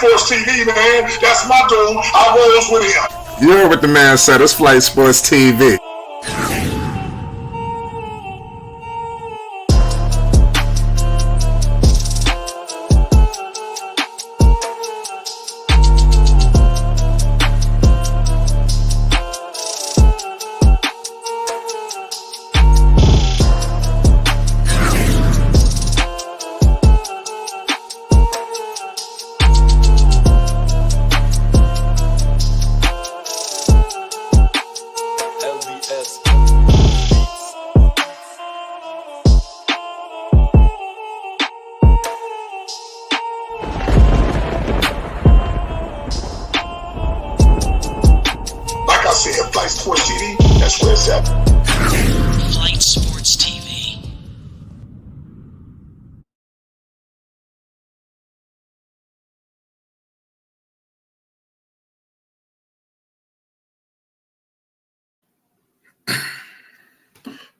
Sports TV, man. That's my dude. I rolls with him. You heard what the man said. It's Flight Sports TV. Flight Sports TV, that's where it's at. Flight Sports TV.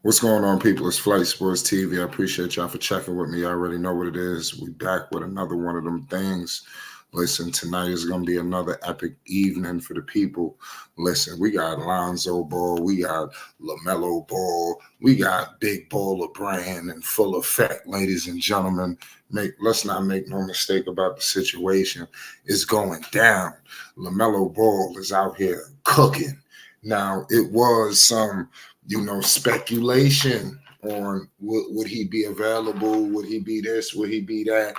What's going on, people? It's Flight Sports TV. I appreciate y'all for checking with me. I already know what it is. We back with another one of them things. Listen, tonight is going to be another epic evening for the people. Listen, we got Lonzo ball, we got Lamelo ball, we got big baller brand in full effect, ladies and gentlemen. Let's not make no mistake about the situation. It's going down. Lamelo ball is out here cooking. Now, it was some, speculation on would he be available, would he be this, would he be that,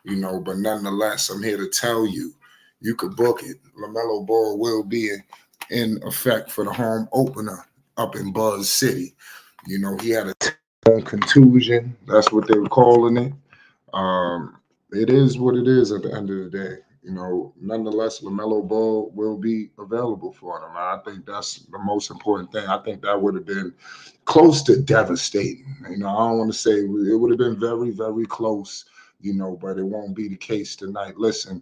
but nonetheless, I'm here to tell you, you could book it. LaMelo Ball will be in effect for the home opener up in Buzz City. He had a contusion. That's what they were calling it. It is what it is at the end of the day. Nonetheless, LaMelo Ball will be available for them. I think that's the most important thing. I think that would have been close to devastating. I don't want to say it would have been very, very close, but it won't be the case tonight. Listen,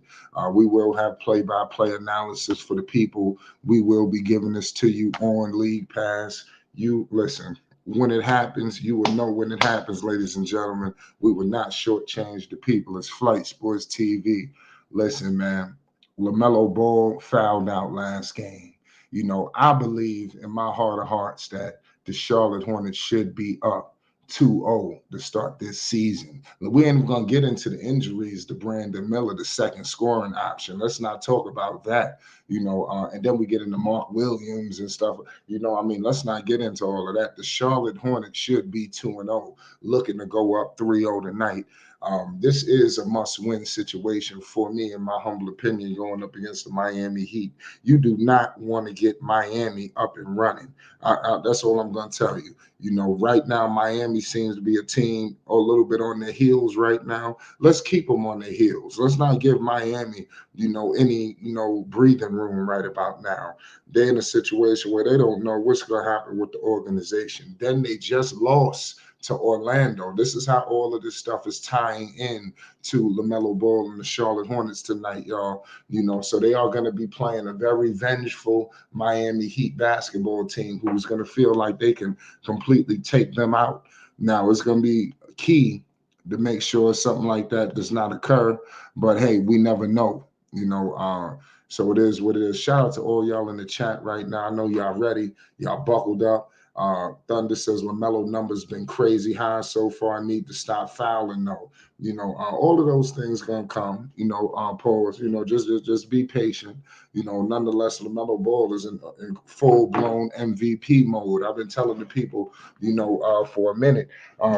we will have play-by-play analysis for the people. We will be giving this to you on League Pass. You listen. When it happens, you will know when it happens, ladies and gentlemen. We will not shortchange the people. It's Flight Sports TV. Listen, man, LaMelo Ball fouled out last game. I believe in my heart of hearts that the Charlotte Hornets should be up 2-0 to start this season. We ain't going to get into the injuries to Brandon Miller, the second scoring option. Let's not talk about that, and then we get into Mark Williams and stuff. Let's not get into all of that. The Charlotte Hornets should be 2-0, looking to go up 3-0 tonight. This is a must-win situation for me, in my humble opinion, going up against the Miami Heat. You do not want to get Miami up and running. That's all I'm going to tell you. Right now, Miami seems to be a team a little bit on their heels right now. Let's keep them on their heels. Let's not give Miami, any, breathing room right about now. They're in a situation where they don't know what's going to happen with the organization. Then they just lost to Orlando. This is how all of this stuff is tying in to LaMelo Ball and the Charlotte Hornets tonight, y'all. So they are going to be playing a very vengeful Miami Heat basketball team who's going to feel like they can completely take them out. Now, it's going to be key to make sure something like that does not occur. But, hey, we never know, so it is what it is. Shout out to all y'all in the chat right now. I know y'all ready. Y'all buckled up. Thunder says LaMelo numbers been crazy high so far. I need to stop fouling though. All of those things gonna come. Pause. Just be patient. Nonetheless, LaMelo Ball is in full blown MVP mode. I've been telling the people, for a minute.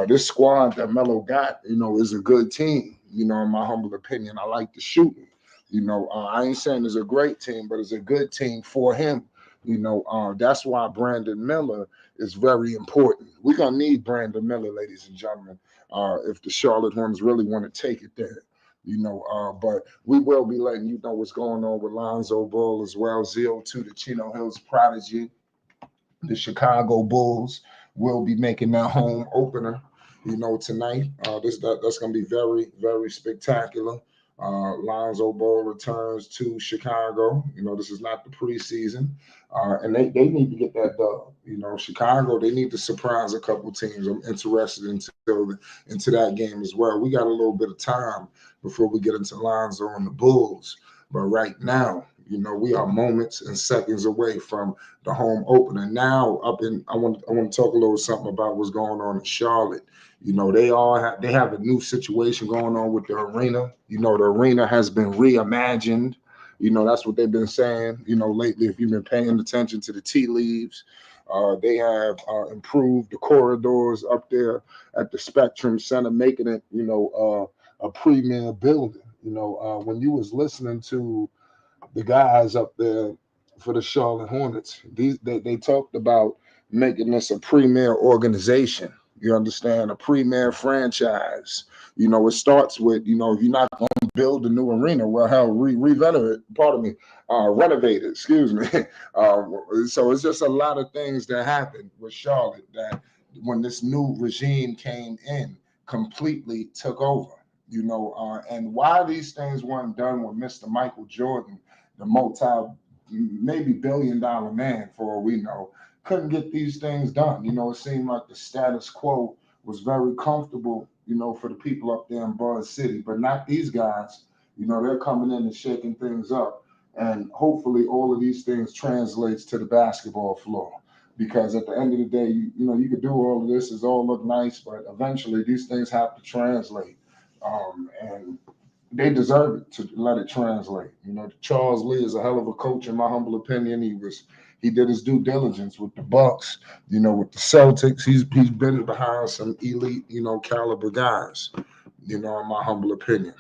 This squad that Melo got, is a good team. In my humble opinion, I like the shooting. I ain't saying it's a great team, but it's a good team for him. That's why Brandon Miller is very important. We're going to need Brandon Miller, ladies and gentlemen, if the Charlotte Hornets really want to take it there. But we will be letting you know what's going on with Lonzo Ball as well. Zeal to the Chino Hills Prodigy. The Chicago Bulls will be making their home opener, tonight. That's going to be very, very spectacular. Lonzo Ball returns to Chicago. This is not the preseason. And they need to get that done. Chicago, they need to surprise a couple teams. I'm interested into that game as well. We got a little bit of time before we get into Lonzo and the Bulls. But right now, we are moments and seconds away from the home opener. Now, I want to talk a little something about what's going on in Charlotte. They have a new situation going on with the arena. The arena has been reimagined. That's what they've been saying. Lately, if you've been paying attention to the tea leaves, they have improved the corridors up there at the Spectrum Center, making it, a premier building. When you was listening to the guys up there for the Charlotte Hornets, they talked about making this a premier organization. You understand? A premier franchise. It starts with, if you're not going to build a new arena, well, hell, renovate it, excuse me. So it's just a lot of things that happened with Charlotte that when this new regime came in, completely took over. And why these things weren't done with Mr. Michael Jordan, the maybe billion-dollar man, for all we know, couldn't get these things done. It seemed like the status quo was very comfortable, for the people up there in Buzz City, but not these guys. They're coming in and shaking things up. And hopefully all of these things translates to the basketball floor. Because at the end of the day, you could do all of this, it all look nice, but eventually these things have to translate. And they deserve it to let it translate. Charles Lee is a hell of a coach, in my humble opinion. He did his due diligence with the Bucks, with the Celtics. He's been behind some elite, caliber guys, in my humble opinion.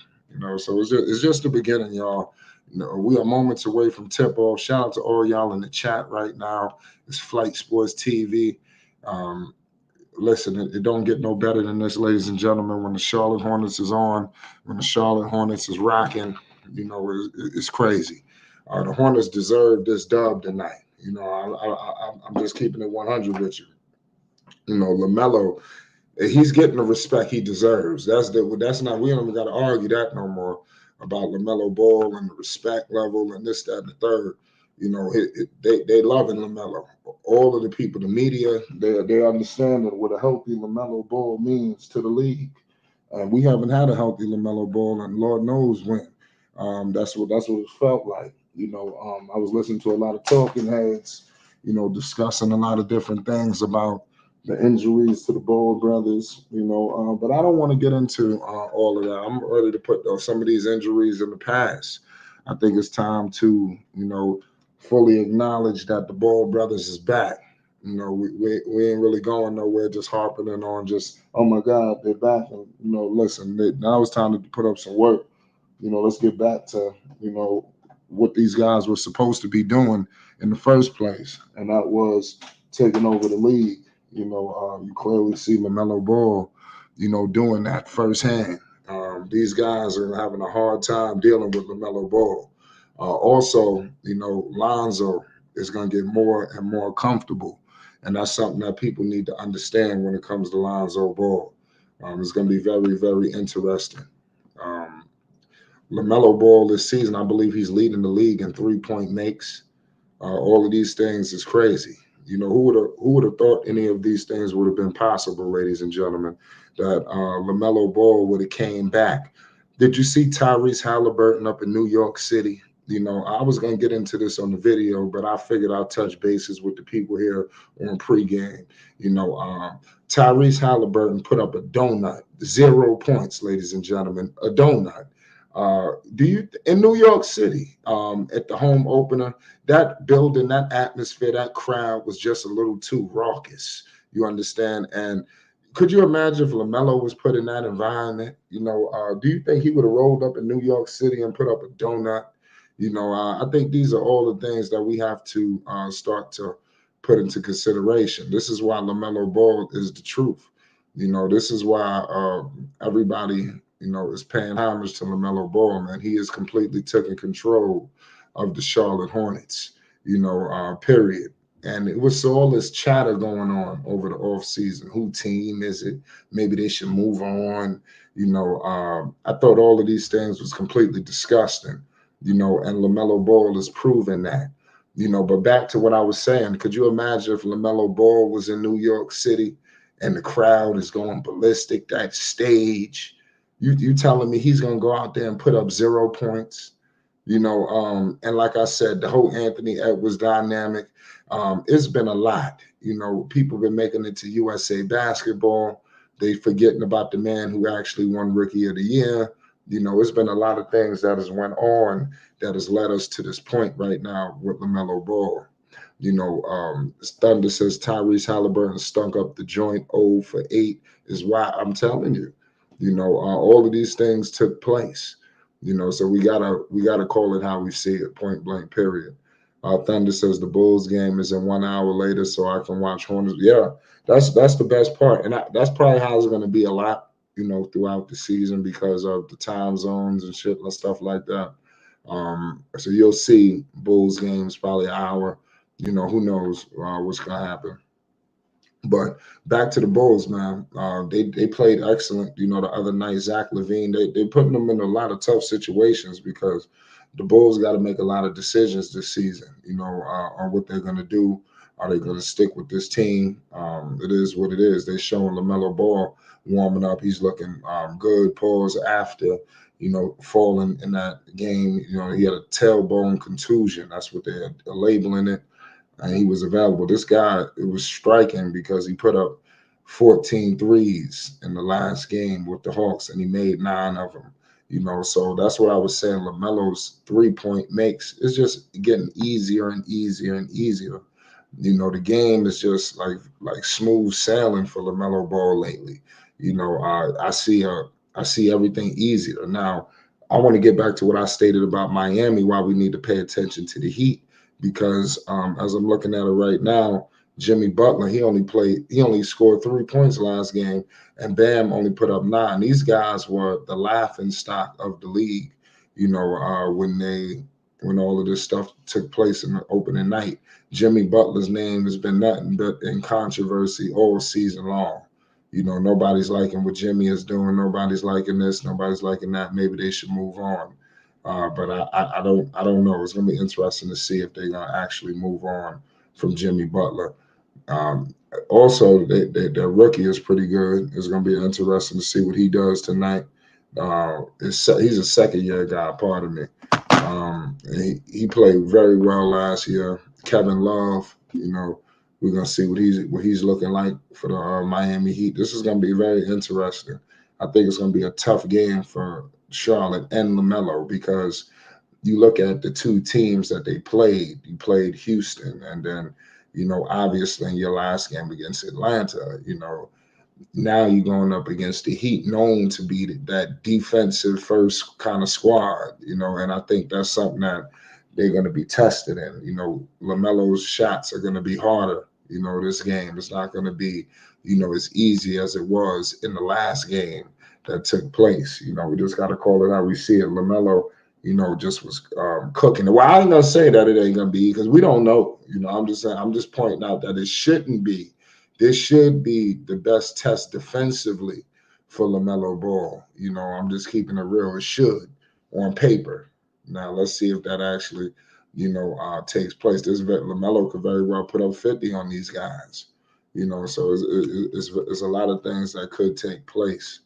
So it's just the beginning, y'all. We are moments away from tip off. Shout out to all y'all in the chat right now. It's Flight Sports TV. Listen, it don't get no better than this, ladies and gentlemen. When the Charlotte Hornets is on, when the Charlotte Hornets is rocking, it's crazy. The Hornets deserve this dub tonight. I'm just keeping it 100 with you. Lamelo, he's getting the respect he deserves. We don't even got to argue that no more about Lamelo Ball and the respect level and this, that, and the third. They loving Lamelo. All of the people, the media, they understand what a healthy Lamelo Ball means to the league. We haven't had a healthy Lamelo Ball, and Lord knows when. That's what it felt like. I was listening to a lot of talking heads, discussing a lot of different things about the injuries to the Ball brothers, but I don't want to get into all of that. I'm ready to put some of these injuries in the past. I think it's time to, fully acknowledge that the Ball brothers is back. We ain't really going nowhere, just harping on just, oh my God, they're back. And, listen, now it's time to put up some work. Let's get back to, what these guys were supposed to be doing in the first place. And that was taking over the league. You clearly see LaMelo Ball, doing that firsthand. These guys are having a hard time dealing with LaMelo Ball. Also, Lonzo is going to get more and more comfortable. And that's something that people need to understand when it comes to Lonzo Ball. It's going to be very, very interesting. LaMelo Ball this season, I believe he's leading the league in 3-point makes. All of these things is crazy. Who would have thought any of these things would have been possible, ladies and gentlemen, that LaMelo Ball would have came back. Did you see Tyrese Halliburton up in New York City? I was going to get into this on the video, but I figured I'll touch bases with the people here on pregame. Tyrese Halliburton put up a donut, 0 points, ladies and gentlemen, a donut. In New York City, at the home opener, that building, that atmosphere, that crowd was just a little too raucous. You understand? And could you imagine if LaMelo was put in that environment? Do you think he would have rolled up in New York City and put up a donut? I think these are all the things that we have to start to put into consideration. This is why LaMelo Ball is the truth. This is why everybody, is paying homage to LaMelo Ball, man. He has completely taken control of the Charlotte Hornets, period. And it was all this chatter going on over the offseason. Who team is it? Maybe they should move on. I thought all of these things was completely disgusting, and LaMelo Ball is proving that. But back to what I was saying, could you imagine if LaMelo Ball was in New York City and the crowd is going ballistic, that stage? You telling me he's going to go out there and put up 0 points? And like I said, the whole Anthony Edwards dynamic, it's been a lot. People been making it to USA basketball. They forgetting about the man who actually won Rookie of the Year. It's been a lot of things that has went on that has led us to this point right now with LaMelo Ball. Thunder says Tyrese Halliburton stunk up the joint 0 for 8 is why I'm telling you. All of these things took place. So we gotta call it how we see it, point blank, period. Thunder says the Bulls game is in 1 hour later, so I can watch Hornets. Yeah, that's the best part, and that's probably how it's going to be a lot, throughout the season because of the time zones and shit and stuff like that. So you'll see Bulls games probably an hour. Who knows what's gonna happen. But back to the Bulls, man. They played excellent. The other night, Zach LaVine, they putting them in a lot of tough situations because the Bulls got to make a lot of decisions this season. On what they're gonna do. Are they gonna stick with this team? It is what it is. They're showing Lamelo Ball warming up. He's looking good. Pause after falling in that game. He had a tailbone contusion. That's what they're labeling it, and he was available. This guy, it was striking because he put up 14 threes in the last game with the Hawks, and he made 9 of them. So that's what I was saying. LaMelo's 3-point makes is just getting easier and easier and easier. The game is just like smooth sailing for LaMelo Ball lately. I see everything easier now. I want to get back to what I stated about Miami. Why we need to pay attention to the Heat because as I'm looking at it right now, Jimmy Butler he only scored 3 points last game, and Bam only put up 9. These guys were the laughing stock of the league. When all of this stuff took place in the opening night. Jimmy Butler's name has been nothing but in controversy all season long. Nobody's liking what Jimmy is doing. Nobody's liking this. Nobody's liking that. Maybe they should move on. But I don't know. It's gonna be interesting to see if they're gonna actually move on from Jimmy Butler. Um, Also, their rookie is pretty good. It's gonna be interesting to see what he does tonight. He's a second-year guy. Pardon me. He played very well last year. Kevin Love, we're gonna see what he's looking like for the Miami Heat. This is gonna be very interesting. I think it's gonna be a tough game for Charlotte and LaMelo because you look at the two teams that they played. You played Houston, and then obviously in your last game against Atlanta, now you're going up against the Heat, known to be that defensive first kind of squad, and I think that's something that they're going to be tested in. LaMelo's shots are going to be harder. This game is not going to be, as easy as it was in the last game that took place. We just got to call it how we see it. LaMelo, just was cooking. Well, I ain't gonna say that it ain't gonna be because we don't know. I'm just saying. I'm just pointing out that it shouldn't be. This should be the best test defensively for LaMelo Ball. I'm just keeping it real. It should on paper. Now let's see if that actually, takes place. LaMelo could very well put up 50 on these guys. So it's a lot of things that could take place.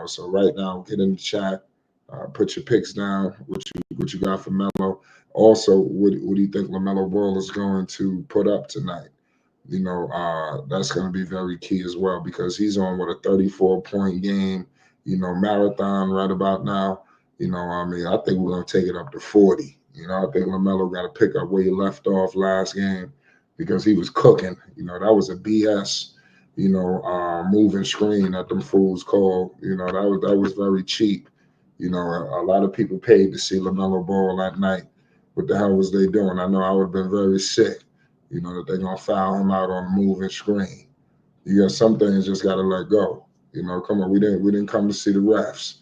So right now, get in the chat, put your picks down. What you got for Melo? Also, what do you think LaMelo Ball is going to put up tonight? That's going to be very key as well because he's on a 34-point game, marathon right about now. I think we're going to take it up to 40. I think LaMelo got to pick up where he left off last game because he was cooking. That was a BS, moving screen that them fools called. That was very cheap. A lot of people paid to see LaMelo Ball that night. What the hell was they doing? I know I would have been very sick. That they're gonna foul him out on a moving screen. Some things just gotta let go. Come on, we didn't come to see the refs.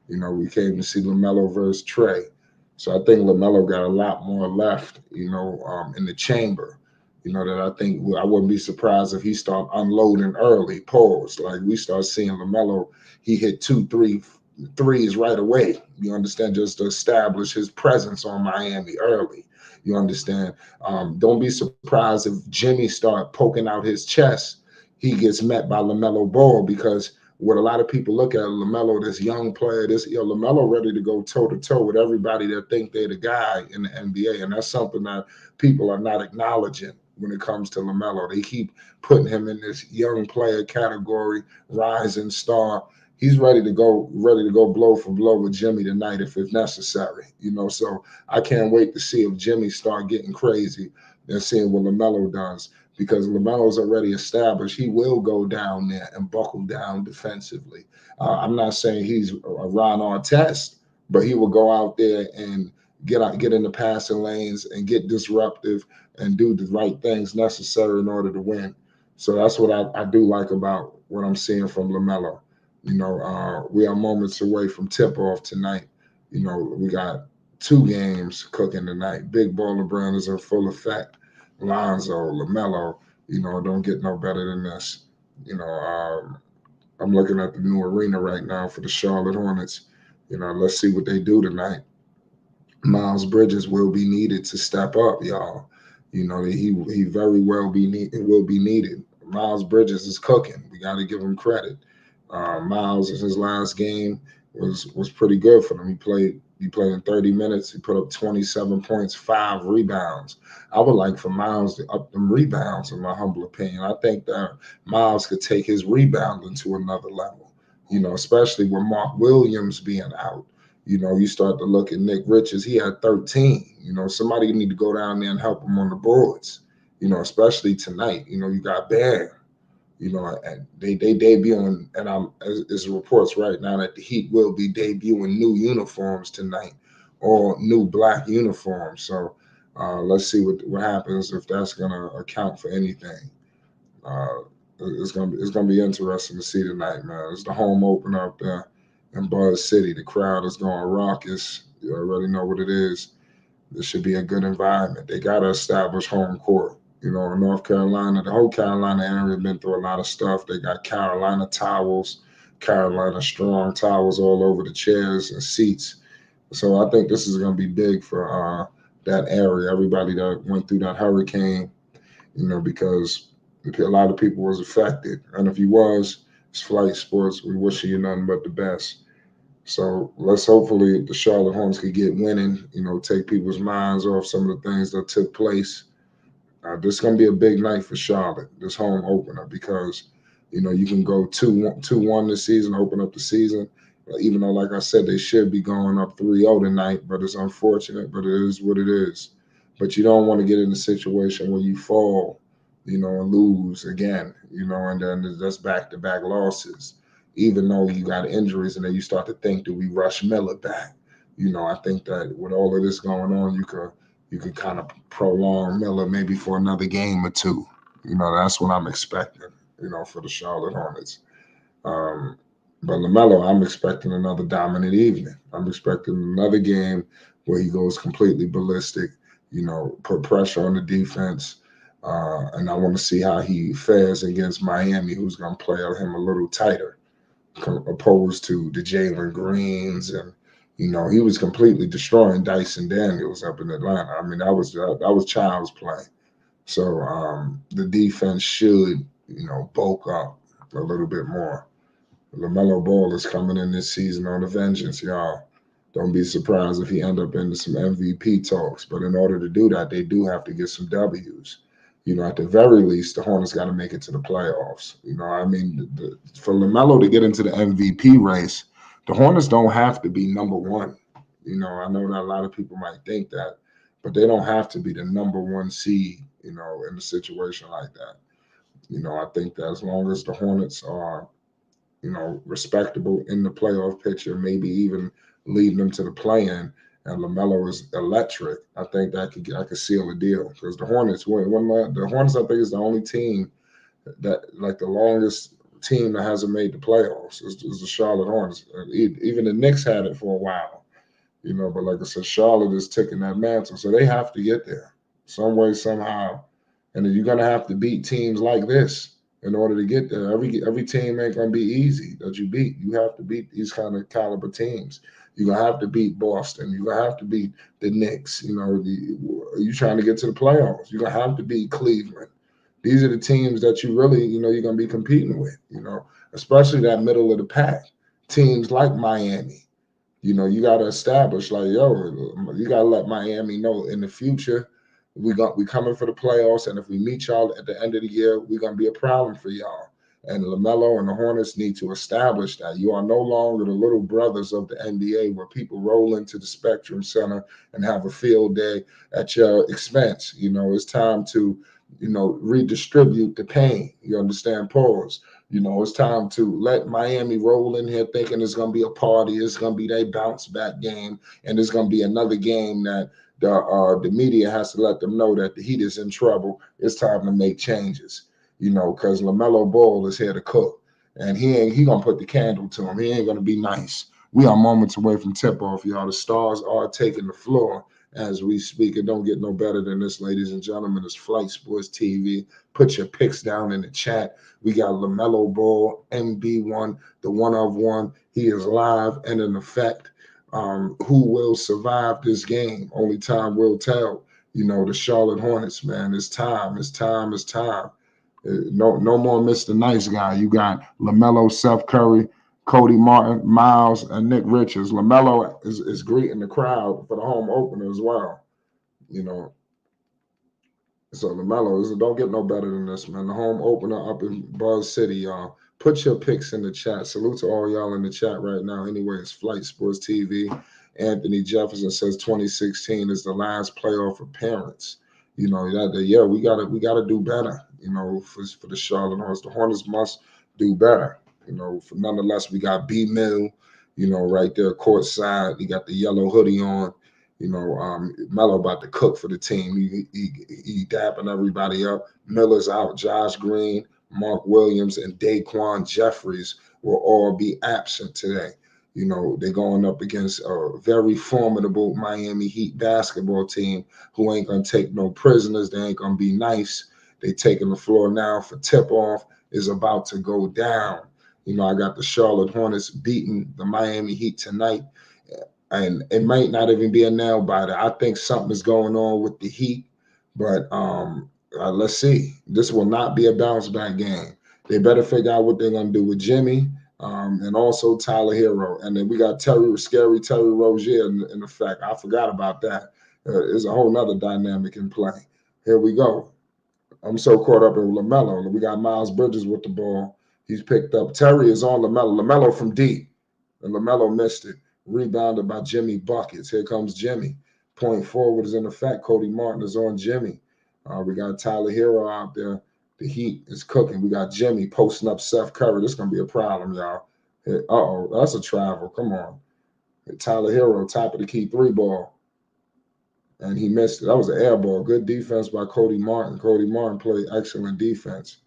We came to see LaMelo versus Trey. So I think LaMelo got a lot more left, in the chamber. That I think I wouldn't be surprised if he start unloading early. Pause. Like we start seeing LaMelo, he hit 2-3 threes right away. You understand? Just to establish his presence on Miami early. You understand? Don't be surprised if Jimmy start poking out his chest. He gets met by LaMelo Ball because what a lot of people look at Lamelo, this young player, Lamelo ready to go toe to toe with everybody that think they're the guy in the NBA, and that's something that people are not acknowledging when it comes to Lamelo. They keep putting him in this young player category, rising star. He's ready to go blow for blow with Jimmy tonight if it's necessary. So I can't wait to see if Jimmy start getting crazy and seeing what Lamelo does, because Lamelo's already established he will go down there and buckle down defensively. I'm not saying he's a Ron Artest, but he will go out there and get in the passing lanes and get disruptive and do the right things necessary in order to win. So that's what I do like about what I'm seeing from Lamelo. We are moments away from tip-off tonight. We got 2 games cooking tonight. Big baller brand is in full effect. Lonzo, Lamelo, don't get no better than this. I'm looking at the new arena right now for the Charlotte Hornets. Let's see what they do tonight. Miles Bridges will be needed to step up, y'all. He very well will be needed. Miles Bridges is cooking. We got to give him credit. Miles, in his last game, was pretty good for them. He played in 30 minutes. He put up 27 points, 5 rebounds. I would like for Miles to up them rebounds, in my humble opinion. I think that Miles could take his rebounding to another level, especially with Mark Williams being out. You start to look at Nick Richards. He had 13. Somebody need to go down there and help him on the boards, especially tonight. You got Bam. And they debuting, and there's reports right now that the Heat will be debuting new uniforms tonight, or new black uniforms. So let's see what happens, if that's gonna account for anything. It's gonna be interesting to see tonight, man. It's the home opener up there in Buzz City. The crowd is going raucous. You already know what it is. This should be a good environment. They got to establish home court. In North Carolina, the whole Carolina area been through a lot of stuff. They got Carolina towels, Carolina strong towels all over the chairs and seats. So I think this is going to be big for that area. Everybody that went through that hurricane, because a lot of people was affected. And if you was, it's flight sports. We wish you nothing but the best. So let's hopefully the Charlotte Hornets could get winning, take people's minds off some of the things that took place. This is going to be a big night for Charlotte, this home opener, because, you can go 2-1 this season, open up the season, even though, like I said, they should be going up 3-0 tonight, but it's unfortunate, but it is what it is. But you don't want to get in a situation where you fall, and lose again, and then that's back-to-back losses, even though you got injuries, and then you start to think, do we rush Miller back? I think that with all of this going on, you could kind of prolong Miller maybe for another game or 2. That's what I'm expecting, for the Charlotte Hornets. But Lamelo, I'm expecting another dominant evening. I'm expecting another game where he goes completely ballistic, put pressure on the defense. And I want to see how he fares against Miami, who's going to play him a little tighter, opposed to the Jalen Greens, and he was completely destroying Dyson Daniels up in Atlanta. I mean, that was child's play. So the defense should bulk up a little bit more. LaMelo Ball is coming in this season on a vengeance, y'all. Don't be surprised if he end up in some MVP talks. But in order to do that, they do have to get some W's. At the very least, the Hornets got to make it to the playoffs. For LaMelo to get into the MVP race, the Hornets don't have to be number 1. I know that a lot of people might think that, but they don't have to be the number 1 seed, in a situation like that. I think that as long as the Hornets are, respectable in the playoff picture, maybe even leading them to the play-in, and LaMelo is electric, I think I could seal the deal, because the Hornets the Hornets, I think, is the only team that, like, the longest team that hasn't made the playoffs is the Charlotte Hornets. Even the Knicks had it for a while, but like I said, Charlotte is taking that mantle, so they have to get there some way, somehow. And then you're gonna have to beat teams like this in order to get there. Every team ain't gonna be easy that you beat. You have to beat these kind of caliber teams. You're gonna have to beat Boston. You're gonna have to beat the Knicks. You're trying to get to the playoffs. You're gonna have to beat Cleveland. These are the teams that you really, you're gonna be competing with. especially that middle of the pack. Teams like Miami, you got to establish like, you got to let Miami know in the future we coming for the playoffs, and if we meet y'all at the end of the year, we're gonna be a problem for y'all. And Lamelo and the Hornets need to establish that you are no longer the little brothers of the NBA, where people roll into the Spectrum Center and have a field day at your expense. It's time to, redistribute the pain. You understand? Pause. It's time to let Miami roll in here thinking it's going to be a party. It's going to be their bounce back game. And it's going to be another game that the media has to let them know that the Heat is in trouble. It's time to make changes, because LaMelo Ball is here to cook. And he going to put the candle to him. He ain't going to be nice. We are moments away from tip-off, y'all. The Stars are taking the floor as we speak. It don't get no better than this, ladies and gentlemen. It's Flight Sports TV. Put your picks down in the chat. We got LaMelo Ball, MB1, the one of one. He is live and in effect. Who will survive this game? Only time will tell. The Charlotte Hornets, man. It's time. It's time. It's time. No more Mr. Nice Guy. You got LaMelo, Seth Curry, Cody Martin, Miles, and Nick Richards. LaMelo is greeting the crowd for the home opener as well. So LaMelo, don't get no better than this, man. The home opener up in Buzz City, y'all. Put your picks in the chat. Salute to all y'all in the chat right now. Anyway, it's Flight Sports TV. Anthony Jefferson says 2016 is the last playoff appearance. We gotta do better. For the Charlotte Hornets, the Hornets must do better. Nonetheless, we got B Mill, right there courtside. He got the yellow hoodie on. Melo about to cook for the team. He dapping everybody up. Miller's out. Josh Green, Mark Williams, and Daquan Jeffries will all be absent today. They're going up against a very formidable Miami Heat basketball team who ain't going to take no prisoners. They ain't going to be nice. They taking the floor now for tip-off. Is about to go down. I got the Charlotte Hornets beating the Miami Heat tonight. And it might not even be a nail biter. I think something is going on with the Heat, but let's see. This will not be a bounce back game. They better figure out what they're going to do with Jimmy and also Tyler Hero. And then we got scary Terry Rozier in effect. I forgot about that. There's a whole nother dynamic in play. Here we go. I'm so caught up in LaMelo. We got Miles Bridges with the ball. He's picked up. Terry is on LaMelo. LaMelo from deep. And LaMelo missed it. Rebounded by Jimmy Buckets. Here comes Jimmy. Point forward is in effect. Cody Martin is on Jimmy. We got Tyler Hero out there. The Heat is cooking. We got Jimmy posting up Seth Curry. This is going to be a problem, y'all. That's a travel. Come on. Tyler Hero, top of the key 3-ball. And he missed it. That was an air ball. Good defense by Cody Martin. Cody Martin played excellent defense.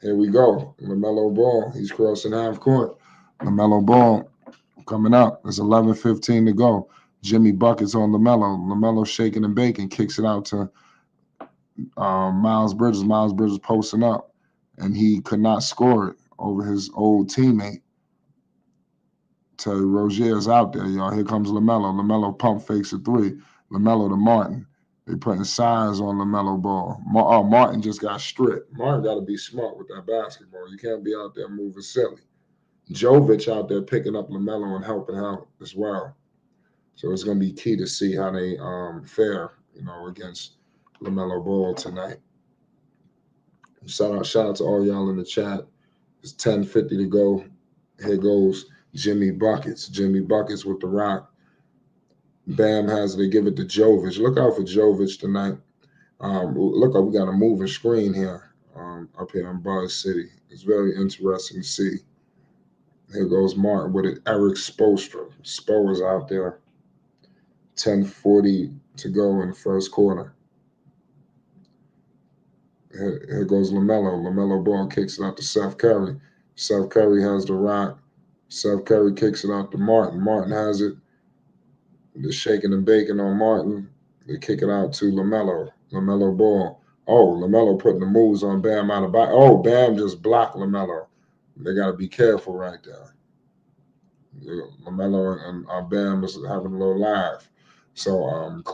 Here we go. LaMelo Ball. He's crossing half court. LaMelo Ball coming up. There's 11:15 to go. Jimmy Buckets on LaMelo. LaMelo shaking and baking. Kicks it out to Miles Bridges. Miles Bridges posting up. And he could not score it over his old teammate. Terry Rozier's out there, y'all. Here comes LaMelo. LaMelo pump fakes a 3. LaMelo to Martin. They putting size on LaMelo Ball. Martin just got stripped. Martin got to be smart with that basketball. You can't be out there moving silly. Jovic out there picking up LaMelo and helping out as well. So it's going to be key to see how they fare, against LaMelo Ball tonight. Shout out to all y'all in the chat. It's 10:50 to go. Here goes Jimmy Buckets. Jimmy Buckets with the rock. Bam has it. They give it to Jovic. Look out for Jovic tonight. Look like we got a moving screen here up here in Buzz City. It's very interesting to see. Here goes Martin with it. Eric Spoelstra. Spo is out there. 10:40 to go in the first quarter. Here goes LaMelo. LaMelo Ball kicks it out to Seth Curry. Seth Curry has the rock. Seth Curry kicks it out to Martin. Martin has it. They're shaking and baking on Martin. They kick it out to LaMelo. LaMelo Ball. Oh, LaMelo putting the moves on Bam out of bounds. Oh, Bam just blocked LaMelo. They got to be careful right there. LaMelo and Bam is having a little laugh. So,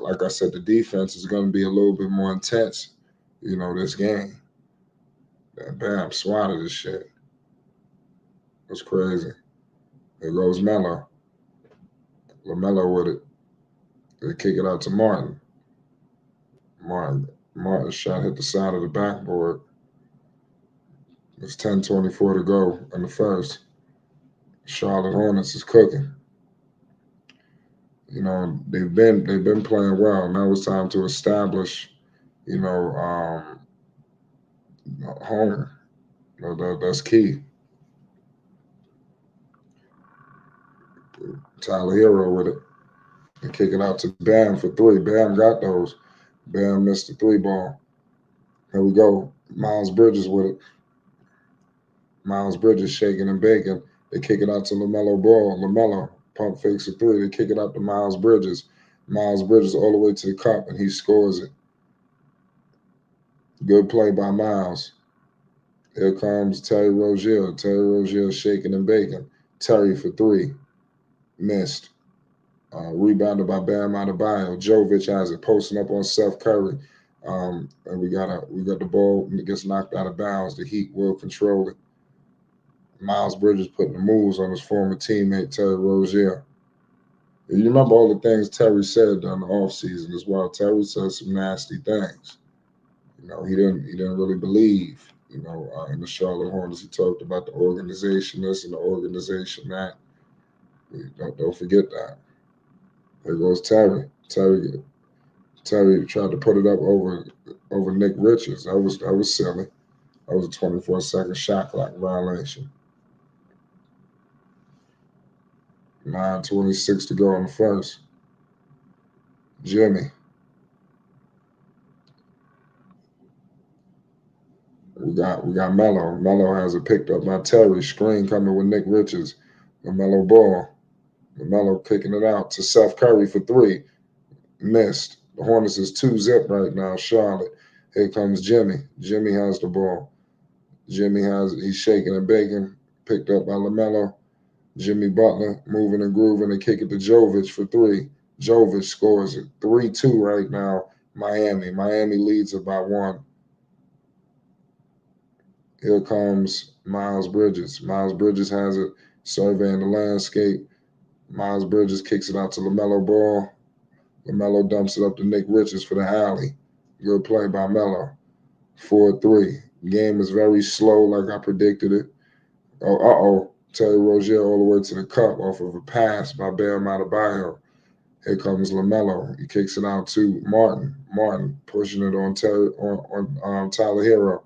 like I said, the defense is going to be a little bit more intense, this game. Bam swatted this shit. That's crazy. There goes Melo. Lamelo with it. They kick it out to Martin. Martin's shot hit the side of the backboard. It's 10:24 to go in the first. Charlotte Hornets is cooking. They've been playing well. Now it's time to establish, you know, home. That's key. Tyler Hero with it. They kick it out to Bam for three. Bam got those. Bam missed the three ball. Here we go. Miles Bridges with it. Miles Bridges shaking and baking. They kick it out to LaMelo Ball. LaMelo pump fakes a three. They kick it out to Miles Bridges. Miles Bridges all the way to the cup, and he scores it. Good play by Miles. Here comes Terry Rozier. Terry Rozier shaking and baking. Terry for three. Missed. Rebounded by Bam Adebayo. Jovic has it, posting up on Seth Curry. And we got the ball, and it gets knocked out of bounds. The Heat will control it. Miles Bridges putting the moves on his former teammate Terry Rozier. You remember all the things Terry said during the offseason as well. Terry said some nasty things. He didn't really believe, in the Charlotte Hornets. He talked about the organization this and the organization that. Don't forget that. There goes Terry. Terry tried to put it up over Nick Richards. That was silly. That was a 24-second shot clock violation. 9:26 to go in the first. Jimmy. We got Melo. Melo has it picked up by Terry. Screen coming with Nick Richards. LaMelo Ball. LaMelo kicking it out to Seth Curry for three. Missed. The Hornets is 2-zip right now, Charlotte. Here comes Jimmy. Jimmy has the ball. He's shaking and baking. Picked up by LaMelo. Jimmy Butler moving and grooving and kick it to Jovic for three. Jovic scores it. 3-2 right now. Miami. Miami leads it by one. Here comes Miles Bridges. Miles Bridges has it, surveying the landscape. Miles Bridges kicks it out to LaMelo Ball. LaMelo dumps it up to Nick Richards for the alley. Good play by Melo. 4-3. Game is very slow, like I predicted it. Terry Rozier all the way to the cup off of a pass by Bam Adebayo. Here comes LaMelo. He kicks it out to Martin. Martin pushing it on Tyler Hero.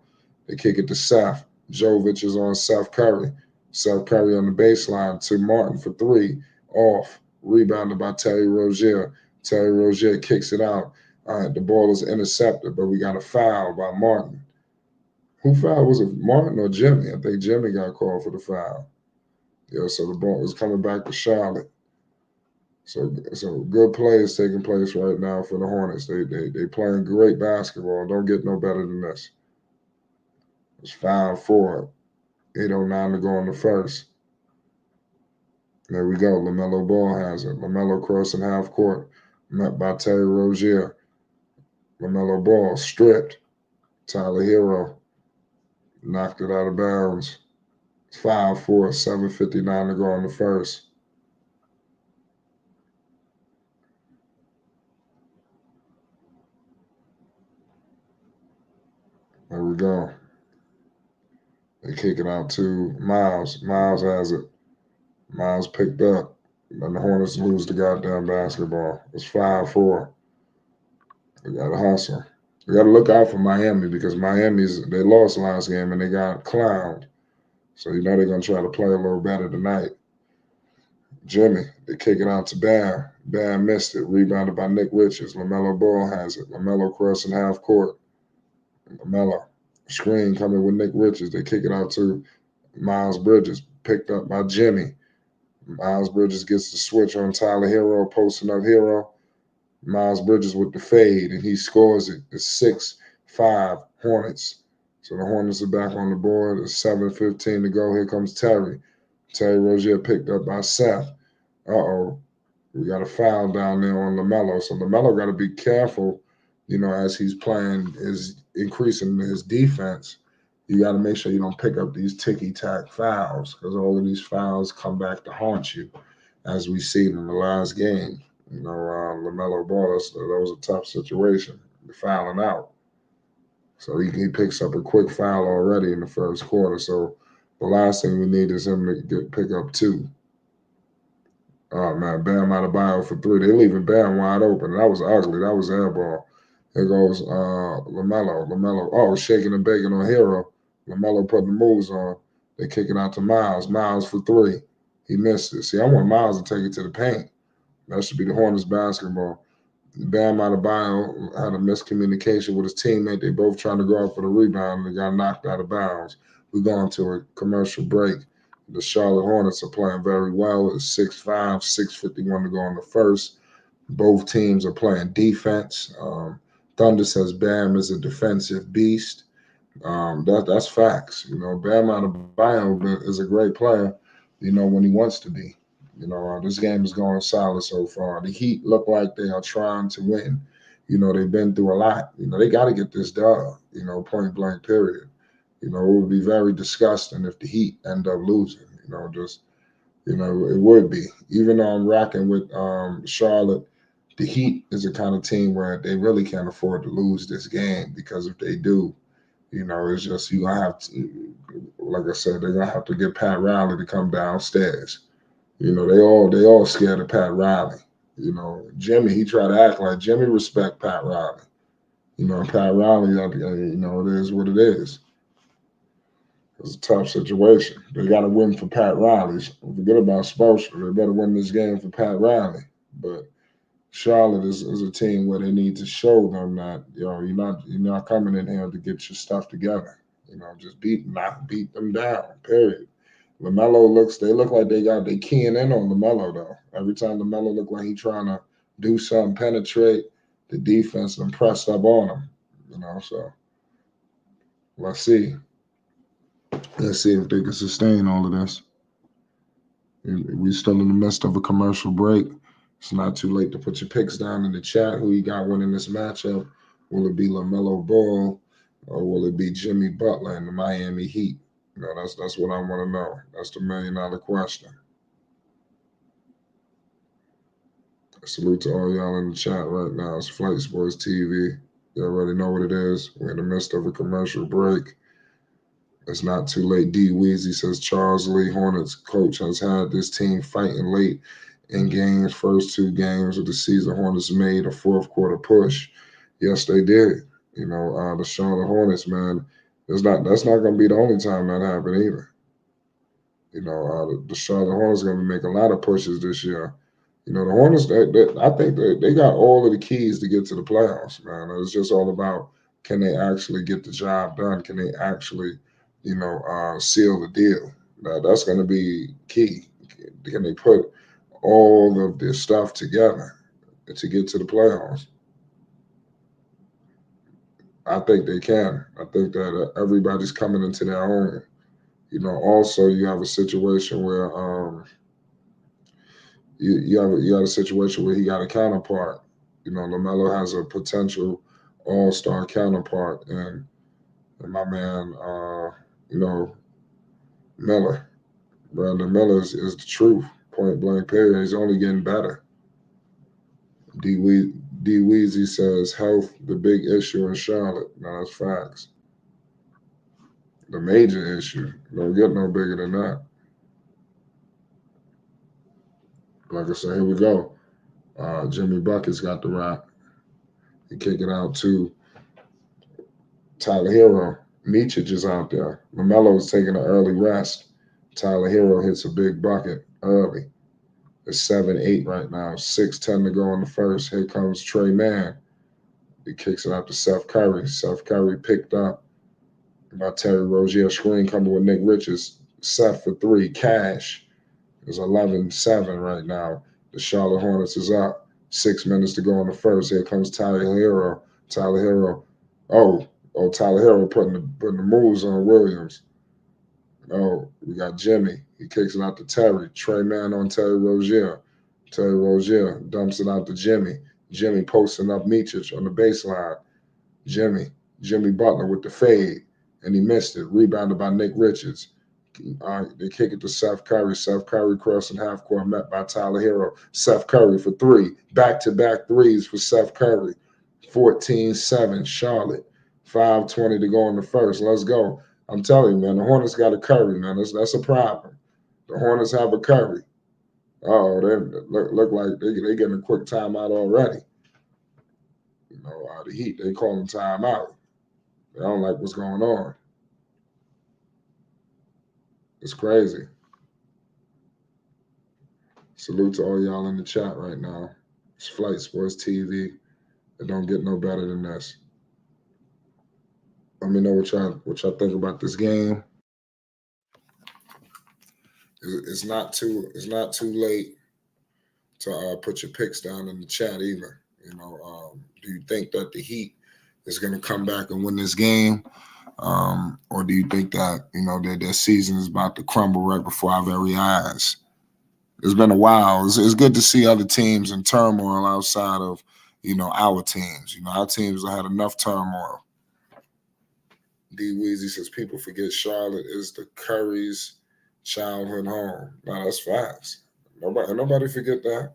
They kick it to Seth. Jovic is on Seth Curry. Seth Curry on the baseline to Martin for three. Off. Rebounded by Terry Rozier. Terry Rozier kicks it out. All right, the ball is intercepted, but we got a foul by Martin. Who fouled? Was it Martin or Jimmy? I think Jimmy got called for the foul. Yeah, so the ball is coming back to Charlotte. So good play is taking place right now for the Hornets. They playing great basketball. Don't get no better than this. It's 5-4. 8:09 to go in the first. There we go. LaMelo Ball has it. LaMelo crossing half court. Met by Terry Rozier. LaMelo Ball stripped. Tyler Hero knocked it out of bounds. 5-4. 7:59 to go in the first. There we go. They kick it out to Miles. Miles has it. Miles picked up. And the Hornets lose the goddamn basketball. It's 5-4. They got to hustle. We got to look out for Miami because they lost last game and they got clowned. So they're going to try to play a little better tonight. Jimmy, they kick it out to Bam. Bam missed it. Rebounded by Nick Richards. LaMelo Ball has it. LaMelo crossing half court. LaMelo. Screen coming with Nick Richards. They kick it out to Miles Bridges. Picked up by Jimmy. Miles Bridges gets the switch on Tyler Hero, posting up Hero. Miles Bridges with the fade, and he scores it. It's 6-5 Hornets. So the Hornets are back on the board. It's 7:15 to go. Here comes Terry. Terry Rozier picked up by Seth. We got a foul down there on LaMelo. So LaMelo got to be careful, as he's increasing his defense, you got to make sure you don't pick up these ticky-tack fouls because all of these fouls come back to haunt you, as we seen in the last game. Lamelo Ball, that was a tough situation, fouling out. So he picks up a quick foul already in the first quarter. So the last thing we need is him to pick up two. Oh man, Bam out of bio for three. They leaving Bam wide open. That was ugly. That was air ball. Here goes Lamelo. Lamelo. Oh, shaking and baking on Hero. Lamelo putting the moves on. They kick it out to Miles. Miles for three. He missed it. See, I want Miles to take it to the paint. That should be the Hornets basketball. Bam Adebayo had a miscommunication with his teammate. They both trying to go out for the rebound and they got knocked out of bounds. We're going to a commercial break. The Charlotte Hornets are playing very well. It's 6-5, 6:51 to go in the first. Both teams are playing defense. Thunder says Bam is a defensive beast. That's facts. Bam Adebayo is a great player, when he wants to be. This game is going solid so far. The Heat look like they are trying to win. They've been through a lot. They got to get this done, point blank, period. It would be very disgusting if the Heat end up losing. It would be. Even though I'm rocking with Charlotte, the Heat is a kind of team where they really can't afford to lose this game because if they do, it's just you gonna have to, like I said, they're gonna have to get Pat Riley to come downstairs. They all scared of Pat Riley. Jimmy, he tried to act like Jimmy respect Pat Riley. Pat Riley, it is what it is. It's a tough situation. They got to win for Pat Riley. Forget about Spoelstra. They better win this game for Pat Riley. But Charlotte is a team where they need to show them that you're not coming in here to get your stuff together. Just beat them down. Period. They look like they keying in on Lamelo though. Every time Lamelo look like he trying to do something, penetrate, the defense and pressed up on him. So let's see. Let's see if they can sustain all of this. We're still in the midst of a commercial break. It's not too late to put your picks down in the chat. Who you got winning this matchup? Will it be LaMelo Ball or will it be Jimmy Butler and the Miami Heat? That's what I want to know. That's the $1 million question. Salute to all y'all in the chat right now. It's Flight Sports TV. You already know what it is. We're in the midst of a commercial break. It's not too late. D. Weezy says Charles Lee, Hornets coach, has had this team fighting late in games. First two games of the season, Hornets made a fourth quarter push. Yes, they did. The Charlotte Hornets, man, that's not going to be the only time that happened either. The Charlotte Hornets are going to make a lot of pushes this year. The Hornets, I think they got all of the keys to get to the playoffs, man. It's just all about, can they actually get the job done? Can they actually seal the deal? That's going to be key. Can they put all of this stuff together to get to the playoffs? I think they can. I think that everybody's coming into their own. Also you have a situation where you have a situation where he got a counterpart. Lamelo has a potential all-star counterpart, and my man, Miller. Brandon Miller is the truth. Point blank, period. He's only getting better. D. Weezy says health, the big issue in Charlotte. No, that's facts. The major issue. Don't get no bigger than that. Like I said, here we go. Jimmy Buckets got the rock. He kick it out to Tyler Hero. Micic is out there. LaMelo's taking an early rest. Tyler Hero hits a big bucket early. It's 7-8 right now. 6:10 to go in the first. Here comes Trey Mann. He kicks it out to Seth Curry. Seth Curry picked up by Terry Rozier. Screen coming with Nick Richards. Seth for three. Cash is 11-7 right now. The Charlotte Hornets is up. 6 minutes to go in the first. Here comes Tyler Hero. Tyler Hero. Tyler Hero putting the moves on Williams. Oh, we got Jimmy. He kicks it out to Terry. Trey Mann on Terry Rozier. Terry Rozier dumps it out to Jimmy. Jimmy posting up Micic on the baseline. Jimmy Butler with the fade. and he missed it. Rebounded by Nick Richards. They kick it to Seth Curry. Seth Curry crossing half court, met by Tyler Hero. Seth Curry for three. Back-to-back threes for Seth Curry. 14-7, Charlotte. 5:20 to go in the first. Let's go. I'm telling you, man, the Hornets got a Curry, man. That's a problem. The Hornets have a Curry. Oh, they look like they getting a quick timeout already. The Heat, they calling timeout. They don't like what's going on. It's crazy. Salute to all y'all in the chat right now. It's Flight Sports TV. It don't get no better than this. Let me know what y'all think about this game. It's not too late to put your picks down in the chat either. Do you think that the Heat is going to come back and win this game, or do you think that their season is about to crumble right before our very eyes? It's been a while. It's good to see other teams in turmoil outside of our teams. Our teams have had enough turmoil. D Weezy says people forget Charlotte is the Curry's childhood home. No, that's facts. Nobody forget that.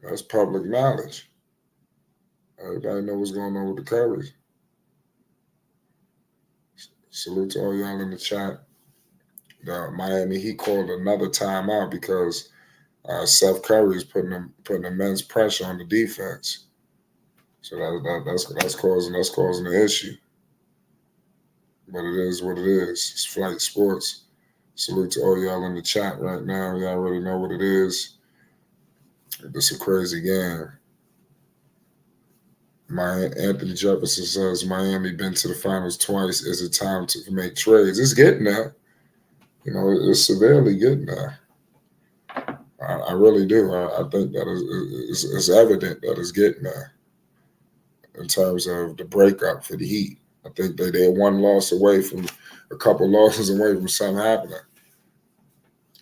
That's public knowledge. Everybody know what's going on with the Currys. Salute to all y'all in the chat. The Miami Heat called another timeout because Seth Curry is putting immense pressure on the defense. So that's causing an issue. But it is what it is. It's Flight Sports. Salute to all y'all in the chat right now. Y'all already know what it is. It's a crazy game. Anthony Jefferson says Miami been to the finals twice. Is it time to make trades? It's getting there. It's severely getting there. I really do. I think that it's evident that it's getting there in terms of the breakup for the Heat. I think they're one loss away from a couple losses away from something happening.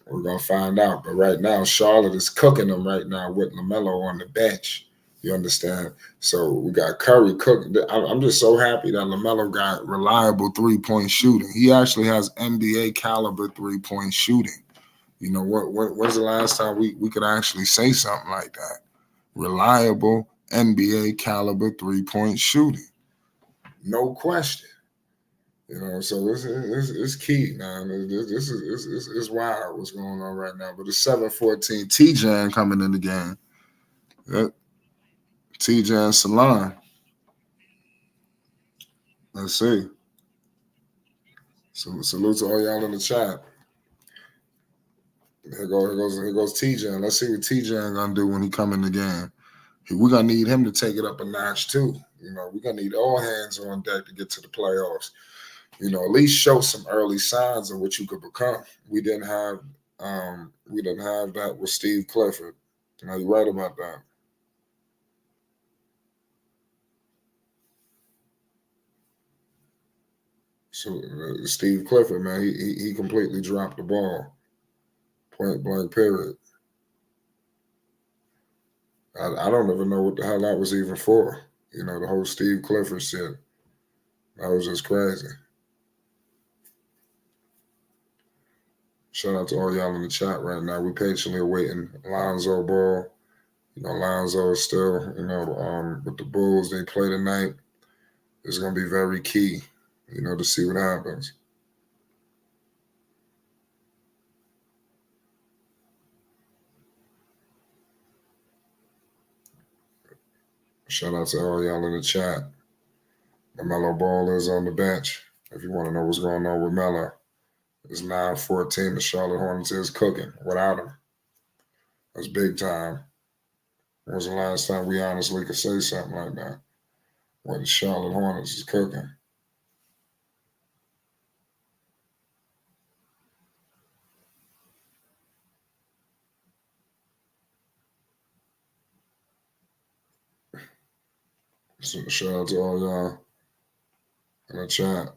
We're going to find out. But right now, Charlotte is cooking them right now with Lamelo on the bench. You understand? So we got Curry cooking. I'm just so happy that Lamelo got reliable three-point shooting. He actually has NBA caliber three-point shooting. When's the last time we could actually say something like that? Reliable NBA caliber three-point shooting. No question. So it's key, man. This is wild what's going on right now. But it's 7-14. T-Jan coming in the game. T-Jan Salon. Let's see. So salute to all y'all in the chat. Here goes T-Jan. Let's see what T-Jan gonna do when he come in the game. We're gonna need him to take it up a notch too. We're gonna need all hands on deck to get to the playoffs. At least show some early signs of what you could become. We didn't have that with Steve Clifford. You're right about that. So Steve Clifford, man, he completely dropped the ball. Point blank period. I don't even know what the hell that was even for. The whole Steve Clifford shit. That was just crazy. Shout out to all y'all in the chat right now. We patiently awaiting Lonzo Ball. Lonzo is still, with the Bulls they play tonight. It's going to be very key, to see what happens. Shout out to all y'all in the chat. Lamelo Ball is on the bench. If you want to know what's going on with Melo, it's 9-14. The Charlotte Hornets is cooking without him. That's big time. When was the last time we honestly could say something like that? When the Charlotte Hornets is cooking. So shout out to all y'all in the chat.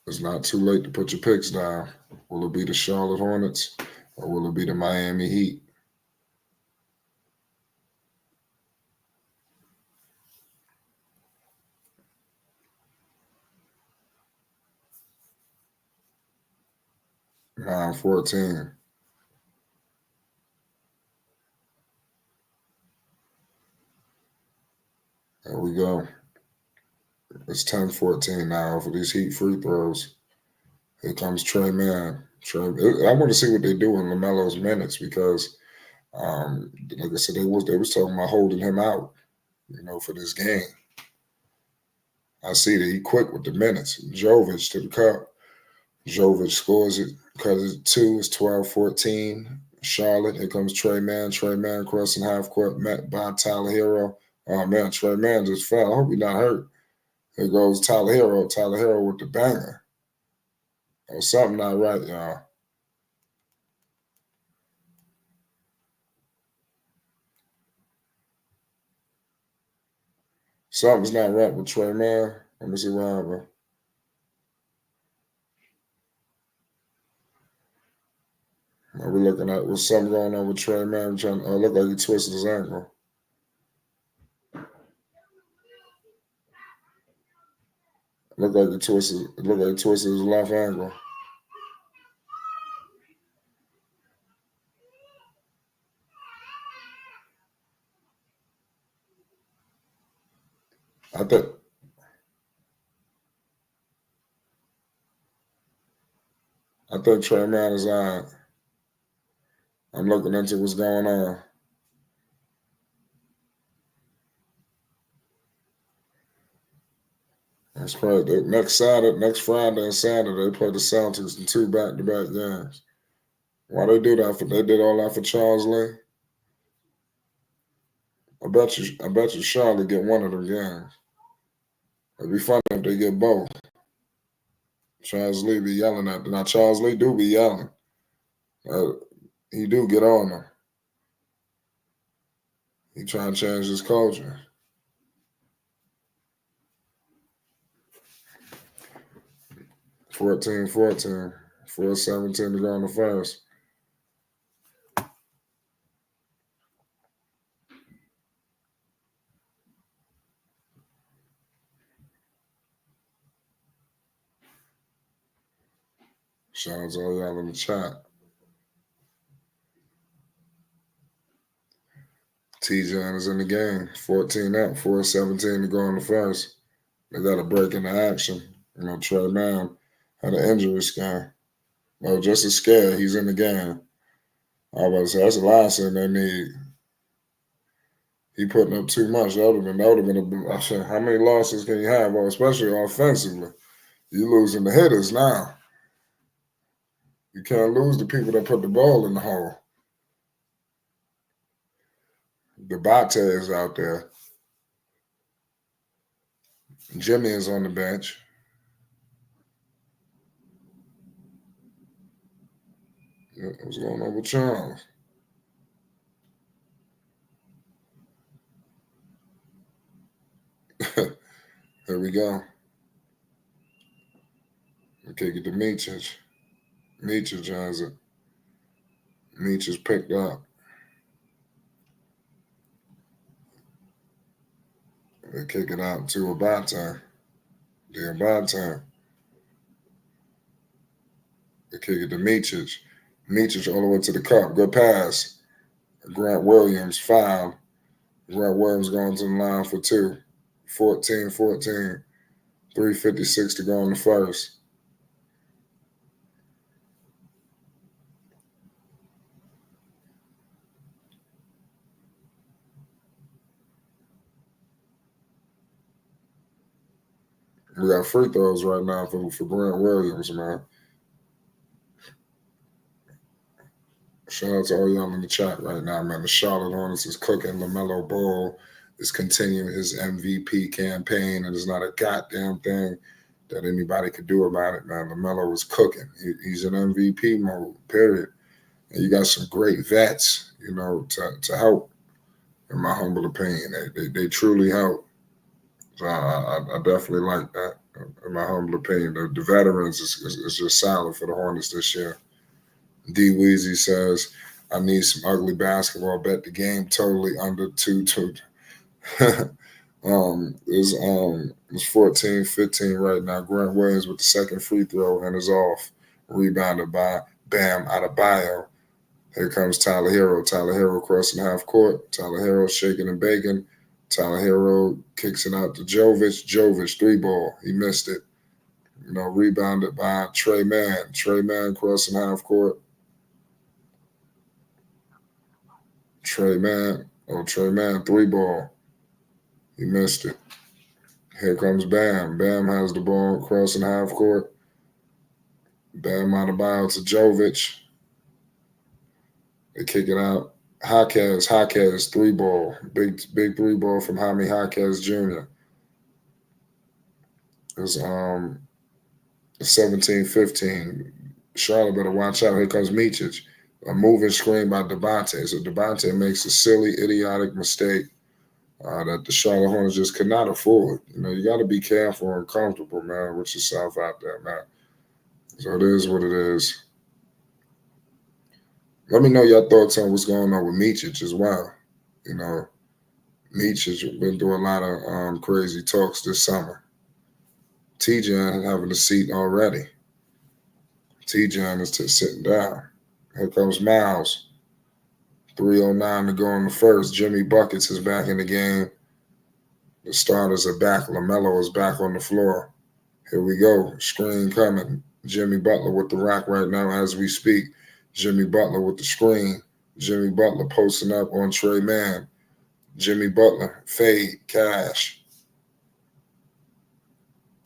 It's not too late to put your picks down. Will it be the Charlotte Hornets or will it be the Miami Heat? 9-14. There we go. It's 10-14 now for these Heat free throws. Here comes Trey Man. I want to see what they do in LaMelo's minutes because, like I said, they was talking about holding him out, for this game. I see that he quick with the minutes. Jovic to the cup. Jovic scores it, cuts it 2. It's 12-14. Charlotte. Here comes Trey Man. Trey Man crossing half court, met by Tyler Hero. Oh man, Trey Man just fell. I hope he's not hurt. Here goes Tyler Hero. Tyler Hero with the banger. Oh, something not right, y'all. Something's not right with Trey Man. Let me see what happened. Are we looking at what's something going on with Trey Man? Look like he twisted his ankle. Look like he twisted his left ankle. I think Trey Man is out. I'm looking into what's going on. That's crazy. Next Friday and Saturday, they play the Celtics in 2 back-to-back games. Why they do that? They did all that for Charles Lee. I bet you Charlotte get one of them games. It'd be funny if they get both. Charles Lee be yelling at them. Now Charles Lee do be yelling. He do get on them. He trying to change his culture. $14-14. 4:17 to go in the first. Shout out to all y'all in the chat. T-John is in the game. 14 up, 4:17 to go in the first. They got a break in the action. Trey Man had an injury scare. No, just a scare. He's in the game. I was about to say, that's the last thing they need. He putting up too much. That would have been I said, how many losses can you have? Well, especially offensively. You're losing the hitters now. You can't lose the people that put the ball in the hole. Debate is out there. Jimmy is on the bench. What's going on with Charles? Here we go. We kick it to Miicic. Miicic has it. Miicic picked up. They kick it out to Abate. Abate. They kick it to Miicic. Miicic all the way to the cup. Good pass. Grant Williams foul. Grant Williams going to the line for 2. 14-14. 3:56 to go in the first. We got free throws right now for Grant Williams, man. Shout out to all y'all in the chat right now, man. The Charlotte Hornets is cooking. Lamelo Ball is continuing his MVP campaign, and there's not a goddamn thing that anybody could do about it, man. Lamelo is cooking. He's in MVP mode, period. And you got some great vets, to help, in my humble opinion. They truly help. So I definitely like that, in my humble opinion. The veterans is just solid for the Hornets this year. D Weezy says, I need some ugly basketball. Bet the game totally under 2-2. It's 14-15 right now. Grant Williams with the second free throw and is off. Rebounded by Bam Adebayo. Here comes Tyler Hero. Tyler Hero crossing half court. Tyler Hero shaking and baking. Tyler Hero kicks it out to Jovic. Jovic, 3-ball. He missed it. Rebounded by Trey Mann. Trey Mann crossing half court. Trey Mann, 3-ball. He missed it. Here comes Bam. Bam has the ball crossing half court. Bam Adebayo to Jovic. They kick it out. Jaquez, 3-ball. Big 3-ball from Jaime Jaquez Jr. It was 17-15. Charlotte better watch out. Here comes Micic. A moving screen by Devontae. So Devontae makes a silly, idiotic mistake that the Charlotte Hornets just could not afford. You got to be careful and comfortable, man, with yourself out there, man. So it is what it is. Let me know your thoughts on what's going on with Micic as well. Micic been through a lot of crazy talks this summer. TJ having a seat already. TJ is sitting down. Here comes Miles. 3:09 to go in the first. Jimmy Buckets is back in the game. The starters are back. Lamelo is back on the floor. Here we go. Screen coming. Jimmy Butler with the rock right now as we speak. Jimmy Butler with the screen. Jimmy Butler posting up on Trey Mann. Jimmy Butler, fade, cash.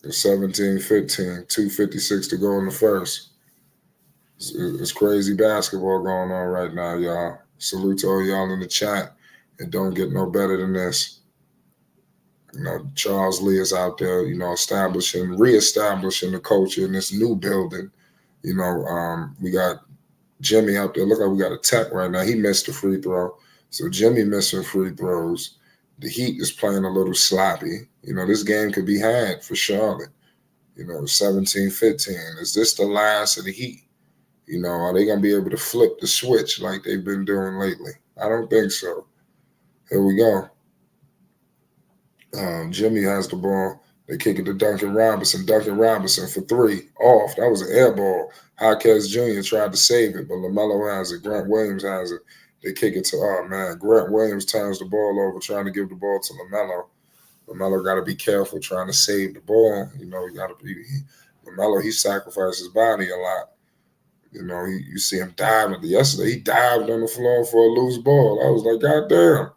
17-15, 2:56 to go in the first. It's crazy basketball going on right now, y'all. Salute to all y'all in the chat. It don't get no better than this. Charles Lee is out there, reestablishing the culture in this new building. We got Jimmy out there. Look like we got a tech right now. He missed a free throw. So Jimmy missing free throws. The Heat is playing a little sloppy. This game could be had for Charlotte. 17-15. Is this the last of the Heat? Are they going to be able to flip the switch like they've been doing lately? I don't think so. Here we go. Jimmy has the ball. They kick it to Duncan Robinson. Duncan Robinson for 3. Off. That was an air ball. Jaquez Jr. tried to save it, but LaMelo has it. Grant Williams has it. They kick it to, Grant Williams turns the ball over, trying to give the ball to LaMelo. LaMelo got to be careful trying to save the ball. LaMelo, he sacrificed his body a lot. You see him diving. Yesterday, he dived on the floor for a loose ball. I was like, God damn.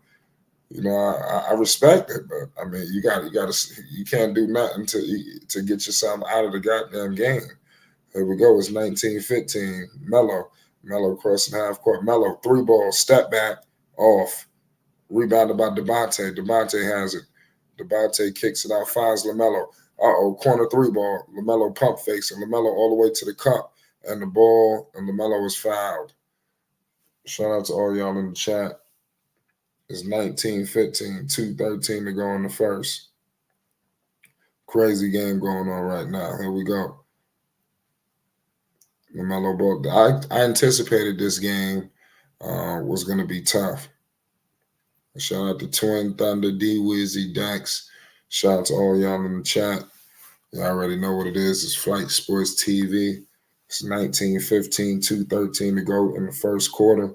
I respect it, but you can't do nothing to get yourself out of the goddamn game. Here we go. It's 19-15. Melo crossing half court. Melo, 3-ball, step back, off. Rebounded by Devontae. Devontae has it. Devontae kicks it out, finds Lamelo. Corner 3-ball. Lamelo pump fakes, and Lamelo all the way to the cup. And the ball, and Lamelo is fouled. Shout out to all y'all in the chat. It's 19-15, 2:13 to go in the first. Crazy game going on right now. Here we go. LaMelo ball. I anticipated this game was going to be tough. Shout out to Twin Thunder, D Wizzy, Dax. Shout out to all y'all in the chat. Y'all already know what it is. It's Flight Sports TV. It's 19-15, 2:13 to go in the first quarter.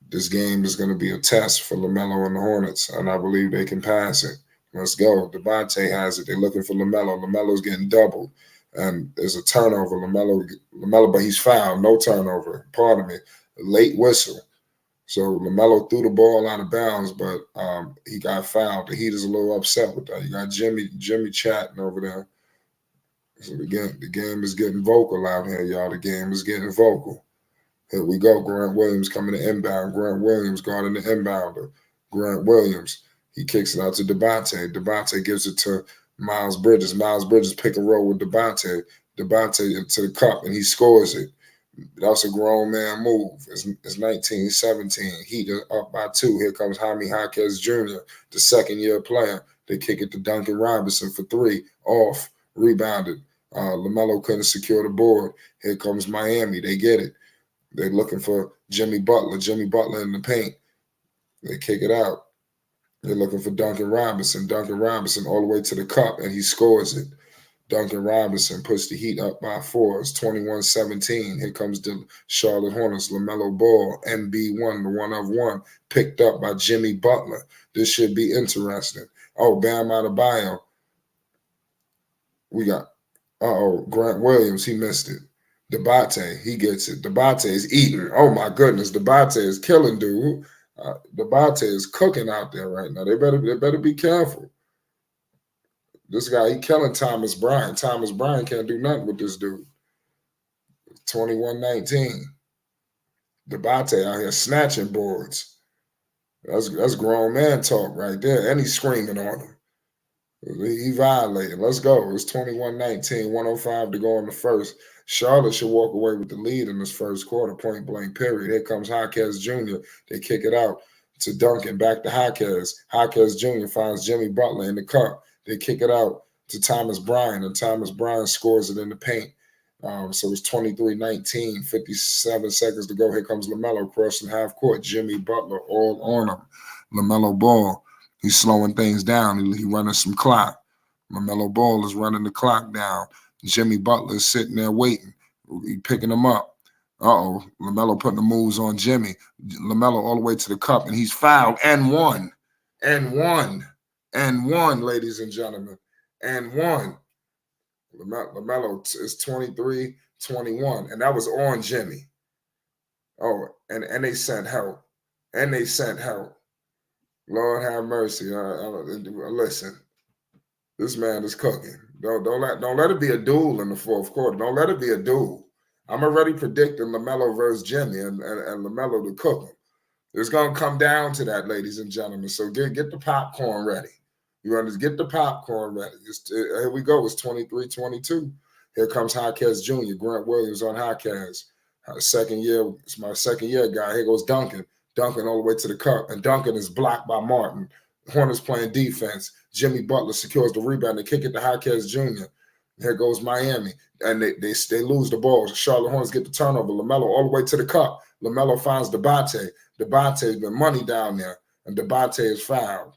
This game is going to be a test for LaMelo and the Hornets, and I believe they can pass it. Let's go. Devontae has it. They're looking for LaMelo. LaMelo's getting doubled, and there's a turnover. LaMelo, but he's fouled. No turnover. Pardon me. A late whistle. So LaMelo threw the ball out of bounds, but he got fouled. The Heat is a little upset with that. You got Jimmy chatting over there. So the game is getting vocal out here, y'all. The game is getting vocal. Here we go. Grant Williams coming to inbound. Grant Williams guarding the inbounder. Grant Williams. He kicks it out to Devontae. Devontae gives it to Miles Bridges. Miles Bridges pick and roll with Devontae. Devontae to the cup, and he scores it. That's a grown man move. It's 19-17. Heat up by 2. Here comes Jaime Jaquez Jr., the second-year player. They kick it to Duncan Robinson for 3. Off. Rebounded. LaMelo couldn't secure the board. Here comes Miami. They get it. They're looking for Jimmy Butler. Jimmy Butler in the paint. They kick it out. They're looking for Duncan Robinson. Duncan Robinson all the way to the cup, and he scores it. Duncan Robinson puts the Heat up by 4. It's 21-17. Here comes the Charlotte Hornets. LaMelo Ball, MB1, the one of one, picked up by Jimmy Butler. This should be interesting. Oh, Bam Adebayo. We got, Grant Williams, he missed it. Debate, he gets it. Debate is eating. Oh, my goodness. Debate is killing, dude. Debate is cooking out there right now. They better be careful. This guy, he killing Thomas Bryant. Thomas Bryant can't do nothing with this dude. 21-19. Debate out here snatching boards. That's grown man talk right there. And he's screaming on him. He violated. Let's go. It's 21-19, 105 to go in the first. Charlotte should walk away with the lead in this first quarter, point blank period. Here comes Jaquez Jr. They kick it out to Duncan, back to Jaquez. Jaquez Jr. finds Jimmy Butler in the cup. They kick it out to Thomas Bryant, and Thomas Bryant scores it in the paint. So it's 23-19, 57 seconds to go. Here comes Lamelo crossing half court. Jimmy Butler all on him. Lamelo Ball, he's slowing things down. He running some clock. Lamelo Ball is running the clock down. Jimmy Butler is sitting there waiting. He picking him up. Lamelo putting the moves on Jimmy. Lamelo all the way to the cup, and he's fouled. And one, ladies and gentlemen. And one. Lamelo is 23-21, and that was on Jimmy. Oh, and they sent help. Lord have mercy. Listen, this man is cooking. Don't let it be a duel in the fourth quarter. Don't let it be a duel. I'm already predicting Lamelo versus Jimmy and Lamelo to cook him. It's going to come down to that, ladies and gentlemen. So get the popcorn ready. You understand? Get the popcorn ready. Here we go. It's 23-22. Here comes Jaquez Jr. Grant Williams on Jaquez. Second year. It's my second year guy. Here goes Duncan. Duncan all the way to the cup. And Duncan is blocked by Martin. Hornets playing defense. Jimmy Butler secures the rebound. They kick it to Jaquez Jr. Here goes Miami. And they lose the ball. Charlotte Hornets get the turnover. Lamelo all the way to the cup. Lamelo finds Debate. Debate's been money down there. And Debate is fouled.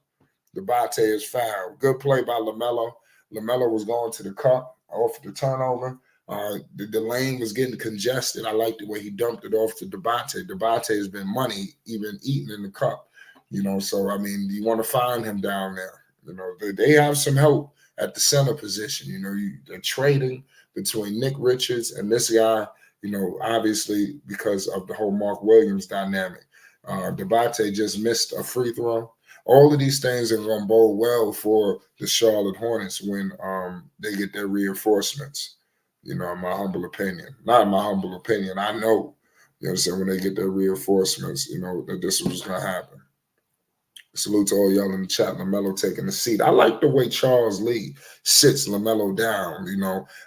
Debate is fouled. Good play by Lamelo. Lamelo was going to the cup off the turnover. The lane was getting congested. I like the way he dumped it off to Debate. Debate has been money, even eating in the cup. So, I mean, you want to find him down there. They have some help at the center position. They're trading between Nick Richards and this guy, obviously because of the whole Mark Williams dynamic. Debate just missed a free throw. All of these things are going to bode well for the Charlotte Hornets when they get their reinforcements, in my humble opinion. Not in my humble opinion. I know, when they get their reinforcements, that this was going to happen. Salute to all y'all in the chat. Lamelo taking the seat. I like the way Charles Lee sits Lamelo down.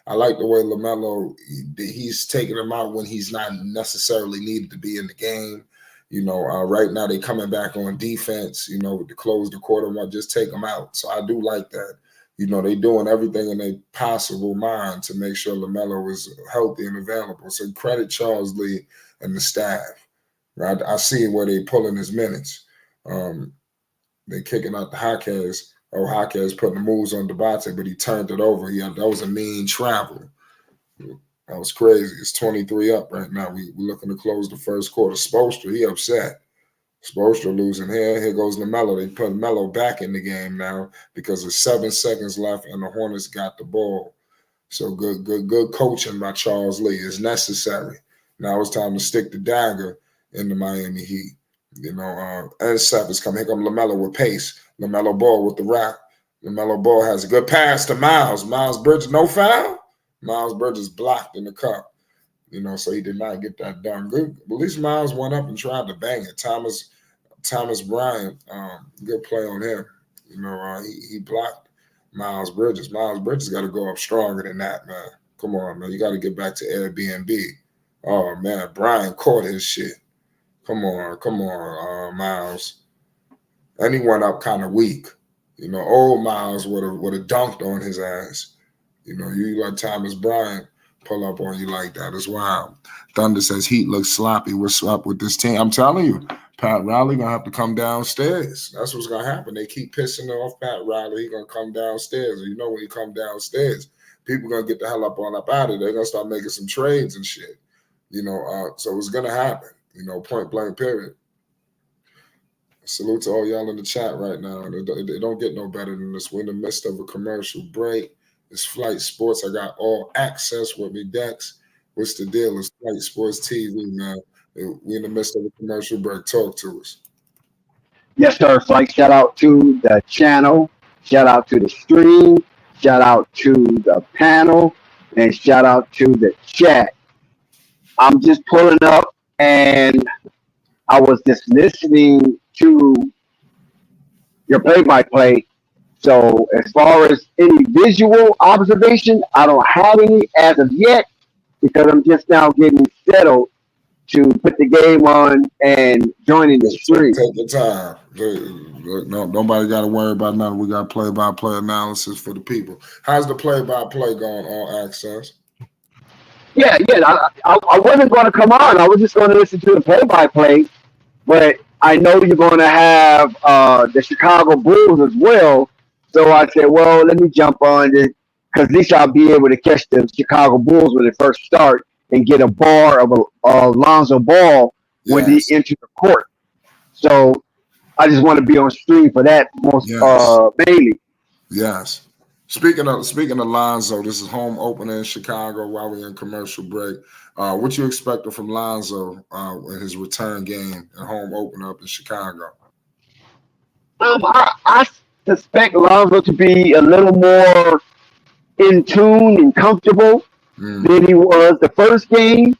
I like the way Lamelo, he's taking him out when he's not necessarily needed to be in the game. Right now they coming back on defense, to close the quarter, just take them out. So I do like that. They doing everything in their possible mind to make sure LaMelo is healthy and available. So credit Charles Lee and the staff. Right? I see where they pulling his minutes. They kicking out the Jaquez. Jaquez putting the moves on Debate, but he turned it over. That was a mean travel. That was crazy. It's 23 up right now. We're looking to close the first quarter. Spoelstra, he upset. Spoelstra losing here. Here goes Lamelo. They put Melo back in the game now because there's 7 seconds left and the Hornets got the ball. So good coaching by Charles Lee is necessary. Now it's time to stick the dagger in the Miami Heat. And Seth is coming. Here comes Lamelo with pace. Lamelo Ball with the rock. Lamelo Ball has a good pass to Miles. Miles Bridges, no foul. Miles Bridges blocked in the cup. So he did not get that done. Good. At least Miles went up and tried to bang it. Thomas Bryant, good play on him. He blocked Miles Bridges. Miles Bridges got to go up stronger than that, man. Come on, man. You got to get back to Airbnb. Oh, man. Bryant caught his shit. Come on, Miles. And he went up kind of weak. Old Miles would have dunked on his ass. You let Thomas Bryant pull up on you like that. It's wild. Thunder says Heat looks sloppy. What's up with this team? I'm telling you, Pat Riley going to have to come downstairs. That's what's going to happen. They keep pissing off Pat Riley. He's going to come downstairs. When he come downstairs, people gonna get the hell up out of it. They're gonna start making some trades and shit. So it's gonna happen. Point blank. Period. Salute to all y'all in the chat right now. It don't get no better than this. We're in the midst of a commercial break. It's Flight Sports. I got all access with me, Dex. What's the deal? It's Flight Sports TV, man. We're in the midst of a commercial break. Talk to us. Yes, sir. Like, shout out to the channel, shout out to the stream, shout out to the panel, and shout out to the chat. I'm just pulling up, and I was just listening to your play-by-play. So as far as any visual observation, I don't have any as of yet because I'm just now getting settled to put the game on and joining the stream. Take your time. No, nobody got to worry about nothing. We got play-by-play analysis for the people. How's the play-by-play going on Access? Yeah. I wasn't going to come on. I was just going to listen to the play-by-play, but I know you're going to have the Chicago Bulls as well. So I said, well, let me jump on this because at least I'll be able to catch the Chicago Bulls when they first start and get a bar of a Lonzo Ball when they enter the court. So I just want to be on stream for that mainly. Yes. Speaking of Lonzo, this is home opener in Chicago while we're in commercial break. What you expecting from Lonzo in his return game and home opener up in Chicago? I suspect Lonzo to be a little more in tune and comfortable than he was the first game.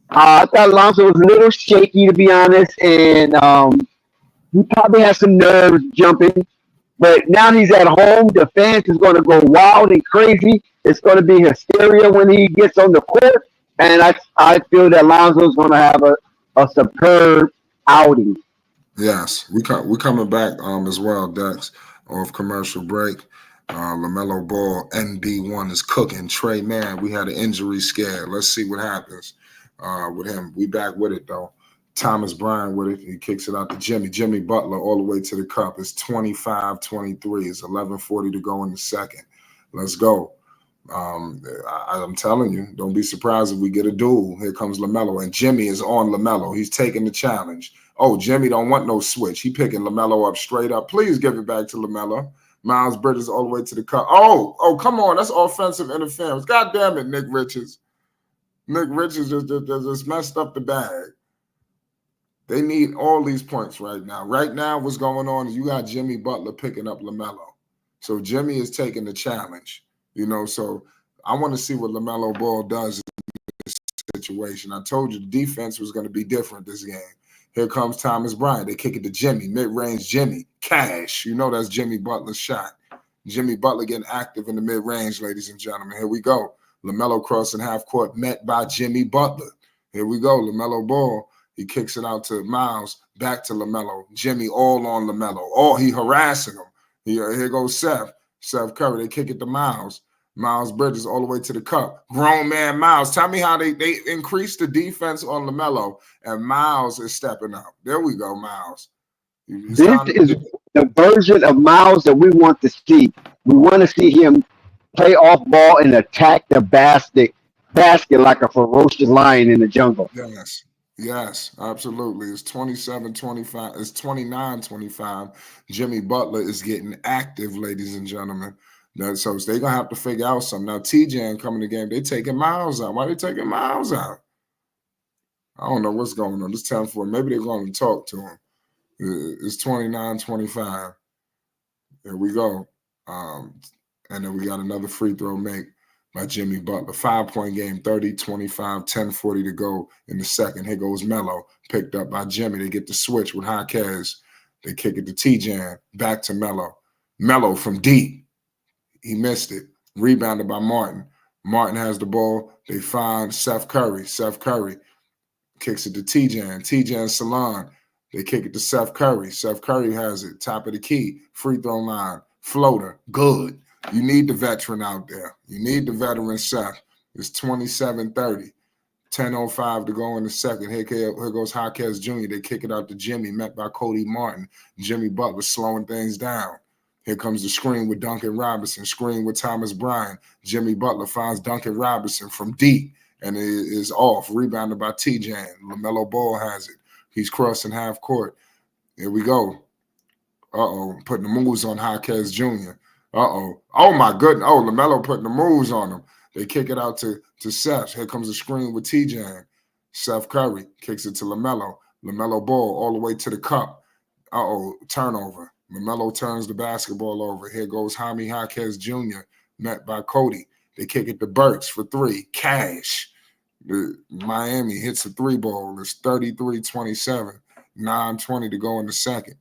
I thought Lonzo was a little shaky, to be honest, and he probably has some nerves jumping. But now he's at home. The fans is going to go wild and crazy. It's going to be hysteria when he gets on the court. And I feel that Lonzo is going to have a superb outing. Yes, we coming back as well, Dex, off commercial break. Lamelo Ball, NB1 is cooking. Trey Mann, we had an injury scare. Let's see what happens with him. We back with it, though. Thomas Bryant with it. He kicks it out to Jimmy. Jimmy Butler all the way to the cup. It's 25-23. It's 11:40 to go in the second. Let's go. I'm telling you, don't be surprised if we get a duel. Here comes LaMelo, and Jimmy is on LaMelo. He's taking the challenge. Oh, Jimmy don't want no switch. He picking LaMelo up straight up. Please give it back to LaMelo. Miles Bridges all the way to the cup. Oh, come on. That's offensive interference. God damn it, Nick Richards. Nick Richards just messed up the bag. They need all these points right now. Right now, what's going on is you got Jimmy Butler picking up LaMelo. So Jimmy is taking the challenge. So I want to see what LaMelo Ball does in this situation. I told you the defense was going to be different this game. Here comes Thomas Bryant. They kick it to Jimmy, mid-range Jimmy. Cash. That's Jimmy Butler's shot. Jimmy Butler getting active in the mid-range, ladies and gentlemen. Here we go. LaMelo crossing half court, met by Jimmy Butler. Here we go. LaMelo Ball. He kicks it out to Miles, back to LaMelo. Jimmy all on LaMelo. Oh, he harassing him. Here goes Seth. Seth Curry. They kick it to Miles. Miles Bridges all the way to the cup. Grown man Miles. Tell me how they increased the defense on LaMelo, and Miles is stepping up. There we go, Miles. This is the version of Miles that we want to see. We want to see him play off ball and attack the basket like a ferocious lion in the jungle. Yes, absolutely. It's 27-25. It's 29-25. Jimmy Butler is getting active, ladies and gentlemen. So they're going to have to figure out something. Now, TJ coming to the game, they taking Miles out. Why they taking Miles out? I don't know what's going on. It's 10-4. Maybe they're going to talk to him. It's 29-25. There we go. And then we got another free throw make by Jimmy Butler. 5-point game, 30-25, 10:40 to go in the second. Here goes Melo, picked up by Jimmy. They get the switch with Jaquez. They kick it to TJ. Back to Melo. Melo from deep. He missed it. Rebounded by Martin. Martin has the ball. They find Seth Curry. Seth Curry kicks it to TJ. TJ and Salon. They kick it to Seth Curry. Seth Curry has it. Top of the key. Free throw line. Floater. Good. You need the veteran out there. You need the veteran Seth. It's 27-30. 10:05 to go in the second. Here goes Jaquez Jr. They kick it out to Jimmy, met by Cody Martin. Jimmy Butler slowing things down. Here comes the screen with Duncan Robinson, screen with Thomas Bryant. Jimmy Butler finds Duncan Robinson from deep, and it is off. Rebounded by T-Jan. LaMelo Ball has it. He's crossing half court. Here we go. Putting the moves on Jaquez Jr. Oh, my goodness. Oh, LaMelo putting the moves on him. They kick it out to Seth. Here comes the screen with T-Jan. Seth Curry kicks it to LaMelo. LaMelo Ball all the way to the cup. Turnover. LaMelo turns the basketball over. Here goes Jaime Jaquez Jr., met by Cody. They kick it to Burks for three. Cash. Miami hits a three ball. It's 33-27. 9:20 to go in the second.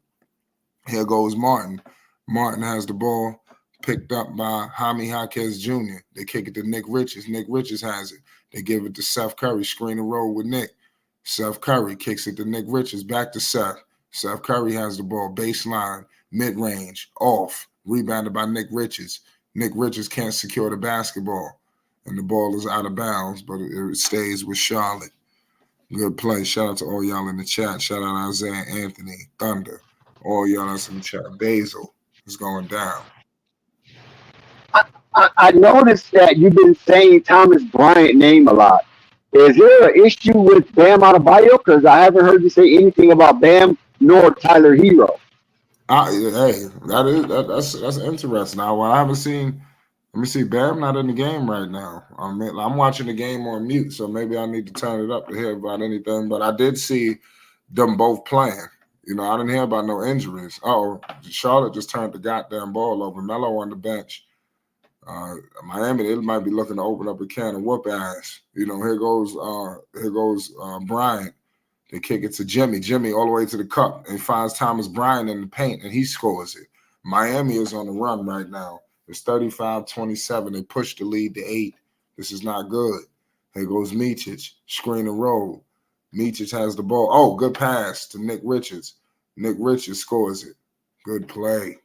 Here goes Martin. Martin has the ball picked up by Jaime Jaquez Jr. They kick it to Nick Richards. Nick Richards has it. They give it to Seth Curry. Screen and roll with Nick. Seth Curry kicks it to Nick Richards. Back to Seth. Seth Curry has the ball. Baseline. Mid-range. Off. Rebounded by Nick Richards. Nick Richards can't secure the basketball. And the ball is out of bounds, but it stays with Charlotte. Good play. Shout out to all y'all in the chat. Shout out Isaiah Anthony, Thunder. All y'all that's in the chat. Basil is going down. I noticed that you've been saying Thomas Bryant name a lot. Is there an issue with Bam Adebayo? Because I haven't heard you say anything about Bam nor Tyler Hero. Hey, that's interesting. Now, I haven't seen. Let me see. Bam not in the game right now. I'm watching the game on mute, so maybe I need to turn it up to hear about anything. But I did see them both playing. I didn't hear about no injuries. Charlotte just turned the goddamn ball over. Melo on the bench. Miami, they might be looking to open up a can of whoop ass. Here goes Bryant. They kick it to Jimmy. Jimmy all the way to the cup and finds Thomas Bryant in the paint, and he scores it. Miami is on the run right now. It's 35-27. They push the lead to 8. This is not good. Here goes Micic. Screen and roll. Micic has the ball. Oh, good pass to Nick Richards. Nick Richards scores it. Good play.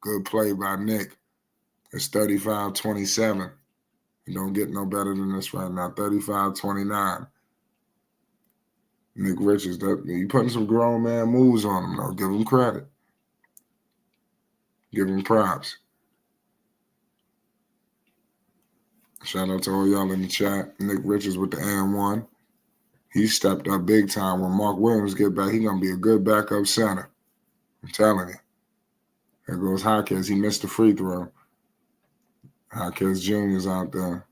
Good play by Nick. It's 35-27. You don't get no better than this right now. 35-29. Nick Richards, you putting some grown man moves on him, though. Give him credit. Give him props. Shout out to all y'all in the chat. Nick Richards with the and 1. He stepped up big time. When Mark Williams get back, he's going to be a good backup center. I'm telling you. There goes Jaquez. He missed the free throw. Jaquez Jr. is out there.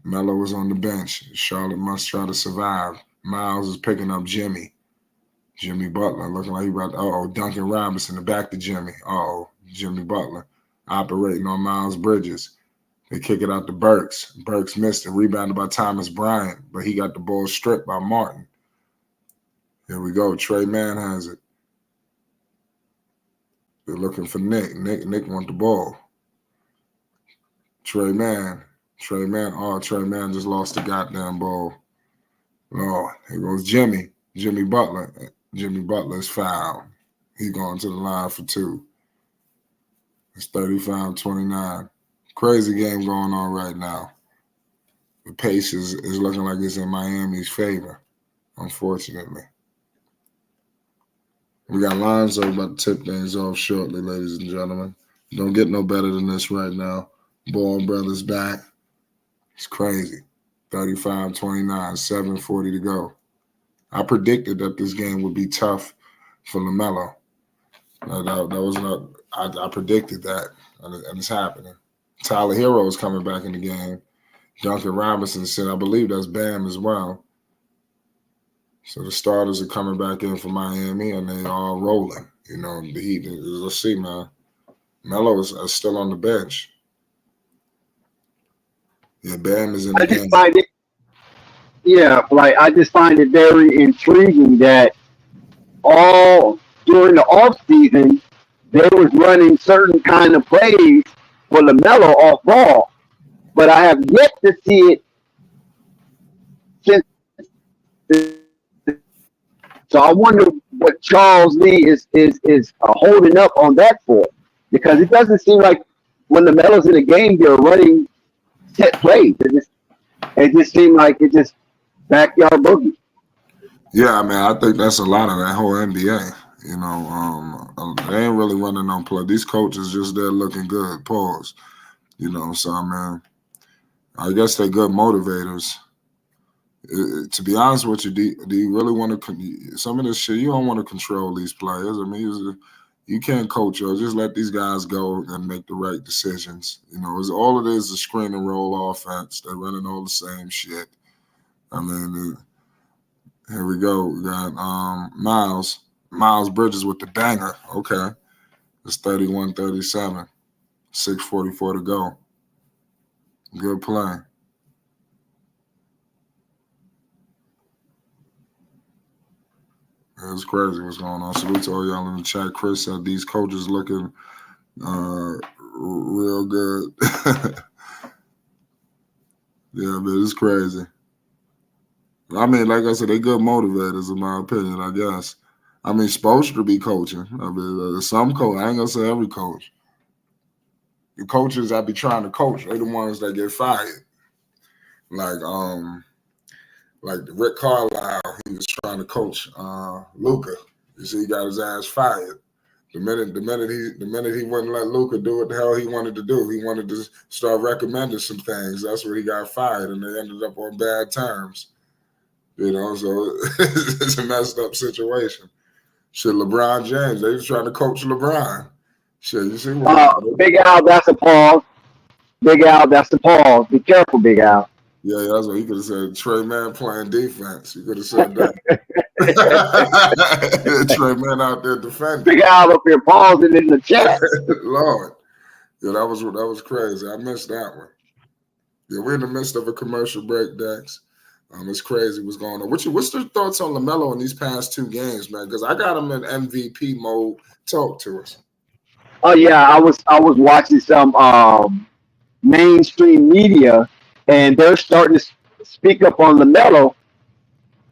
Melo is on the bench. Charlotte must try to survive. Miles is picking up Jimmy. Jimmy Butler looking like he about to, Duncan Robinson back to Jimmy. Jimmy Butler operating on Miles Bridges. They kick it out to Burks. Burks missed it. Rebounded by Thomas Bryant, but he got the ball stripped by Martin. Here we go. Trey Mann has it. They're looking for Nick. Nick want the ball. Trey Mann. Trey Mann just lost the goddamn ball. Lord, here goes Jimmy. Jimmy Butler. Jimmy Butler is fouled. He's going to the line for 2. It's 35-29. Crazy game going on right now. The pace is looking like it's in Miami's favor, unfortunately. We got Lonzo about to tip things off shortly, ladies and gentlemen. Don't get no better than this right now. Ball brothers back. It's crazy. 35-29, 7:40 to go. I predicted that this game would be tough for LaMelo. That was not. I predicted that, and it's happening. Tyler Hero is coming back in the game. Duncan Robinson said, I believe that's Bam as well. So the starters are coming back in for Miami, and they all rolling. The Heat. Let's see, man. Melo is still on the bench. Yeah, Bam is in the game. I just find it very intriguing that all during the offseason, they was running certain kind of plays for LaMelo off ball. But I have yet to see it since. So I wonder what Charles Lee is holding up on that for. Because it doesn't seem like when LaMelo's in the game, they're running set plays. It just seemed like it just backyard boogie. Yeah, man, I think that's a lot of that whole NBA. You know, they ain't really running on play. These coaches just there looking good. Pause. You know, so I mean, I guess they're good motivators. To be honest with you, do you really want to? Some of this shit, you don't want to control these players. I mean, you can't coach them. Just let these guys go and make the right decisions. You know, it's all it is screen and roll offense. They're running all the same shit. I mean, here we go. We got Miles Bridges with the banger. Okay, it's 31-37. 6:44 to go. Good play. It's crazy what's going on. So we told y'all in the chat, Chris said these coaches looking real good. Yeah, man, it's crazy. I mean, like I said, they good motivators in my opinion, I guess. I mean, supposed to be coaching. I mean, some coach. I ain't gonna say every coach. The coaches I be trying to coach, they the ones that get fired. Like Rick Carlisle, he was trying to coach Luka. You see, he got his ass fired. The minute he wouldn't let Luka do what the hell he wanted to do, he wanted to start recommending some things. That's where he got fired, and they ended up on bad terms. You know, so it's a messed up situation. Shit, LeBron James, they was trying to coach LeBron. Shit, you see what? Big Al, that's a pause. Big Al, that's a pause. Be careful, Big Al. Yeah, that's what he could have said. Trey Man playing defense. He could have said that. Trey Man out there defending. Big Al up here pausing in the chat. Lord. Yeah, that was crazy. I missed that one. Yeah, we're in the midst of a commercial break, Dex. It's crazy what's going on. What's your thoughts on Lamelo in these past two games, man? Because I got him in MVP mode. Talk to us. Oh yeah, I was watching some mainstream media, and they're starting to speak up on Lamelo.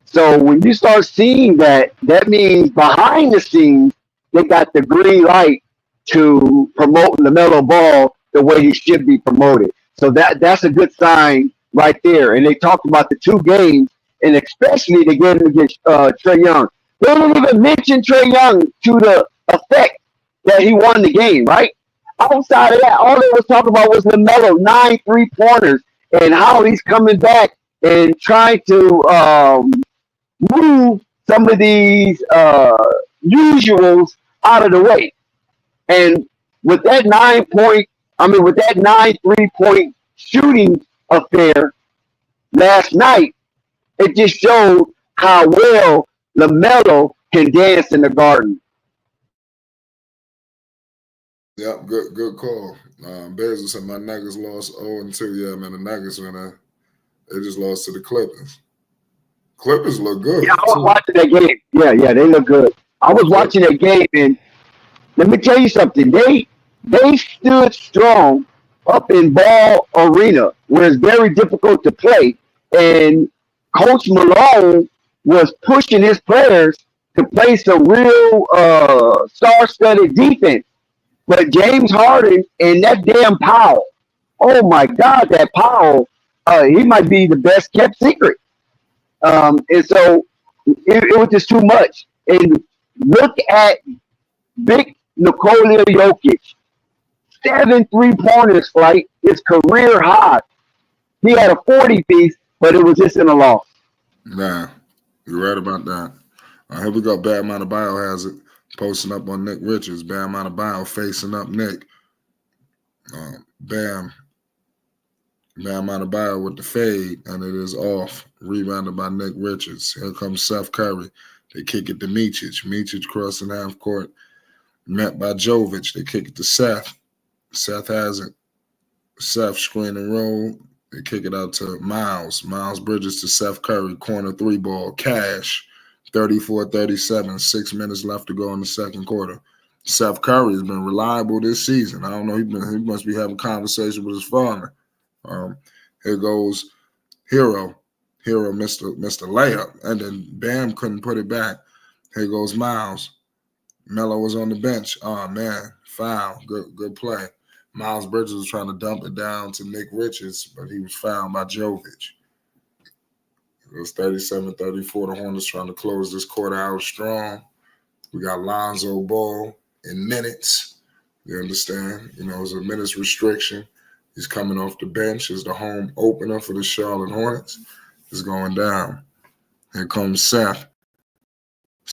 So when you start seeing that, that means behind the scenes they got the green light to promote Lamelo Ball the way he should be promoted. So that's a good sign right there. And they talked about the two games, and especially the game against Trae Young. They didn't even mention Trae Young to the effect that he won the game, right? Outside of that, all they was talking about was Lamelo, 9 3-pointers, and how he's coming back and trying to move some of these usuals out of the way. And with that 9 3-point shooting affair last night, it just showed how well LaMelo can dance in the garden. Yep, good call. Bezos said my Nuggets lost 0-2. Yeah, man, the Nuggets they just lost to the Clippers. Clippers look good. Yeah, I was watching that game. Yeah, they look good. I was watching that game, and let me tell you something. They stood strong up in Ball Arena, where it's very difficult to play. And Coach Malone was pushing his players to play some real star-studded defense. But James Harden and that damn Powell, oh my God, that Powell, he might be the best kept secret. And so it was just too much. And look at Big Nikola Jokic. 7 3-pointers, like his career high. He had a 40 piece, but it was just in a loss. Nah, you're right about that. Here we go. Bam Adebayo has it. Posting up on Nick Richards. Bam Adebayo facing up Nick. Bam Adebayo with the fade, and it is off. Rebounded by Nick Richards. Here comes Seth Curry. They kick it to Micic. Micic crossing half court. Met by Jovic. They kick it to Seth. Seth has it. Seth screen and roll. They kick it out to Miles. Miles Bridges to Seth Curry. Corner 3-ball. Cash. 34-37. 6 minutes left to go in the second quarter. Seth Curry has been reliable this season. I don't know. He must be having a conversation with his father. Here goes Hero. Hero missed the layup, and then Bam couldn't put it back. Here goes Miles. Melo was on the bench. Oh man, foul. Good play. Miles Bridges was trying to dump it down to Nick Richards, but he was fouled by Jovic. It was 37-34. The Hornets trying to close this quarter out strong. We got Lonzo Ball in minutes. You understand? You know, it's a minutes restriction. He's coming off the bench as the home opener for the Charlotte Hornets. It's going down. Here comes Seth.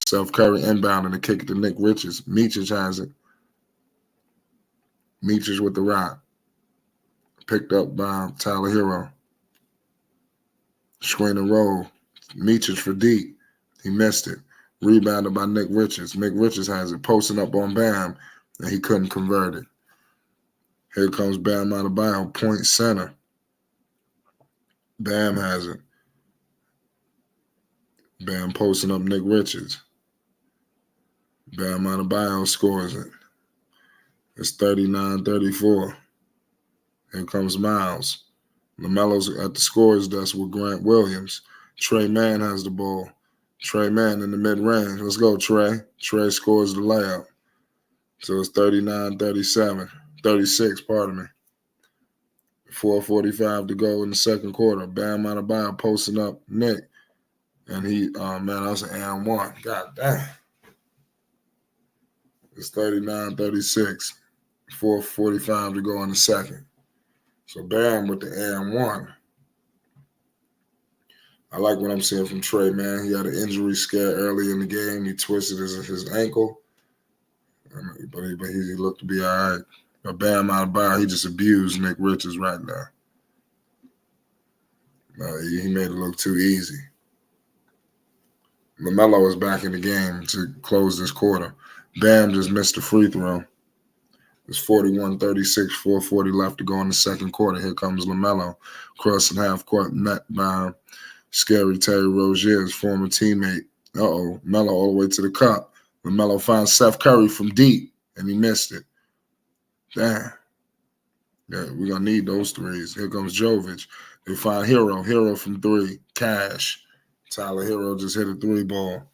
Seth Curry inbound and the kick to Nick Richards. Meachich has it. Meachich with the rock. Picked up by Tyler Hero. Screen and roll. Meachich for deep. He missed it. Rebounded by Nick Richards. Nick Richards has it. Posting up on Bam, and he couldn't convert it. Here comes Bam Adebayo, point center. Bam has it. Bam posting up Nick Richards. Bam Adebayo scores it. It's 39-34. Here comes Miles. Lamelo's at the scorer's desk with Grant Williams. Trey Mann has the ball. Trey Mann in the mid-range. Let's go, Trey. Trey scores the layup. So it's 39-37. 36, pardon me. 4:45 to go in the second quarter. Bam Adebayo posting up Nick. And he, man, that was an and one. God damn. It's 39-36. 4:45 to go in the second. So Bam with the and one. I like what I'm seeing from Trey, man. He had an injury scare early in the game. He twisted his ankle. But he looked to be all right. But Bam Adebayo, he just abused Nick Richards right now. He made it look too easy. Lamelo is back in the game to close this quarter. Bam just missed a free throw. It's 41-36, 4:40 left to go in the second quarter. Here comes Lamelo, crossing half court, met by Scary Terry Rozier's former teammate. Melo all the way to the cup. Lamelo finds Seth Curry from deep, and he missed it. Damn. Yeah, we're going to need those threes. Here comes Jovic. They find Hero. Hero from three. Cash. Tyler Hero just hit a three ball.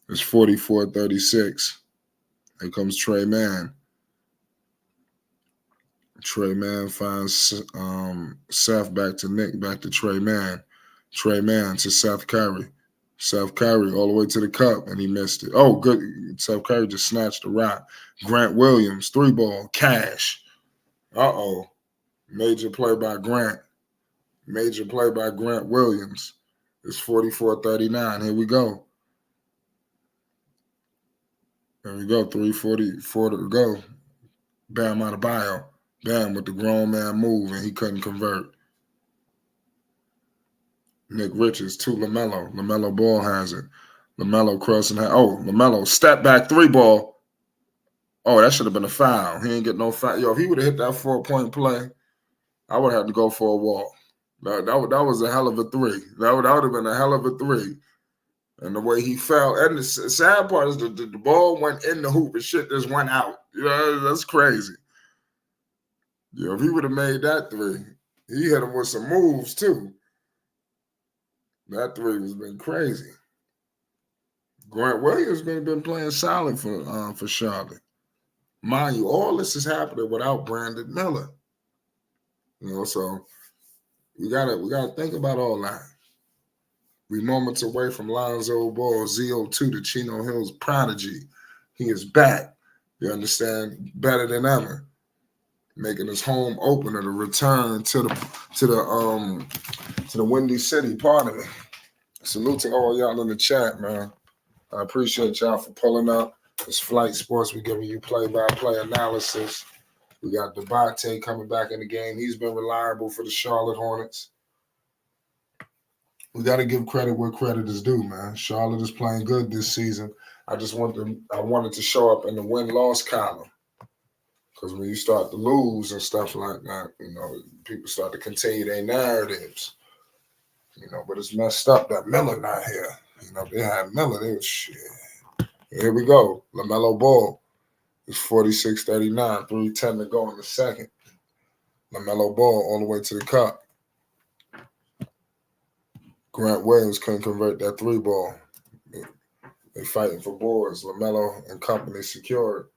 It's 44-36. Here comes Trey Mann. Trey Mann finds Seth back to Nick, back to Trey Mann. Trey Mann to Seth Curry. Seth Curry all the way to the cup, and he missed it. Oh, good. Seth Curry just snatched the rock. Grant Williams, three ball, cash. Major play by Grant. Major play by Grant Williams. It's 44-39. Here we go. There we go. 3:44 to go. Bam Adebayo. Bam with the grown man move, and he couldn't convert. Nick Richards to Lamelo. Lamelo Ball has it. Lamelo crossing. Lamelo step back three ball. Oh, that should have been a foul. He ain't get no foul. Yo, if he would have hit that 4-point play, I would have had to go for a walk. That was a hell of a three. That would have been a hell of a three. And the way he fell. And the sad part is the ball went in the hoop and shit just went out. You know, that's crazy. If he would have made that three, he hit him with some moves too. That three has been crazy. Grant Williams been playing solid for Charlotte. Mind you, all this is happening without Brandon Miller. So we gotta think about all that. We moments away from Lonzo Ball, ZO2 to Chino Hill's prodigy. He is back. You understand? Better than ever. Making his home opener to return to the Windy City. Pardon me. Salute to all y'all in the chat, man. I appreciate y'all for pulling up. It's Flight Sports. We're giving you play-by-play analysis. We got Debate coming back in the game. He's been reliable for the Charlotte Hornets. We got to give credit where credit is due, man. Charlotte is playing good this season. I wanted to show up in the win-loss column. Because when you start to lose and stuff like that, people start to continue their narratives. But it's messed up that Miller not here. They had Miller. They was shit. Here we go. LaMelo Ball. It's 46-39. 3:10 to go in the second. LaMelo Ball all the way to the cup. Grant Williams couldn't convert that three ball. They fighting for boards. LaMelo and company secured.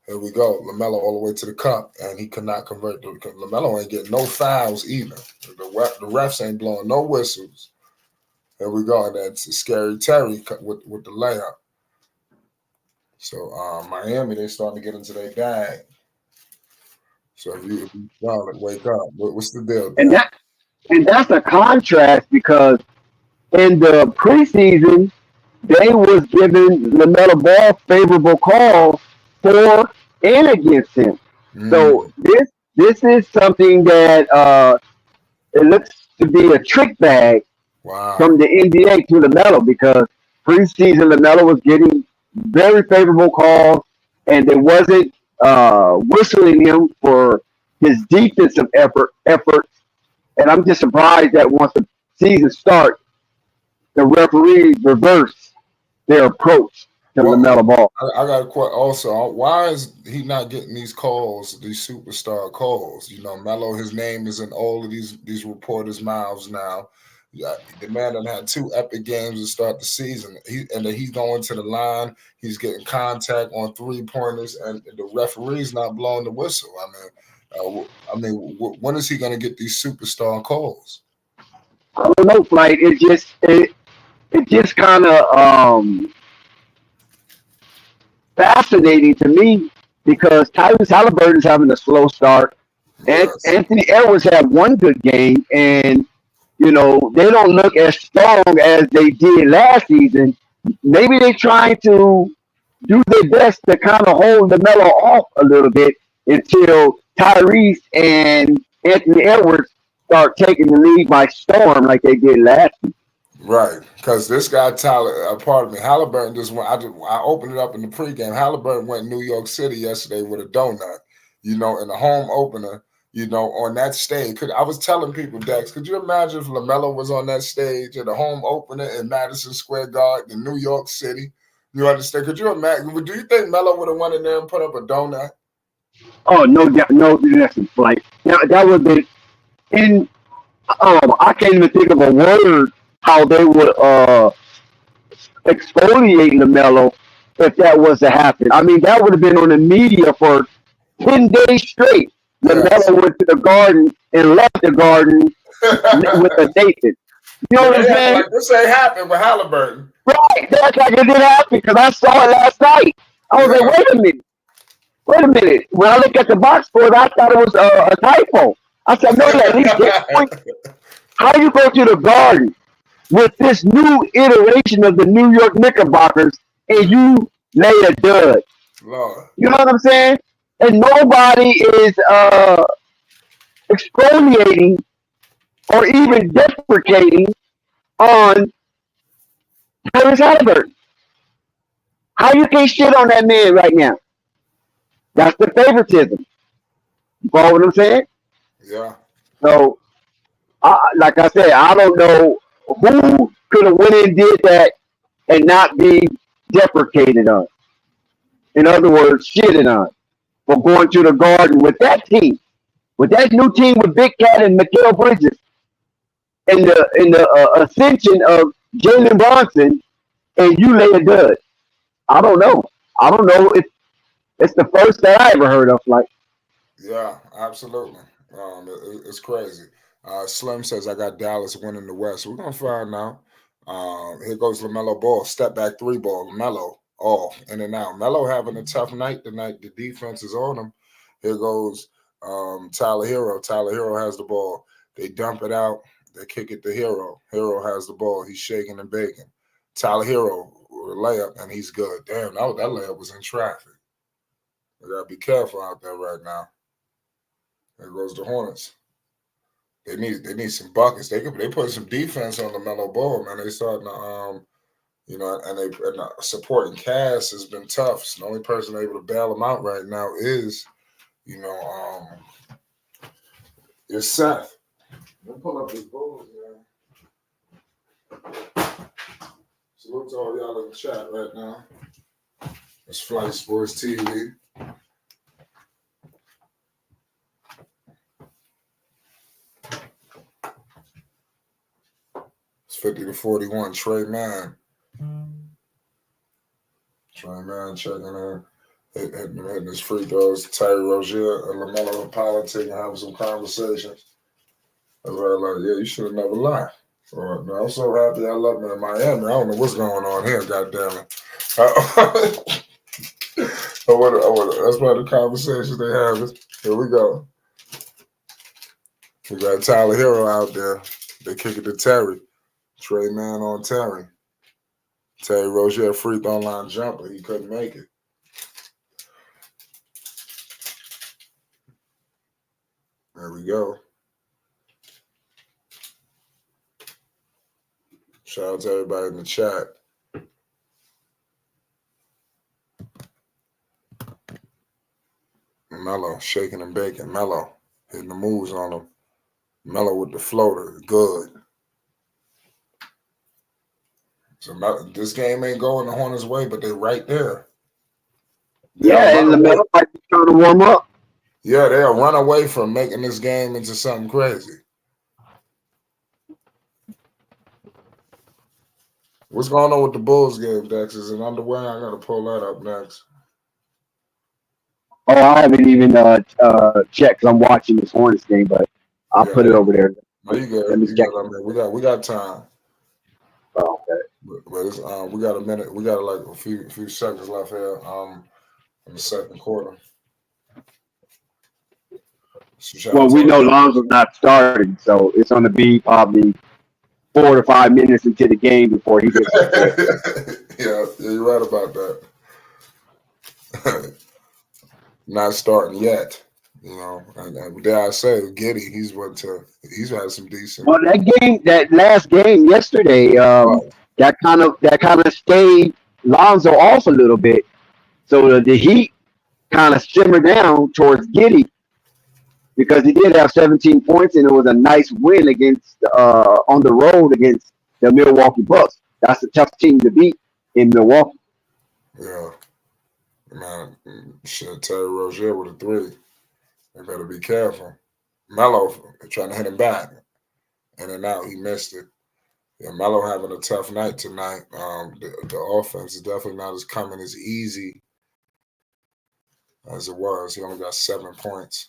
Here we go. LaMelo all the way to the cup, and he could not convert. LaMelo ain't getting no fouls either. The refs ain't blowing no whistles. Here we go. And that's Scary Terry with the layup. So Miami, they starting to get into their bag. So if you Charlotte, wake up. What's the deal, And Dad? that's a contrast because in the preseason they was giving Lamelo Ball favorable calls for and against him. So Mm, this is something that it looks to be a trick bag wow. from the NBA to Lamelo because preseason Lamelo was getting very favorable calls and they wasn't whistling him for his defensive efforts. And I'm just surprised that once the season starts, the referees reverse their approach to Well, Lamelo Ball. I got a question also. Why is he not getting these calls, these superstar calls? You know, Melo, his name is in all of these reporters' mouths now. Yeah, the man done had two epic games to start the season. And then he's going to the line. He's getting contact on 3-pointers, and the referee's not blowing the whistle. When is he going to get these superstar calls? I don't know, like it just kind of fascinating to me because Tyrese Halliburton is having a slow start, and Yes, Anthony Edwards had one good game, and they don't look as strong as they did last season. Maybe they're trying to do their best to kind of hold the mellow off a little bit until Tyrese and Anthony Edwards start taking the league by storm like they did last season. right, because this guy Tyler, pardon me, Halliburton just went. I opened it up in the pregame. Halliburton went New York City yesterday with a donut. In the home opener. On that stage. I was telling people, Dex, could you imagine if LaMelo was on that stage at the home opener in Madison Square Garden in New York City? You understand? Could you imagine? Do you think Melo would have went in there and put up a donut? Oh no, no, listen, like that would be in. I can't even think of a word how they would exfoliate Lamelo if that was to happen. I mean, that would have been on the media for 10 days straight. Yes. Lamelo went to the garden and left the garden with a Nathan. You know Yeah, what I'm they acting saying? like this ain't happened with Halliburton. Right. That's like it did happen because I saw it last night. I was Yeah. like, wait a minute. Wait a minute. When I looked at the box score, I thought it was a typo. I said, no, at least get point. How you go to the garden with this new iteration of the New York Knickerbockers and you lay a dud? Lord. You know what I'm saying? And nobody is exfoliating or even deprecating on Tyrese Halliburton. How you can shit on that man right now? That's the favoritism. You follow what I'm saying? Yeah. So, like I said, I don't know who could have went and did that and not be deprecated on. In other words, shitted on for going to the garden with that team, with that new team with Big Cat and Mikal Bridges, in the ascension of Jalen Bronson, and you lay a dud. I don't know. I don't know if it's the first that I ever heard of. Like, Yeah, absolutely. It's crazy. Slim says I got Dallas winning the West. We're gonna find out. Here goes Lamelo Ball, step back three ball. Lamelo, in and out. Melo having a tough night tonight. The defense is on him. Here goes Tyler Hero. Tyler Hero has the ball. They dump it out. They kick it to Hero. Hero has the ball. He's shaking and baking. Tyler Hero with a layup, and he's good. Damn, that layup was in traffic. We gotta be careful out there right now. There goes the Hornets. They need some buckets. They put some defense on the Mellow Ball, man. They starting to and the supporting cast has been tough. So the only person able to bail them out right now is is Seth. Let me pull up his Bulls, man. Salute to all y'all in the chat right now. It's Flight Sports TV. It's 50-41. Trey Man. Trey Man checking in. Hitting his free throws. Terry Rozier and LaMelo and politic and having some conversations. I was like, yeah, you should have never lied. So, man, I'm so happy I love me in Miami. I don't know what's going on here, goddamn it. That's one of the conversations they have. Here we go. We got Tyler Hero out there. They kick it to Terry. Trey Man on Terry. Terry Rozier free throw line jumper. He couldn't make it. There we go. Shout out to everybody in the chat. Melo shaking and baking. Melo hitting the moves on him. Melo with the floater. Good. So this game ain't going the Hornets' way, but they right there. Yeah, and Lamelo might be trying to warm up. Yeah, they'll run away from making this game into something crazy. What's going on with the Bulls game, Dex? Is it underway? I got to pull that up next. Oh, I haven't even checked because I'm watching this Hornets game, but I'll put it over there. No, you good. Let me check. I mean, we got time. Oh, okay. But it's, we got a minute. We got like a few seconds left here in the second quarter. So well, we know Lonzo's not starting, so it's going to be probably 4 to 5 minutes into the game before he gets Yeah, you're right about that. Not starting yet, you know. And dare I say, Giddy, he's had some decent. Well, that last game yesterday, that kind of stayed Lonzo off a little bit, so the heat kind of simmered down towards Giddy because he did have 17 points and it was a nice win against on the road against the Milwaukee Bucks. That's a tough team to beat in Milwaukee. Yeah. Man, shit, Terry Rozier with a 3. They better be careful. Melo trying to hit him back. In and out, he missed it. Yeah, Melo having a tough night tonight. The offense is definitely not coming as easy as it was. He only got 7 points.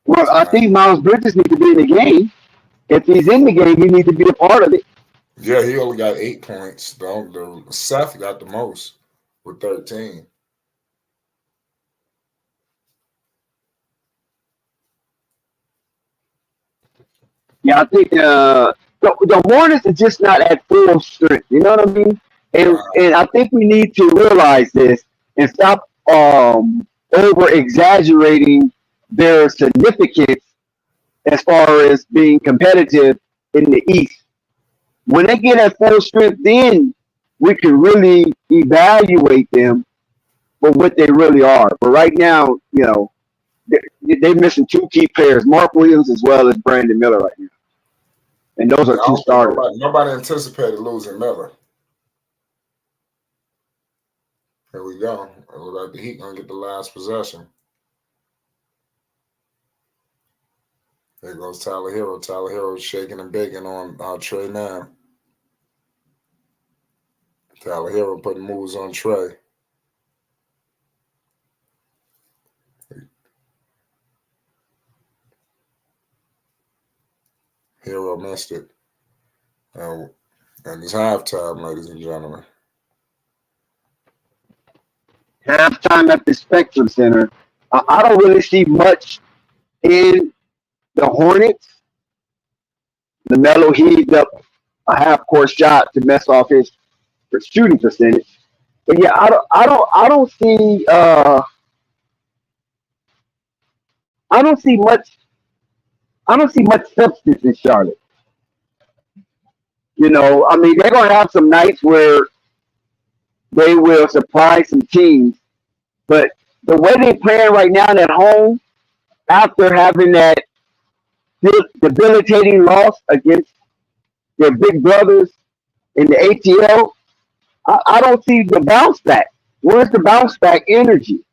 Well, I think Miles Bridges needs to be in the game. If he's in the game, he needs to be a part of it. Yeah, he only got 8 points. Seth got the most with 13. Yeah, I think the Hornets are just not at full strength. You know what I mean? And I think we need to realize this and stop over exaggerating their significance as far as being competitive in the East. When they get at full strength, then we can really evaluate them for what they really are. But right now, you know, they're missing 2 key players, Mark Williams as well as Brandon Miller right now. And those are 2 starters. Nobody anticipated losing Miller. Here we go. It looks like the Heat going to get the last possession. There goes Tyler Hero. Tyler Hero shaking and baking on Trey Man. Tyler Hero putting moves on Trey. Hero missed it. And it's halftime, ladies and gentlemen. Halftime at the Spectrum Center. I don't really see much in the Hornets. Lamelo heaved up a half-court shot to mess off his shooting percentage. But yeah, I don't see much substance in Charlotte. You know, I mean, they're going to have some nights where they will surprise some teams, but the way they're playing right now at home, after having that debilitating loss against their big brothers in the ATL, I don't see the bounce back. Where's the bounce back energy?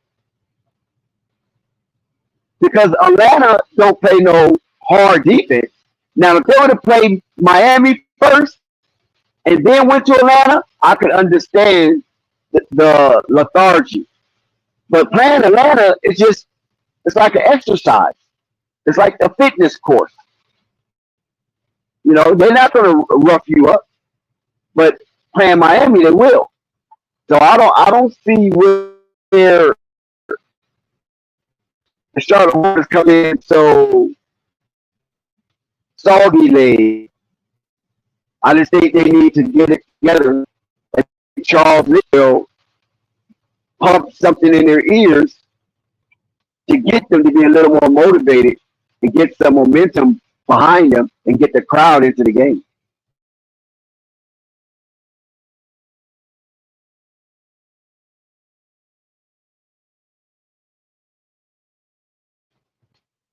Because Atlanta don't play no hard defense. Now, if they would have played Miami first and then went to Atlanta, I could understand the lethargy. But playing Atlanta is it's like an exercise. It's like a fitness course. You know, they're not going to rough you up, but playing Miami, they will. So I don't see where the Charlotte Hornets come in so soggy legs. I just think they need to get it together. And Charles Mitchell pump something in their ears to get them to be a little more motivated and get some momentum behind them and get the crowd into the game.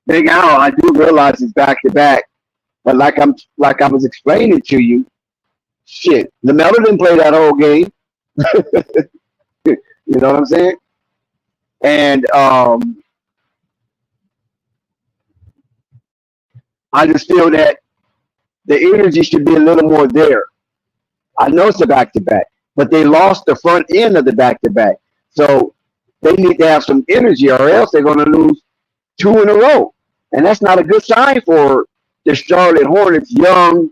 Big Al, I do realize it's back to back, but like I was explaining to you, shit, Lamelo didn't play that whole game. You know what I'm saying? And I just feel that the energy should be a little more there. I know it's a back to back, but they lost the front end of the back to back. So they need to have some energy or else they're going to lose two in a row. And that's not a good sign for the Charlotte Hornets' young,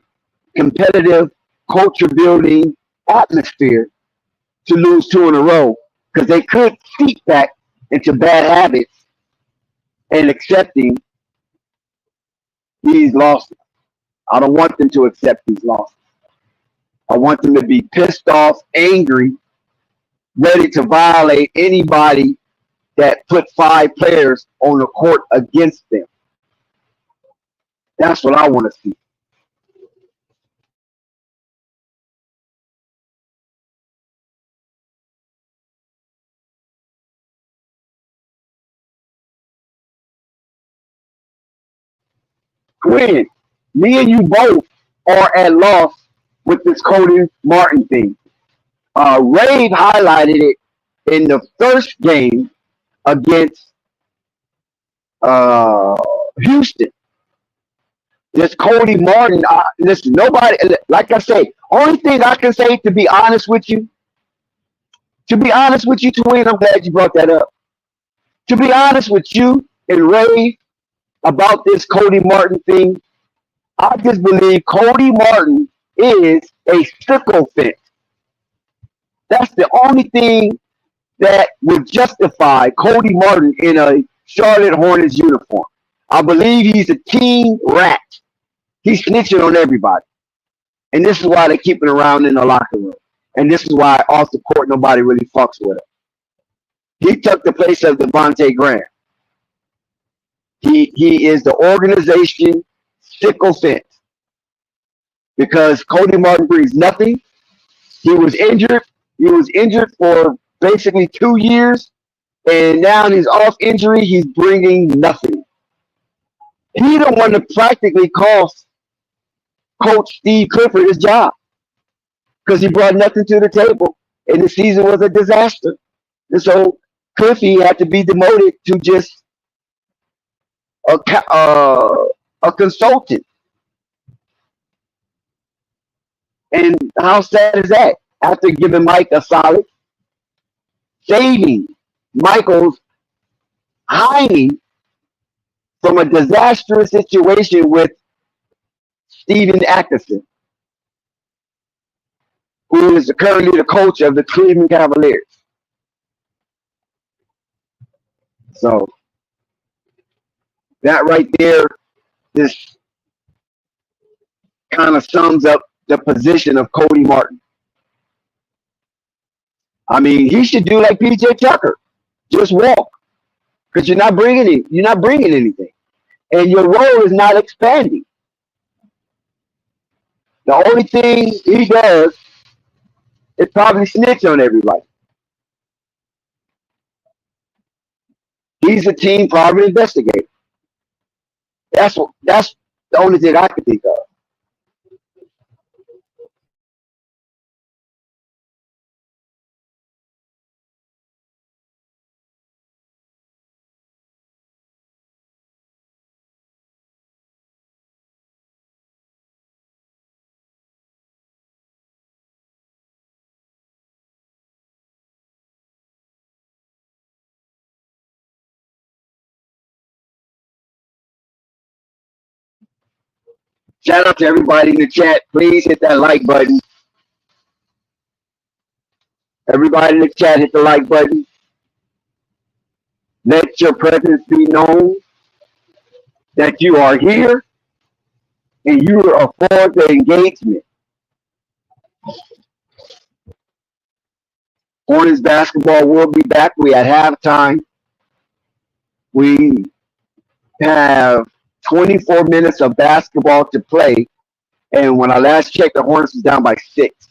competitive, culture building atmosphere to lose two in a row because they could seep back into bad habits and accepting these losses. I don't want them to accept these losses. I want them to be pissed off, angry, ready to violate anybody that put 5 players on the court against them. That's what I want to see. Quinn, me and you both are at loss with this Cody Martin thing. Rave highlighted it in the first game against uh, Houston. This Cody Martin, listen, nobody, like I say, only thing I can say to be honest with you, Twin, I'm glad you brought that up. To be honest with you and Ray about this Cody Martin thing, I just believe Cody Martin is a sycophant. That's the only thing that would justify Cody Martin in a Charlotte Hornets uniform. I believe he's a team rat. He's snitching on everybody. And this is why they keep him around in the locker room. And this is why off the court nobody really fucks with him. He took the place of Devontae Graham. He is the organization sycophant because Cody Martin brings nothing. He was injured. He was injured for basically 2 years, and now he's off injury. He's bringing nothing. He the one that practically cost Coach Steve Clifford his job because he brought nothing to the table, and the season was a disaster. And so Cliffy had to be demoted to just a consultant. And how sad is that? After giving Mike a solid, saving Michael's hiding from a disastrous situation with Steven Atkinson, who is currently the coach of the Cleveland Cavaliers. So that right there, this kind of sums up the position of Cody Martin. I mean, he should do like PJ Tucker, just walk, because you're not bringing anything, and your role is not expanding. The only thing he does is probably snitch on everybody. He's a team private investigator. That's the only thing I can think of. Shout out to everybody in the chat. Please hit that like button. Everybody in the chat, hit the like button. Let your presence be known that you are here and you afford the engagement. Hornets basketball will be back. We at halftime. We have 24 minutes of basketball to play. And when I last checked, the Hornets was down by 6.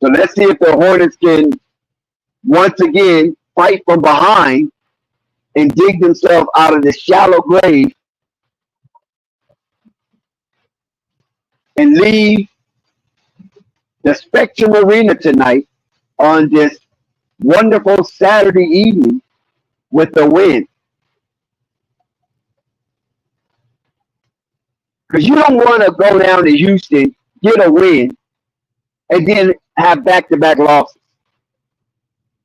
So let's see if the Hornets can once again fight from behind and dig themselves out of this shallow grave and leave the Spectrum Arena tonight on this wonderful Saturday evening with the win. Because you don't want to go down to Houston, get a win, and then have back-to-back losses.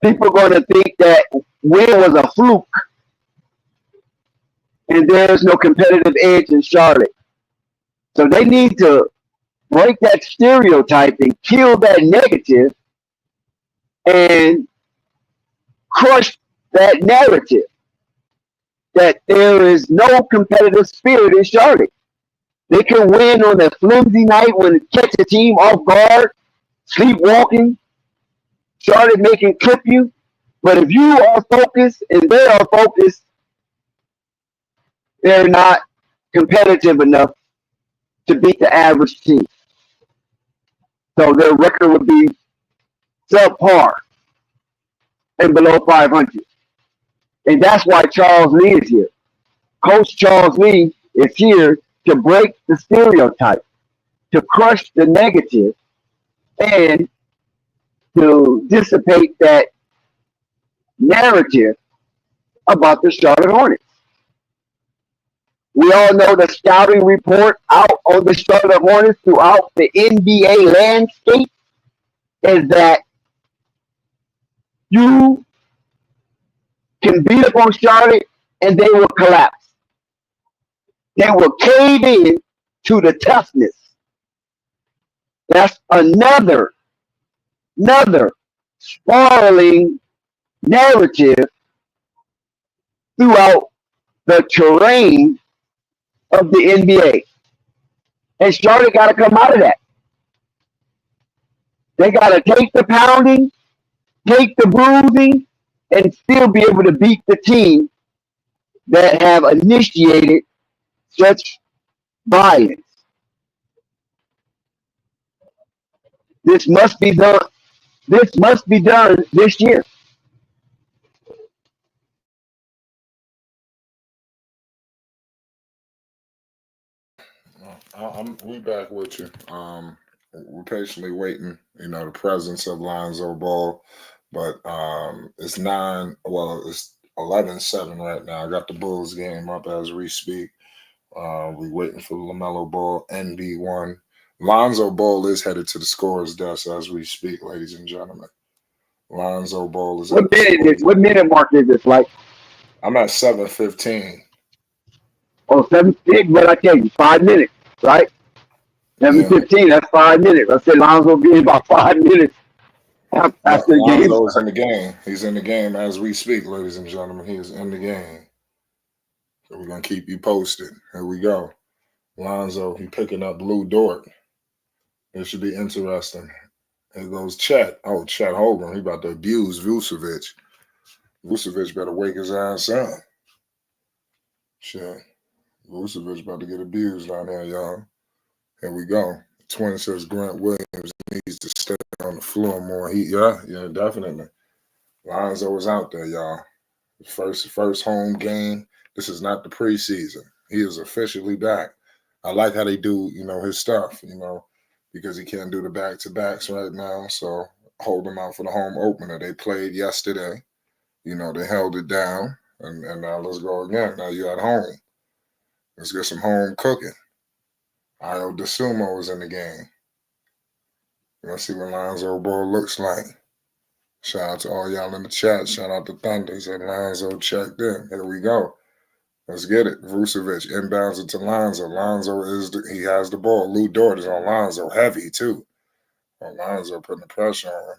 People are going to think that win was a fluke and there's no competitive edge in Charlotte. So they need to break that stereotype and kill that negative and crush that narrative that there is no competitive spirit in Charlotte. They can win on a flimsy night when it catch a team off guard, sleepwalking, Charlotte making clip you. But if you are focused and they are focused, they're not competitive enough to beat the average team. So their record would be subpar and below 500. And that's why Charles Lee is here. Coach Charles Lee is here to break the stereotype, to crush the negative, and to dissipate that narrative about the Charlotte Hornets. We all know the scouting report out on the Charlotte Hornets throughout the NBA landscape is that you can beat up on Charlotte and they will collapse. They will cave in to the toughness. That's another spiraling narrative throughout the terrain of the NBA. And Charlotte got to come out of that. They got to take the pounding, take the bruising, and still be able to beat the team that have initiated such violence. This must be done. This must be done this year. We back with you. We're patiently waiting, the presence of Lonzo Ball, but it's 11-7 right now. I got the Bulls game up as we speak. We waiting for Lamelo Ball, NB1. Lonzo Ball is headed to the scorer's desk as we speak, ladies and gentlemen. Lonzo Ball is. What minute mark is this like? I'm at 7:15. Oh, 7 big, what I tell you, 5 minutes, right? 7:15, that's 5 minutes. I said Lonzo be about 5 minutes after the game. Lonzo's in the game. He's in the game as we speak, ladies and gentlemen. He is in the game. So we're gonna keep you posted. Here we go. Lonzo, he picking up Lou Dort. It should be interesting. Here goes Chet. Oh, Chet Holmgren. He about to abuse Vucevic. Vucevic better wake his ass up. Shit. Vucevic about to get abused out here, y'all. Here we go. Twin says Grant Williams needs to stay on the floor more. Yeah, definitely. Lonzo is out there, y'all. First home game. This is not the preseason. He is officially back. I like how they do, his stuff, because he can't do the back-to-backs right now. So hold him out for the home opener. They played yesterday. They held it down. And now let's go again. Now you're at home. Let's get some home cooking. Io DeSumo is in the game. Let's see what Lonzo Ball looks like. Shout out to all y'all in the chat. Shout out to Thunder. He said Lonzo checked in. Here we go. Let's get it. Vucevic inbounds it to Lonzo. Lonzo he has the ball. Lou Dort is on Lonzo. Heavy, too. Lonzo putting the pressure on him.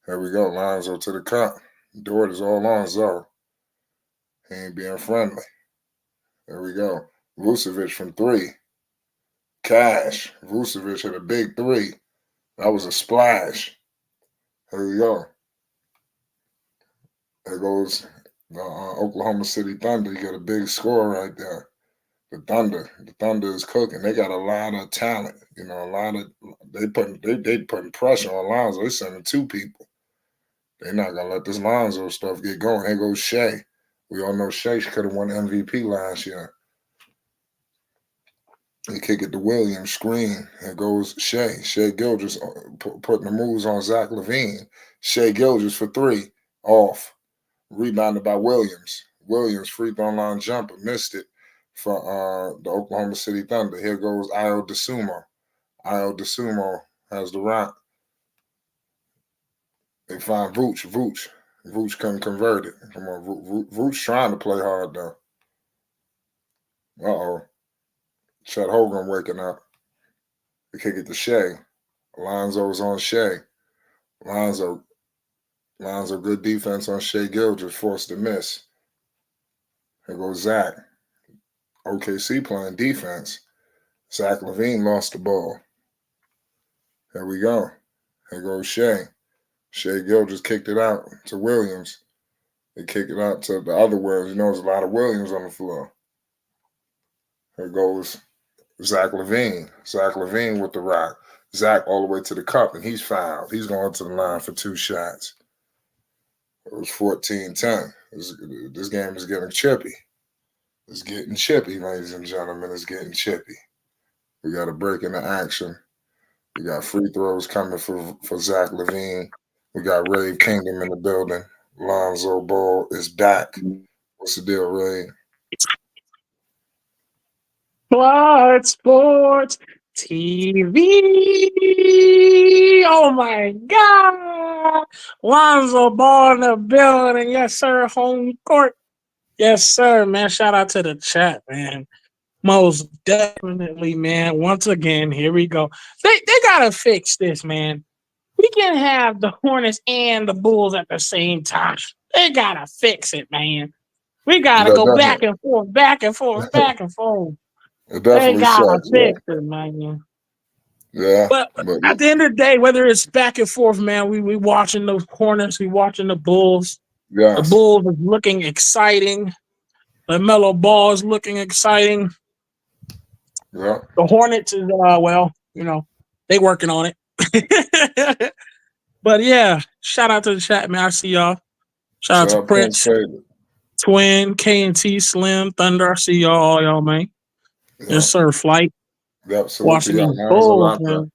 Here we go. Lonzo to the cup. Dort is all on Zo. He ain't being friendly. There we go. Vucevic from 3. Cash. Vucevic hit a big 3. That was a splash. Here we go. There goes the Oklahoma City Thunder. You got a big score right there. The Thunder is cooking. They got a lot of talent. You know, they putting pressure on Lonzo. They sending 2 people. They're not gonna let this Lonzo stuff get going. Here goes Shea. We all know Shea could have won MVP last year. They kick it to Williams, screen. Here goes Shea. Shea Gilgeous putting the moves on Zach LaVine. Shea Gilgeous for 3, off. Rebounded by Williams. Williams free throw line jumper, missed it for the Oklahoma City Thunder. Here goes Io DeSumo. Io DeSumo has the rock. They find Vooch. Vooch couldn't convert it. Come on, Vooch trying to play hard though. Uh-oh. Chet Holmgren waking up. They kick it to Shea. Lonzo's on Shea. Lonzo, good defense on Shea Gilgeous, forced to miss. Here goes Zach. OKC playing defense. Zach LaVine lost the ball. Here we go. Here goes Shea. Shea Gilgeous kicked it out to Williams. They kicked it out to the other Williams. You know, there's a lot of Williams on the floor. Here goes Zach LaVine. Zach LaVine with the rock. Zach all the way to the cup, and he's fouled. He's going to the line for 2 shots. It was 14-10. This game is getting chippy. It's getting chippy, ladies and gentlemen. It's getting chippy. We got a break in the action. We got free throws coming for Zach LaVine. We got Rave Kingdom in the building. Lonzo Ball is back. What's the deal, Ray? Blood Sports TV. Oh my God. Lonzo Ball in the building. Yes, sir. Home court. Yes, sir, man. Shout out to the chat, man. Most definitely, man. Once again, here we go. They gotta fix this, man. We can have the Hornets and the Bulls at the same time. They gotta fix it, man. We gotta go back and forth, back and forth, back and forth. It definitely they gotta sucks, fix it, man. Yeah. But at the end of the day, whether it's back and forth, man, we watching the Hornets, we watching the Bulls. Yes. The Bulls is looking exciting. Lamelo Ball is looking exciting. Yeah. The Hornets is well, you know, they working on it. But yeah, shout out to the chat, man. I see y'all. Shout out to Prince, Twin, K&T, Slim, Thunder. I see y'all, all y'all, man. Yeah. Yes, sir. Flight. Yep. So watching these Bulls, man.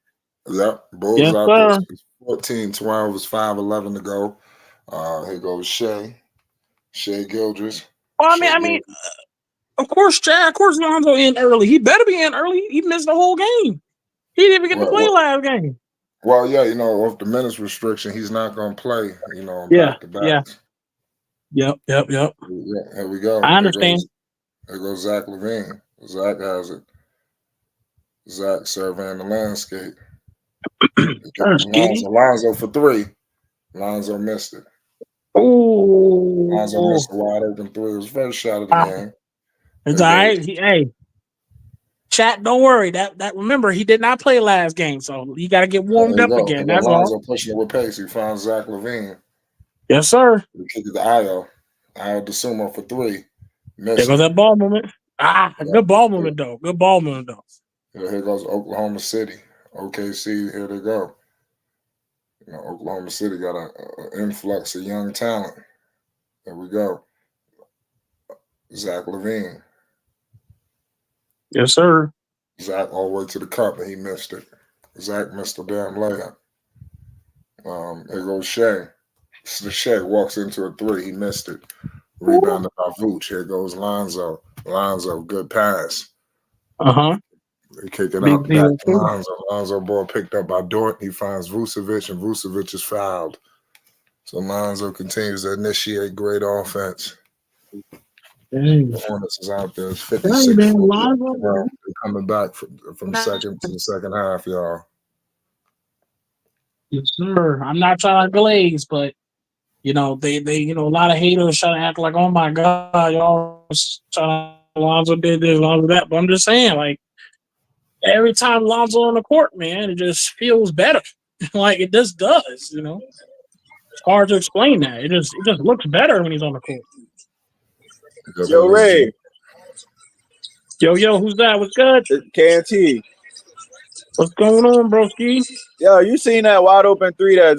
Yep. Bulls yes, out sir. there. 14-12 is 5-11 to go. Here goes Shea Gilgeous. Well, I mean, of course, Chad. Of course, Lonzo in early. He better be in early. He missed the whole game. He didn't even get to play last game. Well, yeah, you know, with the minutes restriction, he's not going to play. You know, back to back. Yeah. Yep. Yeah, here we go. I understand. There goes Zach LaVine. Zach has it. Zach surveying the landscape. Lonzo for 3. Lonzo missed it. Oh, Lonzo missed a wide open 3. It was first shot of the game. It's all right. Hey, chat, don't worry. That remember, he did not play last game, so you got to get warmed up again. That's Lonzo all. pushing it with pace. He found Zach LaVine. Yes, sir. He kicked it to Io DeSumo for 3. There goes that ball movement. Good ball movement, though. Good ball movement, though. Yeah, here goes Oklahoma City. OKC, here they go. You know, Oklahoma City got an influx of young talent. There we go. Zach LaVine. Yes, sir. Zach all the way to the cup, and he missed it. Zach missed a damn layup. Here goes Shea. Shea walks into a 3. He missed it. Rebounded by Vooch. Here goes Lonzo. Lonzo, good pass. They kick it out back to Lonzo. Lonzo ball picked up by Dort. He finds Vucevic, and Vucevic is fouled. So Lonzo continues to initiate great offense. The Hornets is out there. It's 56. They're coming back from second to the second half, y'all. Yes, sir. I'm not trying to glaze, but they a lot of haters try to act like, oh my god, y'all trying Lonzo did this, Lonzo that. But I'm just saying, like every time Lonzo on the court, man, it just feels better. Like it just does. It's hard to explain that. It just looks better when he's on the court. Yo, Ray, Yo, who's that? What's good? it's KNT. What's going on, broski? Yo, you seen that wide open three that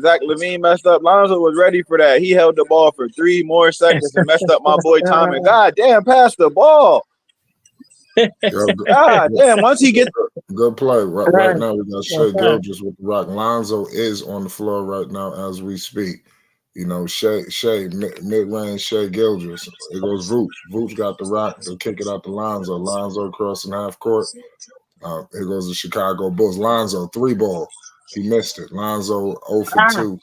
Zach LaVine messed up? Lonzo was ready for that. He held the ball for 3 more seconds and messed up my boy Thomas. God damn, pass the ball. God damn, once he gets good play. Right now we got Shea Gilgeous with the rock. Lonzo is on the floor right now as we speak. Shea mid-range Shea Gilgeous. It goes Vooch. Vooch got the rock. They'll kick it out to Lonzo. Lonzo crossing half court. Here goes the Chicago Bulls. Lonzo, 3-ball. He missed it. Lonzo 0 for 2.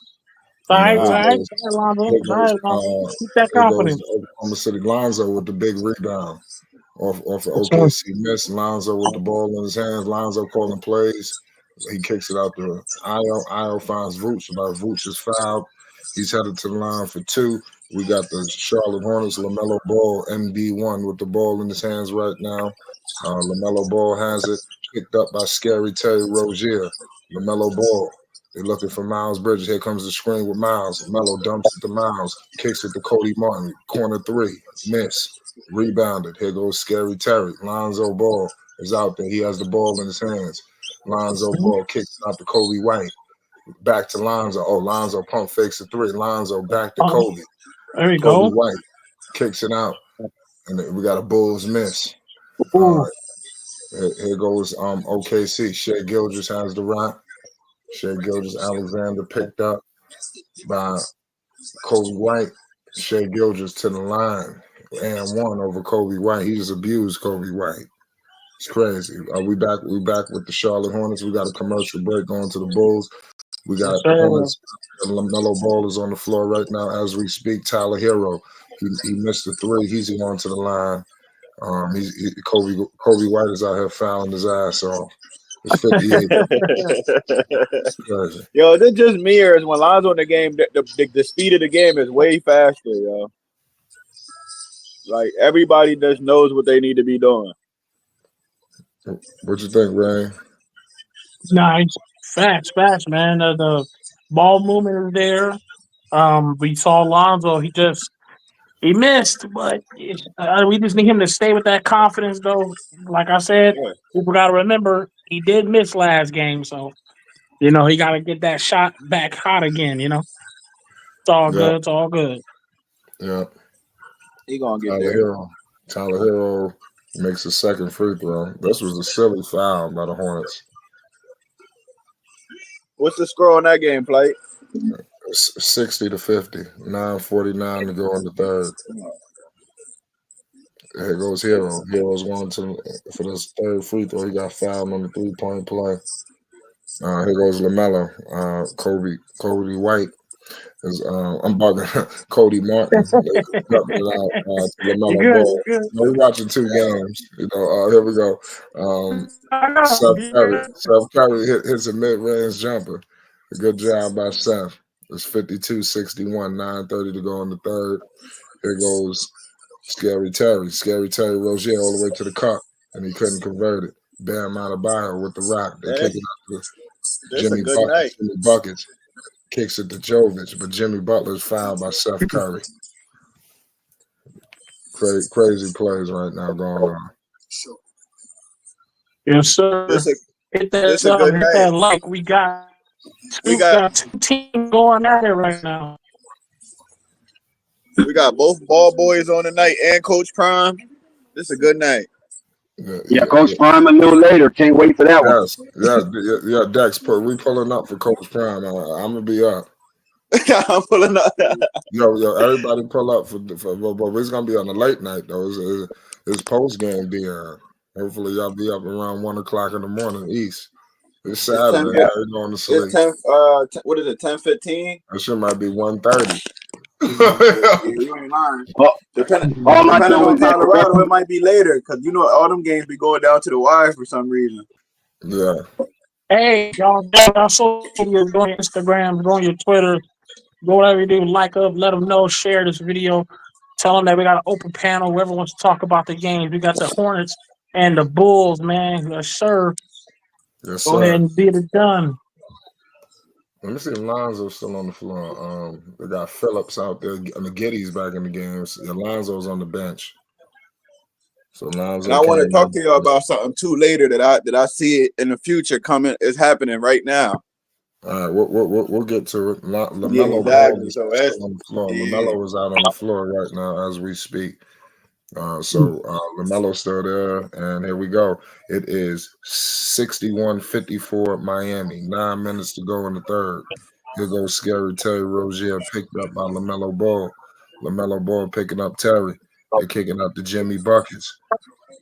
Sorry, Lonzo. Keep that confidence. Oklahoma City. Lonzo with the big rebound off of OKC. Missed. Lonzo with the ball in his hands. Lonzo calling plays. He kicks it out to Io. Io finds Vooch. Vooch is fouled. He's headed to the line for 2. We got the Charlotte Hornets, Lamelo Ball, MB1 with the ball in his hands right now. Lamelo Ball has it, picked up by Scary Terry Rozier. Lamelo Ball. They're looking for Miles Bridges. Here comes the screen with Miles. Melo dumps it to Miles. Kicks it to Cody Martin. Corner 3. Miss. Rebounded. Here goes Scary Terry. Lonzo Ball is out there. He has the ball in his hands. Lonzo Ball kicks out to Kobe White. Back to Lonzo. Oh, Lonzo pump fakes a 3. Lonzo back to Kobe. There we go. Kobe White kicks it out. And we got a Bulls miss. All right. Here goes OKC. Shea Gilgeous has the rock. Shea Gilgeous Alexander picked up by Kobe White. Shea Gilgeous to the line. And 1 over Kobe White. He just abused Kobe White. It's crazy. We back with the Charlotte Hornets. We got a commercial break going to the Bulls. We got the Hornets. LaMelo Ball is on the floor right now as we speak. Tyler Hero. He missed the 3. He's going to the line. Kobe White is out here fouling his ass off. It's 58. It's yo, this just mirrors when Lonzo in the game. The speed of the game is way faster, yo. Like everybody just knows what they need to be doing. What you think, Ray? Nice, fast, man. The ball movement is there. We saw Lonzo. He missed, but we just need him to stay with that confidence, though. Like I said, people got to remember he did miss last game, so he got to get that shot back hot again. It's all good. It's all good. Yeah, he gonna get there. Tyler Hero makes a second free throw. This was a silly foul by the Hornets. What's the score on that game, Plate? 60-50, 9:49 to go in the third. Here goes Hero. Hero's going for this third free throw. He got fouled on the 3-point play. Here goes Lamelo. Cody White is I'm bugging Cody Martin. Lamelo Ball. We're watching 2 games. Here we go. Seth Curry hits a mid-range jumper. A good job by Seth. It's 52-61, 9:30 to go in the third. Here goes Scary Terry Rozier all the way to the cup, and he couldn't convert it. Bam Adebayo with the rock. They kick it out to Jimmy Buckets. Kicks it to Jovic, but Jimmy Butler's fouled by Seth Curry. Crazy plays right now going on. Yes, sir. Hit that like we got 2 teams going at it right now. We got both ball boys on tonight and Coach Prime. This is a good night. Yeah, Coach Prime a little later. Can't wait for that one. Yeah, Dex, we pulling up for Coach Prime. I'm gonna be up. I'm pulling up. Yo, everybody pull up for but it's gonna be on the late night though. It's post game dinner. Hopefully y'all be up around 1:00 in the morning East. It's Saturday. It's going to sleep. It's what is it? 10:15. That shit might be 1:30. You ain't lying. Depending on Colorado, it might be later because all them games be going down to the wire for some reason. Yeah. Hey, y'all social media, go on your Instagram, go on your Twitter, go whatever you do, like up, let them know, share this video, tell them that we got an open panel. Whoever wants to talk about the games, we got the Hornets and the Bulls, man. Yes, sir. Yes, Go ahead sir. and get it done. Let me see if Lonzo's still on the floor. They got Phillips out there. I mean, Giddy's back in the games. Lonzo's on the bench. So And Lonzo I want to came talk in. to you about something too later that I see it in the future coming. Is happening right now. All right, we'll get to it. Yeah, Lamelo Ball exactly. is So that's still on the floor. yeah. Lamelo is out on the floor right now as we speak. So Lamelo's still there, and here we go. It is 61-54 Miami. 9 minutes to go in the third. Here goes Scary Terry Rozier, picked up by Lamelo Ball. Lamelo Ball picking up Terry. They're kicking out to Jimmy Buckets.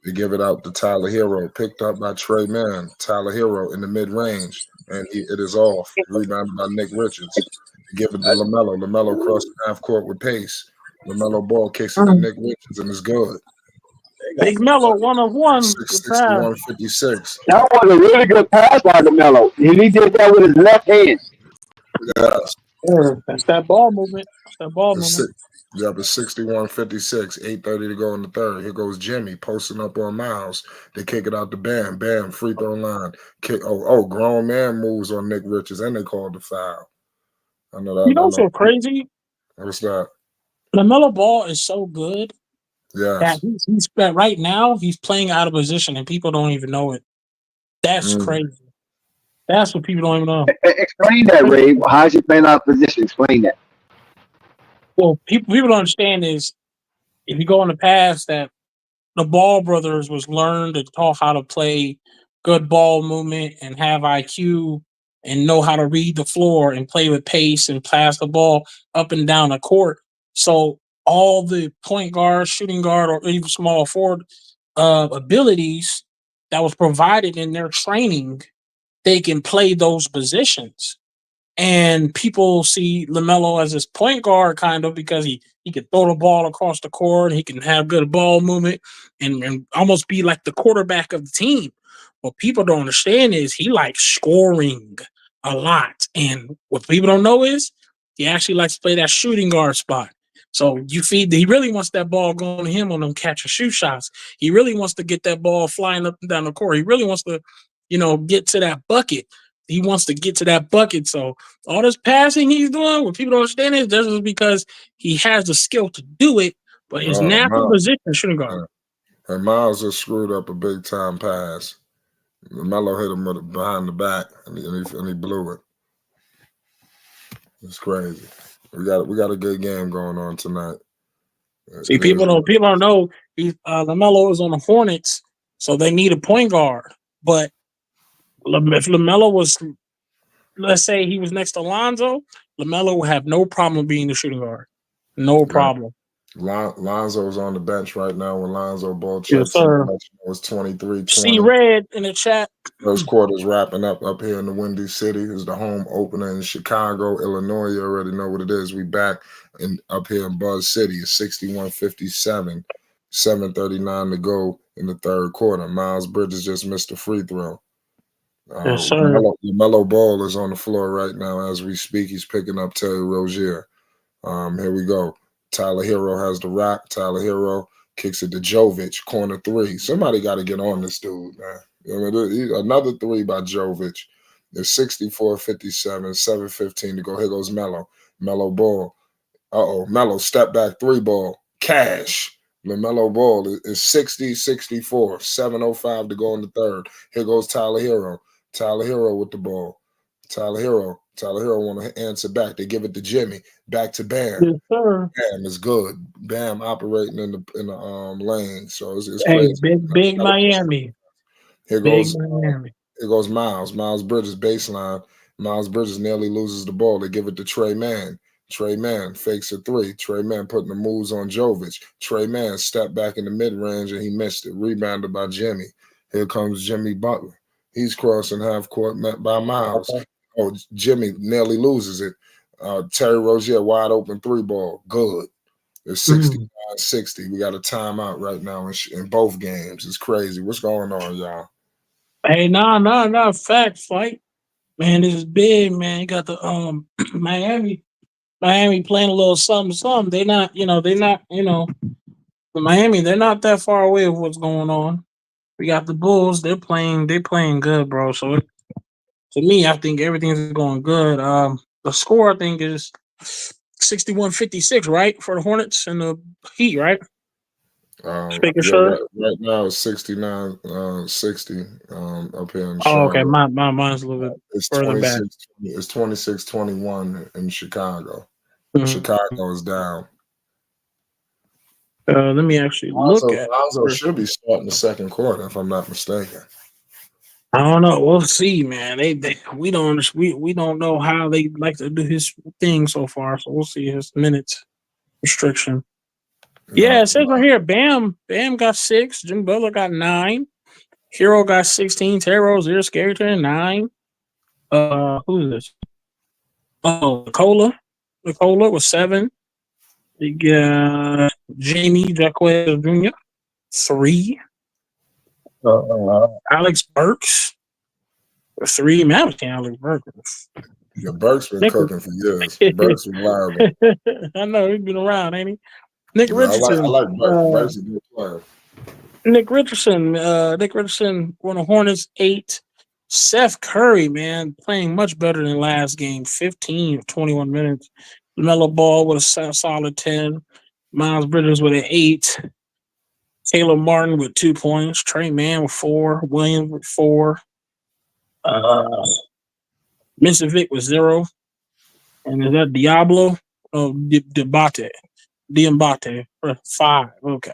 They give it out to Tyler Hero, picked up by Trey Mann. Tyler Hero in the mid-range, and it is off. Rebounded by Nick Richards. They give it to Lamelo. Lamelo crossing half court with pace. Lamelo Ball kicks it to Nick Richards, and it's good. Big Mello, 1 of 1. Good pass. 61-56. That was a really good pass by Lamelo. And he did that with his left hand. Yes. That's that ball movement. That's that ball movement. Yep, it's 61-56. 8:30 to go in the third. Here goes Jimmy posting up on Miles. They kick it out to Bam. Bam, free throw line. Grown man moves on Nick Richards, and they called the foul. I know that. You know what's so crazy? What's that? LaMelo Ball is so good that Yes. he's right now he's playing out of position and people don't even know it. That's crazy. That's what people don't even know. Explain that, Ray. How's he playing out of position? Explain that. Well, people don't understand is if you go in the past that the Ball brothers was learned and taught how to play good ball movement and have IQ and know how to read the floor and play with pace and pass the ball up and down the court. So all the point guard, shooting guard, or even small forward abilities that was provided in their training, they can play those positions. And people see LaMelo as his point guard kind of because he can throw the ball across the court, he can have good ball movement and almost be like the quarterback of the team. What people don't understand is he likes scoring a lot. And what people don't know is he actually likes to play that shooting guard spot. So he really wants that ball going to him on them catch and shoot shots. He really wants to get that ball flying up and down the court. He really wants to, get to that bucket. He wants to get to that bucket. So all this passing he's doing, what people don't understand is this is because he has the skill to do it, but his natural position shouldn't go. And Miles just screwed up a big time pass. Melo hit him behind the back, and he blew it. It's crazy. We got a good game going on tonight. See, people don't know LaMelo is on the Hornets, so they need a point guard. But if LaMelo was, let's say he was next to Lonzo, LaMelo would have no problem being the shooting guard. No problem. Lonzo's on the bench right now when Lonzo Ball Yes, checks in. sir. It was 23-20. See Red in the chat. First quarter's wrapping up here in the Windy City. It's the home opener in Chicago, Illinois. You already know what it is. We back up here in Buzz City. It's 61-57. 7:39 to go in the third quarter. Miles Bridges just missed a free throw. Yes, sir. LaMelo Ball is on the floor right now as we speak. He's picking up Terry Rozier. Here we go. Tyler Hero has the rock. Tyler Hero kicks it to Jovic, corner three. Somebody got to get on this dude, man. Another three by Jovic. It's 64-57, 7:15 to go. Here goes Melo. Melo Ball. Melo step back three ball. Cash. LaMelo Ball is 60-64, 7:05 to go in the third. Here goes Tyler Hero. Tyler Hero with the ball. Tyler Hero want to answer back. They give it to Jimmy. Back to Bam. Yes, sir. Bam is good. Bam operating in the lane. So it's Hey, crazy. big Miami. Here Big goes Miami. Here goes Miles. Miles Bridges baseline. Miles Bridges nearly loses the ball. They give it to Trey Mann. Trey Mann fakes a three. Trey Mann putting the moves on Jovic. Trey Mann stepped back in the mid-range and he missed it. Rebounded by Jimmy. Here comes Jimmy Butler. He's crossing half court met by Miles. Oh, Jimmy nearly loses it. Terry Rozier wide open three ball. Good. It's 69-60. We got a timeout right now in both games. It's crazy. What's going on, y'all? Hey, no, facts, fight. Man, this is big, man. You got the Miami playing a little something. Miami, they're not that far away of what's going on. We got the Bulls, they're playing good, bro. So to me, I think everything's going good. The score I think is 61-56, right? For the Hornets and the Heat, right? Just making Yeah, sure. right now it's 69 60 up here in Oh, okay. Charlotte. Mine's a little bit It's further back. 26-21 in Chicago. Mhm. Chicago is down. Let me actually look at Lonzo it. should be starting the second quarter, if I'm not mistaken. I don't know. We'll see, man. We don't know how they like to do his thing so far. So we'll see his minutes restriction. Yeah, Yeah, it says right here, Bam got 6, Jim Butler got 9, Hero got 16, Taro 0, Scary 9. Who is this? Oh, Nicola was 7. You got Jamie Jacquez Jr. 3. Alex Burks 3. Man, I was saying Alex Burks. yeah, Burke's been Nick, cooking for years. Burke's reliable. I know he's been around, ain't he? Nick Yeah, I Richardson. like Burke. Burke's a good player. Nick Richardson. Nick Richardson won the Hornets 8. Seth Curry, man, playing much better than last game. 15 of 21 minutes. Lamelo Ball with a solid 10. Miles Bridges with an 8. Taylor Martin with 2 points. Trey Mann with 4. Williams with 4. Vic with 0. And is that Diablo? Oh, Diambate for 5. Okay.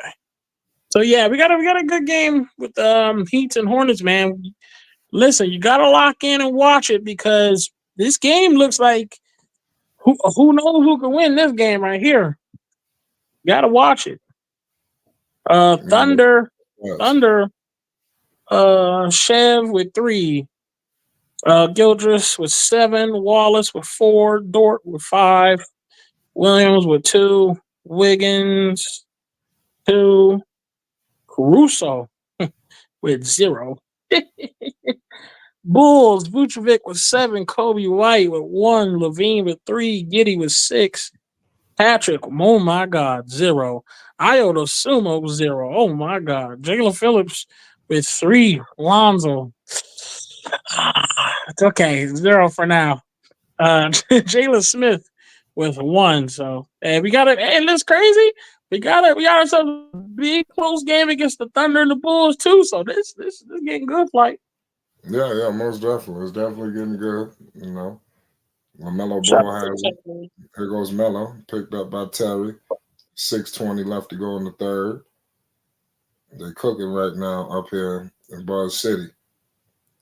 So yeah, we got a good game with Heats and Hornets, man. Listen, you gotta lock in and watch it because this game looks like who knows who can win this game right here. You gotta watch it. Thunder, Yes. Chev with 3. Gildress with 7, Wallace with 4, Dort with 5, Williams with 2, Wiggins 2, Caruso with 0. Bulls, Vucevic with 7, Kobe White with 1, Levine with 3, Giddy with 6, Patrick, oh my God, 0. Iota Sumo 0. Oh my God. Jalen Phillips with 3, Lonzo. It's okay, 0 for now. Jalen Smith with 1. So we got it. And that's crazy. We got ourselves a big close game against the Thunder and the Bulls too. So this getting good, flight. Yeah, most definitely. It's definitely getting good, you know. Lamelo Shout Ball out to has the it. Here goes Melo, picked up by Terry. 6:20 left to go in the third. They're cooking right now up here in Buzz City.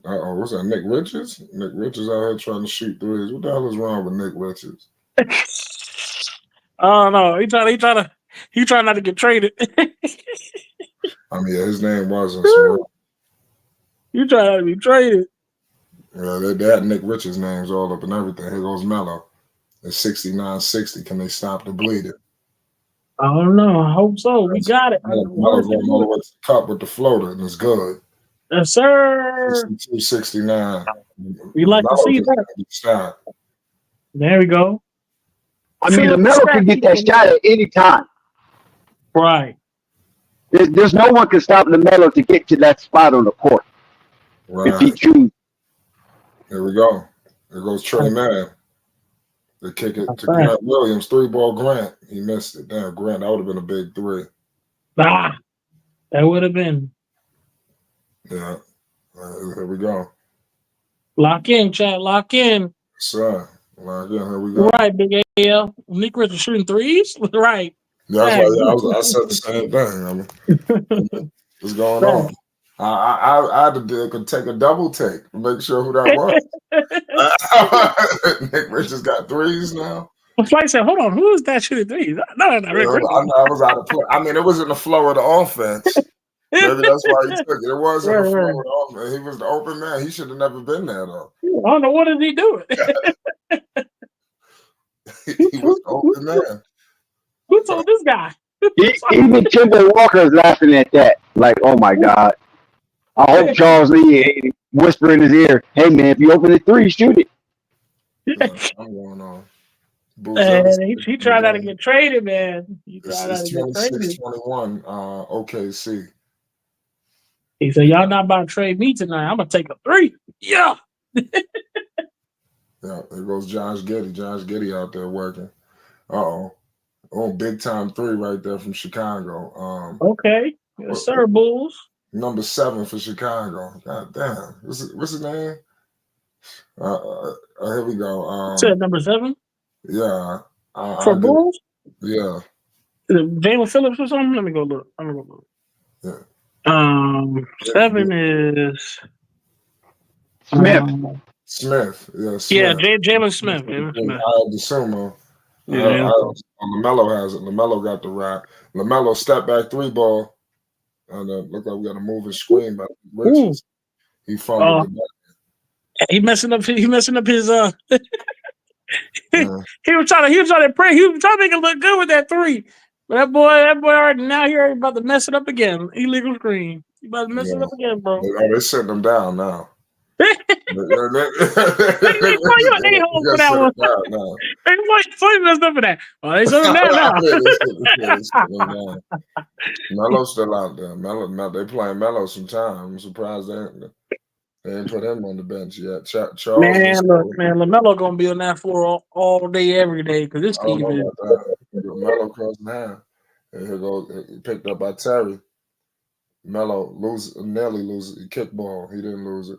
What's that? Nick Richards? Nick Richards out here trying to shoot threes. What the hell is wrong with Nick Richards? Oh no, he trying not to get traded. I mean, his name wasn't. So, You trying not to be traded. yeah, they had Nick Richards' names all up and everything. Here goes Melo. It's 69-60. Can they stop the bleeding? I don't know. I hope so. We got it. Melo's going all the way to the cup with the floater, and it's good. Yes, sir. 62-69. We like to see that. There we go. I mean, Lamelo can get that shot at any time. Right. There's no one can stop Lamelo to get to that spot on the court if he chooses. Here we go. There goes Trey Mann. They kick it to Grant Williams. 3-ball Grant. He missed it. Damn, Grant, that would have been a big 3. That would have been. Yeah. Here we go. Lock in, chat. Lock in. Sir. Lock in. Here we go. Right, Big AL. Nick Richards shooting threes? Right. Yeah, that's why I said the same thing. I mean, what's going on? I had to take a double take to make sure who that was. Nick Richards got threes now. Flight said, "Hold on, who is that shooting threes?" No, Rick Richards. I was out of play. I mean, it was in the flow of the offense. Maybe that's why he took it. It was in the flow of the offense. He was the open man. He should have never been there, though. I don't know what is he doing. He was the open man. Who told this guy? Even Timber Walker is laughing at that. Like, oh my God. I hope Charles Lee ain't whisper in his ear, "Hey man, if you open the three, shoot it." I'm going on. And he tried not to get traded, man. He tried not It's to get traded. 26-21, OKC. He said, "Y'all not about to trade me tonight. I'm gonna take a three." Yeah. Yeah, there goes Josh Giddey. Josh Giddey out there working. Oh, big time three right there from Chicago. Okay. Yes, sir, Bulls. Number 7 for Chicago. God damn. What's his name? Here we go. Said number 7 Yeah. for Bulls. Yeah. Jalen Phillips or something. Let me go look. Yeah. 7 is Smith. Smith. Yeah. Smith. Yeah, Jalen Smith. Jalen Smith. I had the sumo. LaMelo has it. LaMelo got the right. LaMelo step back 3 ball. And look like we got a moving screen by Richards. He fumbled the back. He messing up his Yeah. he was trying to pray. He was trying to make it look good with that 3. But that boy already now he already about to mess it up again. Illegal screen. He about to mess it up again, bro. They're sitting him down now. They call you an a-hole for that one. They messed up for that. Oh, they sitting him down now. Melo's still out there. Melo, they playing Melo sometime. I'm surprised they ain't put him on the bench yet. Charles, man, LaMelo gonna be on that floor all day, every day because this team is. Melo crossing half. And here goes picked up by Terry. Melo nearly loses kickball. He didn't lose it.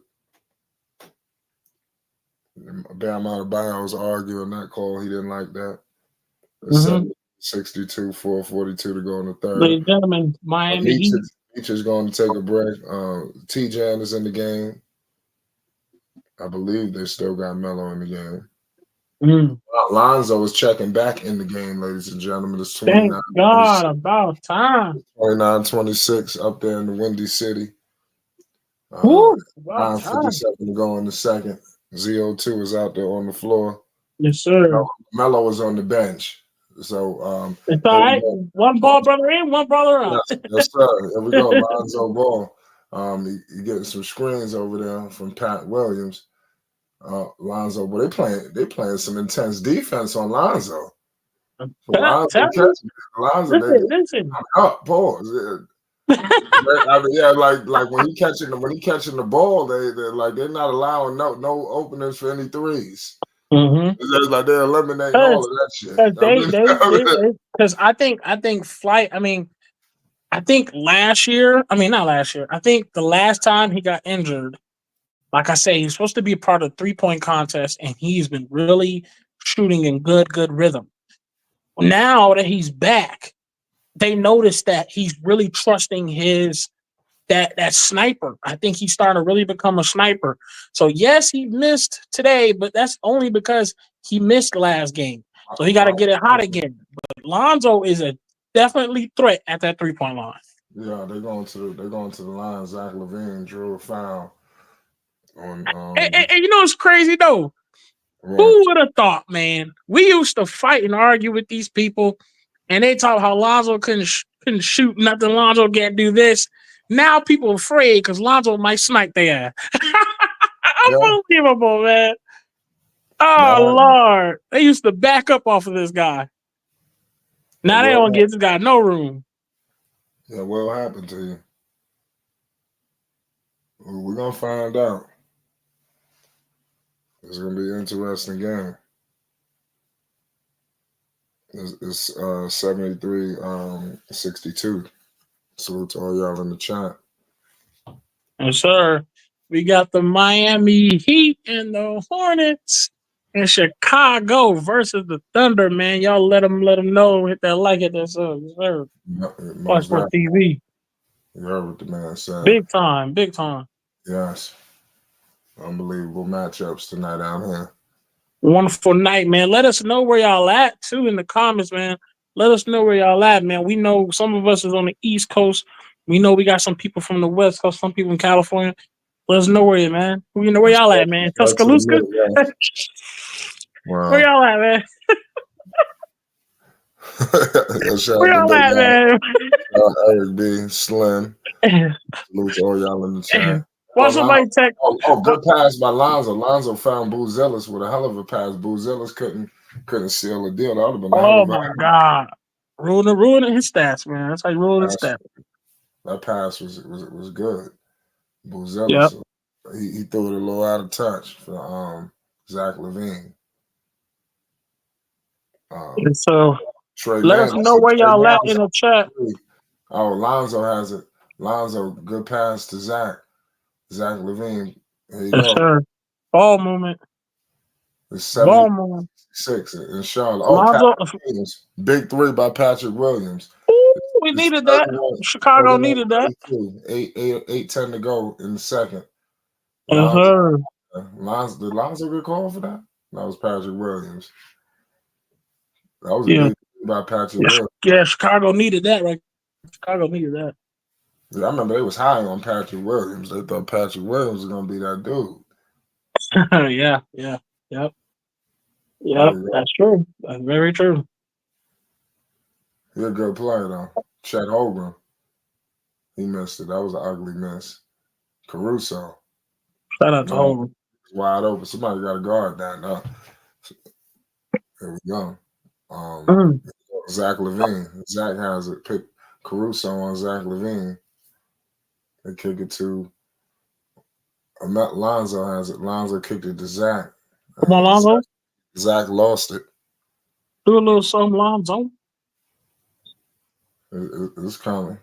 Bam Adebayo was arguing that call. He didn't like that. 62, 4:42 to go in the third. Ladies and gentlemen, Miami Heat. Each is going to take a break. T-Jan is in the game. I believe they still got Melo in the game. Lonzo is checking back in the game, ladies and gentlemen. It's 29. Thank God, about time. 29-26 up there in the Windy City. 9:57 to go in the second. ZO2 is out there on the floor. Yes, sir. Melo is on the bench. So it's all right. One ball brother in, one brother out. Yes, sir. Here we go. Lonzo Ball. He getting some screens over there from Pat Williams. Lonzo, but they playing some intense defense on Lonzo. Listen. Up, pause. I mean, yeah, like when he catching the ball, they're not allowing no openers for any threes. It's like they're eliminating all of that shit. Because I think Flight. I think last year. Not last year. I think the last time he got injured, like I say, he's supposed to be a part of the 3-point contest, and he's been really shooting in good rhythm. Now that he's back, they noticed that he's really trusting his that sniper. I think he's starting to really become a sniper. So yes, he missed today, but that's only because he missed last game. So he got to get it hot again. But Lonzo is a definitely threat at that 3-point line. Yeah, they're going to the line. Zach LaVine drew a foul on. And you know what's crazy though? Right. Who would have thought, man? We used to fight and argue with these people, and they talk how Lonzo couldn't shoot nothing. Lonzo can't do this. Now people are afraid because Lonzo might snipe their ass. Unbelievable, man. Oh, Lord. They used to back up off of this guy. Now they don't give this guy no room. Yeah, what happened to you? We're going to find out. It's going to be an interesting game. It's 73-62. Salute to all y'all in the chat. Yes, sir. We got the Miami Heat and the Hornets in Chicago versus the Thunder, man. Y'all let them know. Hit that like, hit that sub. Yes, sir. Watch for TV. You heard what the man said. Big time. Yes. Unbelievable matchups tonight out here. Wonderful night, man. Let us know where y'all at, too, in the comments, man. Let us know where y'all at, man. We know some of us is on the East Coast. We know we got some people from the West Coast, some people in California. Let us know where you, man. We know where y'all at, man. Tuscaloosa. Wow. Where y'all at, man? Where y'all at, man? Eric B, Slim. Salute to all y'all in the chat. Why somebody take? Good pass by Lonzo. Lonzo found Boozelis with a hell of a pass. Boozelis couldn't seal the deal. That would have been a hell Oh of a my God, ruining his stats, man. That's like ruining his pass. stats. That pass was good. Yep. Boozelis, he threw it a little out of touch for Zach LaVine. And so Trey let us Mann. know where y'all at in Trey the chat. Oh, Lonzo has it. Lonzo, good pass to Zach. Zach LaVine. There you Yes, go. sir. Ball moment. It's Ball moment. 76 in Charlotte. Oh, Lonzo. Patrick Williams. Big three by Patrick Williams. Ooh, we It's needed that. 31 Chicago needed that. 32. 8-10 to go in the second. Yes, sir. Did Lonzo get called for that? That was Patrick Williams. That was a Yeah. big three by Patrick Williams. Yeah, Chicago needed that, right? Chicago needed that. Yeah, I remember they was high on Patrick Williams. They thought Patrick Williams was gonna be that dude. Yeah. Yep. That's true. That's very true. He's a good player though. Chet Holmgren. He missed it. That was an ugly miss. Caruso. Shout out to Holmgren. Wide open. Somebody got to guard that now. There we go. Zach LaVine. Zach has it. Pick Caruso on Zach LaVine. They kick it to Lonzo has it. Lonzo kicked it to Zach. Come on, Lonzo. Zach lost it. Do a little something, Lonzo. It's coming.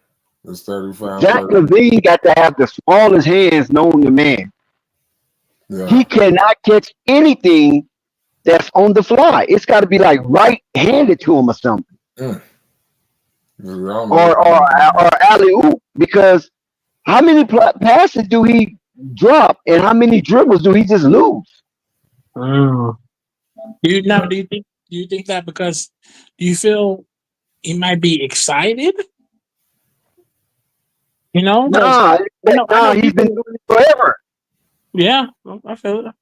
It's 35. Zach LaVine got to have the smallest hands known to man. Yeah. He cannot catch anything that's on the fly. It's got to be like right-handed to him or something. Or alley-oop. Because how many passes do he drop and how many dribbles do he just lose? Do you think that because do you feel he might be excited? You know? Nah, he's been doing it forever. Yeah, I feel it.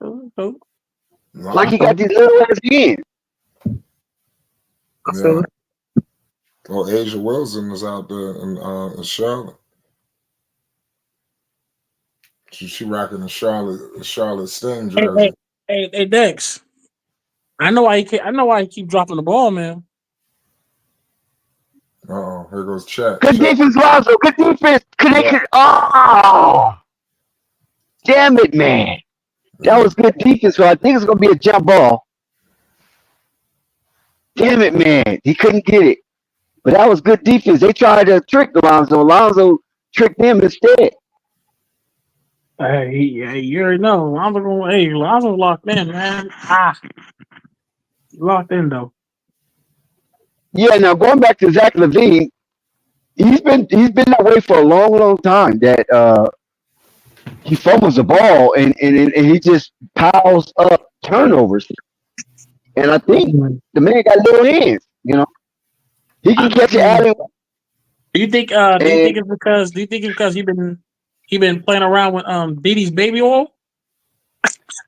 Like he got these little ass hands. I feel it. Well, Asia Wilson was out there in Charlotte. She rocking the Charlotte Sting jersey. Hey, Dex. I know why he keep dropping the ball, man. Here goes Chet. Good defense, Lonzo. Good defense. Oh, damn it, man. That was good defense. So I think it's gonna be a jump ball. Damn it, man. He couldn't get it. But that was good defense. They tried to trick Lonzo. Lonzo tricked them instead. Hey, you already know. Lonzo locked in, man. Locked in though. Yeah, now going back to Zach LaVine, he's been that way for a long time. That he fumbles the ball and he just piles up turnovers. And I think the man got little hands. You know, he can catch an alley. Do you think it's because he been playing around with Diddy's baby oil?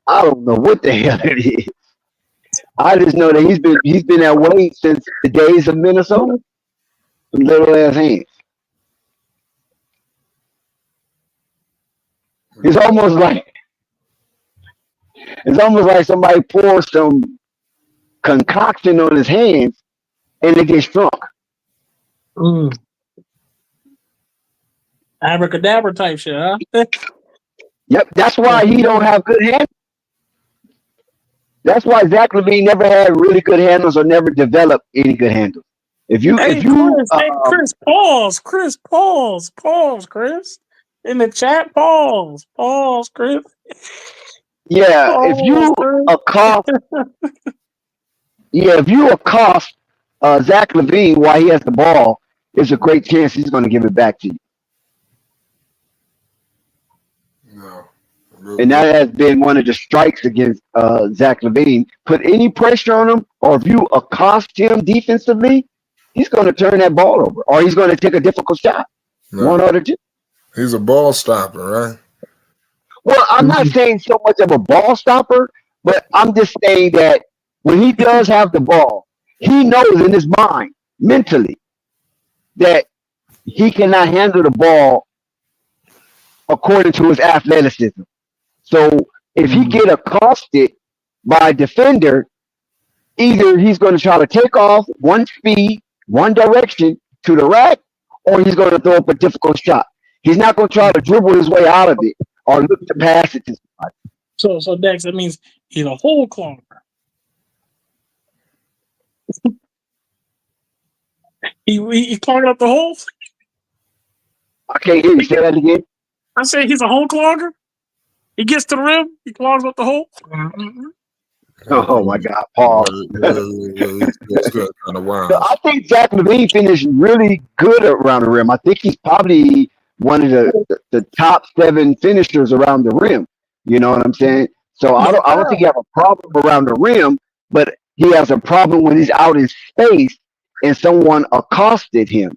I don't know what the hell it is. I just know that he's been that way since the days of Minnesota. Little ass hands. It's almost like somebody poured some concoction on his hands and they get shrunk. Abracadabra type shit, huh? Yep, that's why he don't have good hands. That's why Zach LaVine never had really good handles or never developed any good handles. Chris, pause, Chris. In the chat, pause, Chris. Yeah, if you accost Zach LaVine while he has the ball, there's a great chance he's going to give it back to you. No. And that has been one of the strikes against Zach LaVine. Put any pressure on him, or if you accost him defensively, he's going to turn that ball over, or he's going to take a difficult shot. No. One or the two. He's a ball stopper, right? Well, I'm not saying so much of a ball stopper, but I'm just saying that when he does have the ball, he knows in his mind, mentally, that he cannot handle the ball according to his athleticism. So if he get accosted by a defender, either he's going to try to take off one speed, one direction to the rack, or he's going to throw up a difficult shot. He's not going to try to dribble his way out of it or look to pass it to somebody. So Dex, that means he's a hole clogger. he clogging up the holes. I can't hear you. Say that again. I say he's a hole clogger. He gets to the rim, he clogs up the hole. Oh my God, Paul. That's kind of wild. So I think Zach LaVine finished really good around the rim. I think he's probably one of the top 7 finishers around the rim. You know what I'm saying? So I don't think he have a problem around the rim, but he has a problem when he's out in space and someone accosted him, as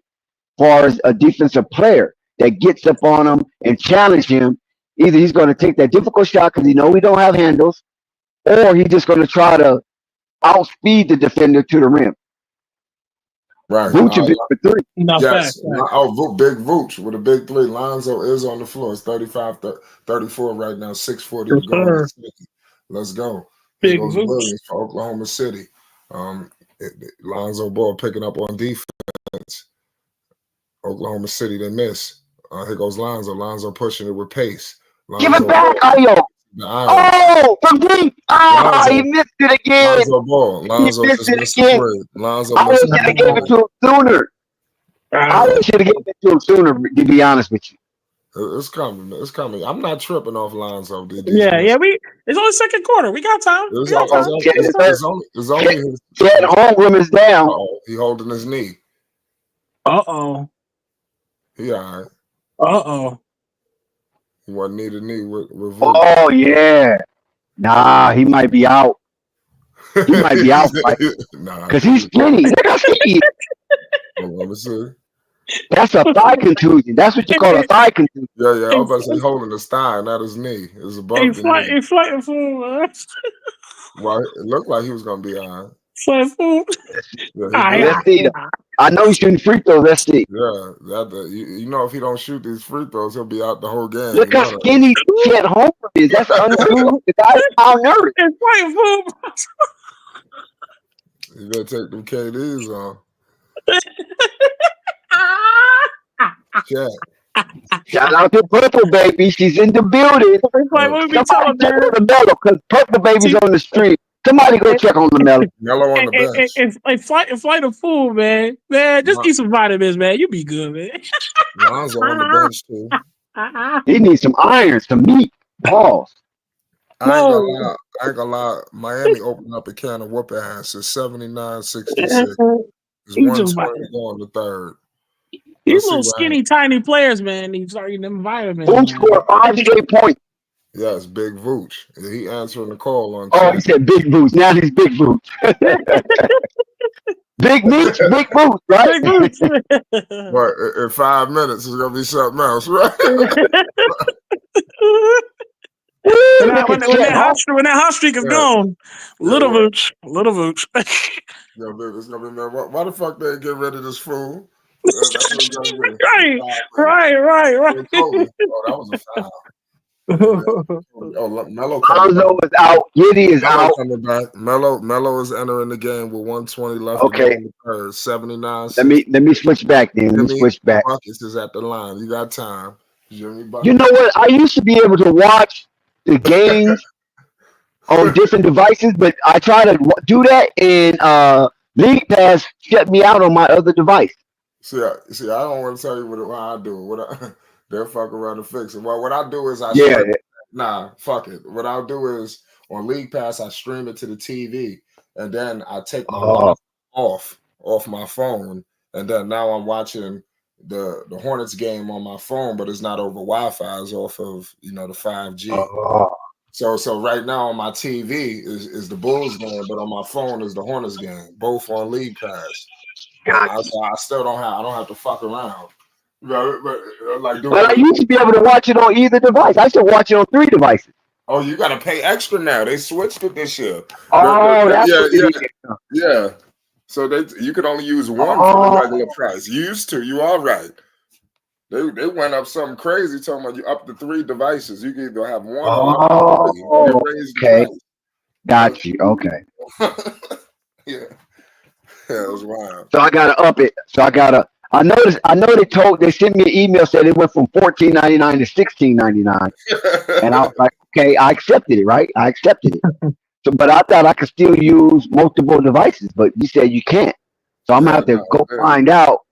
far as a defensive player that gets up on him and challenge him. Either he's going to take that difficult shot because he know he don't have handles, or he's just going to try to outspeed the defender to the rim. Right. Vooch for 3. No, Yes. facts. Big Vooch with a big 3. Lonzo is on the floor. It's 35-34 right now. 6:40 to go. Sure. Let's go. Big Here goes Vooch. Williams for Oklahoma City. Lonzo Ball picking up on defense. Oklahoma City, they miss. Here goes Lonzo. Lonzo pushing it with pace. Lonzo, Give it back, Ayo. Oh, from deep. Lonzo. He missed it again. Lonzo Ball. Lonzo missed just it missed again. the three. Lonzo I missed should have the given it to him sooner. I should have given it to him sooner, to be honest with you. It's coming. It's coming. I'm not tripping off Lonzo. Yeah. It's only second quarter. We got time. It's only his. Yeah, the home room is down. He holding his knee. Uh-oh. He all right. Uh-oh. He wasn't need a knee with Vooch. Oh, yeah. Nah, he might be out. He might be out. Because he's skinny. Look how skinny he is. Let me see. That's a thigh contusion. That's what you call a thigh contusion. Yeah. I was about to say holding his thigh, not his knee. It's above the knee. He's fighting for Well, it looked like he was going to be all right. fighting for. Let's see. I know he's shooting free throws. Let's see. Yeah, you know, if he don't shoot these free throws, he'll be out the whole game. Look how skinny Chet Holmgren is. That's untrue. The guy's malnourished. He's fighting for. You better take them KDs on. Yeah. Shout out to Purple Baby. She's in the building. Like, what we be Somebody talking check about? on Lamelo because Purple Baby's on the street. Somebody go check on Lamelo. Melo on the bench. And flight of food, man. Man, just eat some vitamins, man. You be good, man. Lonzo on the bench too. He needs some iron, some meat. Pause. I ain't gonna lie. Miami opened up a can of whoop ass. It's 79-66. It's 120 going to third. These little skinny, tiny players, man, they start eating them vitamins. Vooch scored 5 straight points. Yes, Big Vooch. He answering the call on. Oh, he said Big Vooch. Now he's Big Vooch. Big Meech, Big Vooch, right? Big Vooch. But in 5 minutes, it's gonna be something else, right? when that hot streak is gone, little Vooch. Yo, baby, it's gonna be man. Why the fuck they get rid of this fool? Right. Oh, that was a foul. Melo Lonzo is out. Giddy is out. Coming back. Melo is entering the game with 120 left. Okay. 79. Let me switch back then. Let me switch back. Buckets is at the line. You got time. You know what? I used to be able to watch the games on different devices, but I try to do that, and League Pass shut me out on my other device. See, I don't want to tell you what I do. They'll fuck around and fix it. Well, what I do is fuck it. What I'll do is on League Pass, I stream it to the TV, and then I take my off my phone, and then now I'm watching the Hornets game on my phone, but it's not over Wi-Fi. It's off of the 5G. So right now on my TV is the Bulls game, but on my phone is the Hornets game. Both on League Pass. I still don't have to fuck around. But I used to be able to watch it on either device. I still watch it on 3 devices. Oh, you gotta pay extra now. They switched it this year. Yeah. So you could only use one for the regular price. You used to. You all right. They went up something crazy talking about you up to 3 devices. You can either have one or up to 3. Oh, They raised the okay. price. Got you. Okay. Yeah. Yeah, it was wild. So I gotta up it. I noticed. I know they sent me an email said it went from $14.99 to $16.99, and I was like, okay, I accepted it. Right? I accepted it. So, but I thought I could still use multiple devices, but you said you can't. So I'm gonna have to go find out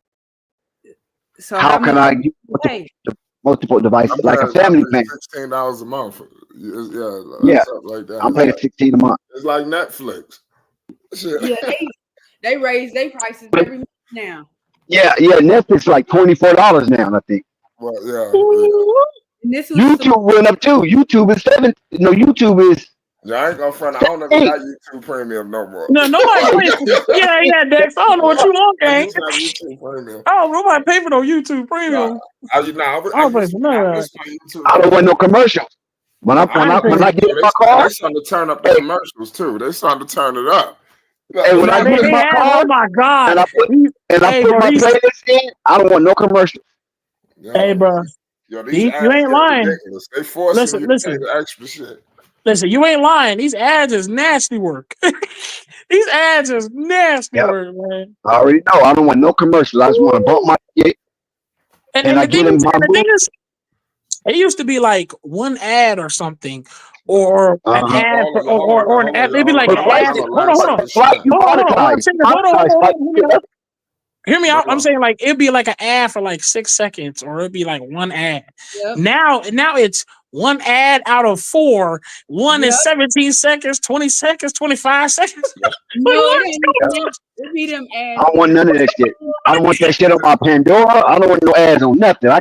So how can I use Hey, multiple devices like a family man. $16 a month. Yeah, Yeah, something like that. I'm paying $16 a month. It's like Netflix. Shit. yeah, they raise their prices every month now. Yeah. Netflix like $24 now. I think Well, yeah. And this was YouTube went up too. YouTube is YouTube is. Yeah, I ain't gonna front. I don't ever got YouTube Premium no more. No, nobody pays. Yeah, Dex. I don't know what you want, I gang. used to have YouTube Premium. Oh, nobody pay for no YouTube Premium. I used to my YouTube. I don't want no commercials. When I get in my car, they starting to turn up the commercials too. They starting to turn it up. Hey, when I get in my car, oh my God, and I put my playlist in, I don't want no commercials. Hey, bro, Yo, you ain't lying. Ridiculous. They forcing you to pay the extra shit. Listen, you ain't lying. These ads is nasty work. These ads is nasty work, man. I already know. I don't want no commercials. I just want to bump my shit. And I get in my the thing is, it used to be like one ad or something, or an ad, or an ad. It'd be like an ad. Hold on. Hear me out. I'm saying like it'd be like an ad for like 6 seconds, or it'd be like one ad. Yep. Now it's one ad out of 4. One is 17 seconds, 20 seconds, 25 seconds. It be them ads. I don't want none of that shit. I don't want that shit on my Pandora. I don't want no ads on nothing. I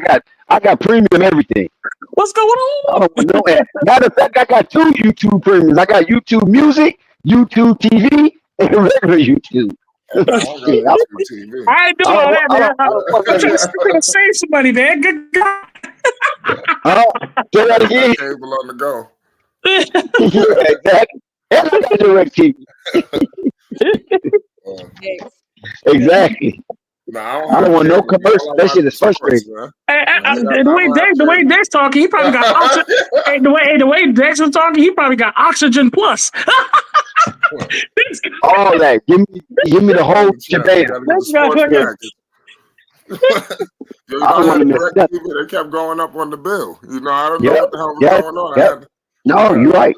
got premium everything. What's going on? I don't want no ads. Matter of fact, I got 2 YouTube premiums. I got YouTube Music, YouTube TV, and regular YouTube. I ain't doing all that, man. I'm trying to save somebody, man. Good God. Say that again. Cable on the go. Exactly. And I got direct TV. Exactly. No, I don't want no commercial. That shit is frustrating. The way Dex talking, he probably got oxygen. The way Dex was talking, he probably got Oxygen Plus. All that. Give me the whole shebang. I don't want to miss that. They kept going up on the bill. You know, I don't know what the hell was going on. No, you're right.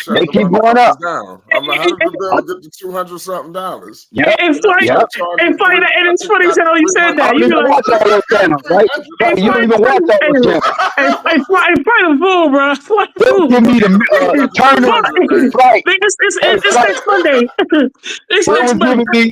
They keep going up. I'm like, how did the bill get to $200-something? Yeah, it's funny. And it's funny as hell he said that. You don't watch all those channels, right? You don't even watch all those channels. It's like a fool, bro. It's like a fool. Give me the Turner. Right. It's next Monday. It's next Monday.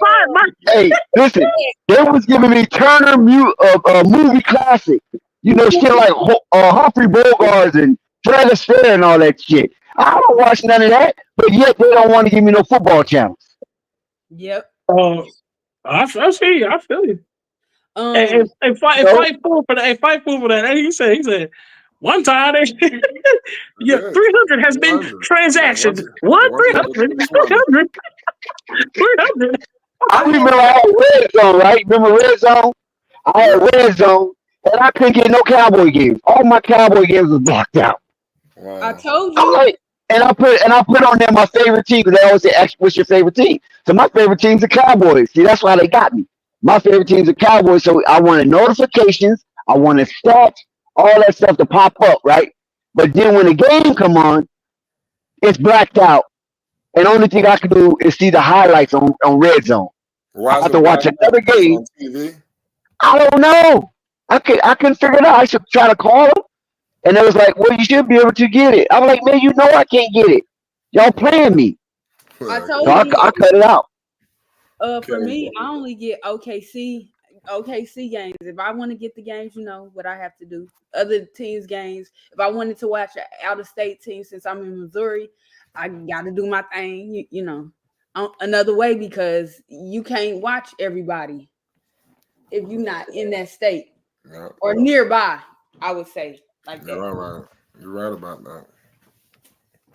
Hey, listen. They was giving me Turner movie classic. You know, shit like Humphrey Bogart and Fred Astaire and all that shit. I don't watch none of that, but yet they don't want to give me no football channels. Yep. I feel you. Fight fool for that. And he said, one time 300 has been transactions. What 300? 300. I remember I had Red Zone, right? Remember Red Zone? I had Red Zone, and I couldn't get no Cowboy games. All my Cowboy games was blocked out. Wow. I told you. And I put on there my favorite team because they always say, "What's your favorite team?" So my favorite team's the Cowboys. See, that's why they got me. My favorite team's the Cowboys. So I wanted notifications, I wanted stats, all that stuff to pop up, right? But then when the game come on, it's blacked out, and the only thing I can do is see the highlights on Red Zone. I have to watch another game. On TV? I don't know. I couldn't figure it out. I should try to call them. And it was like, well, you should be able to get it. I'm like, man, you know I can't get it. Y'all playing me. I told so you. I cut it out. For me, I only get OKC games. If I want to get the games, you know what I have to do. Other teams' games. If I wanted to watch an out-of-state team, since I'm in Missouri, I got to do my thing, you know, another way, because you can't watch everybody if you're not in that state or nearby, I would say. Like that. Right. You're right about that.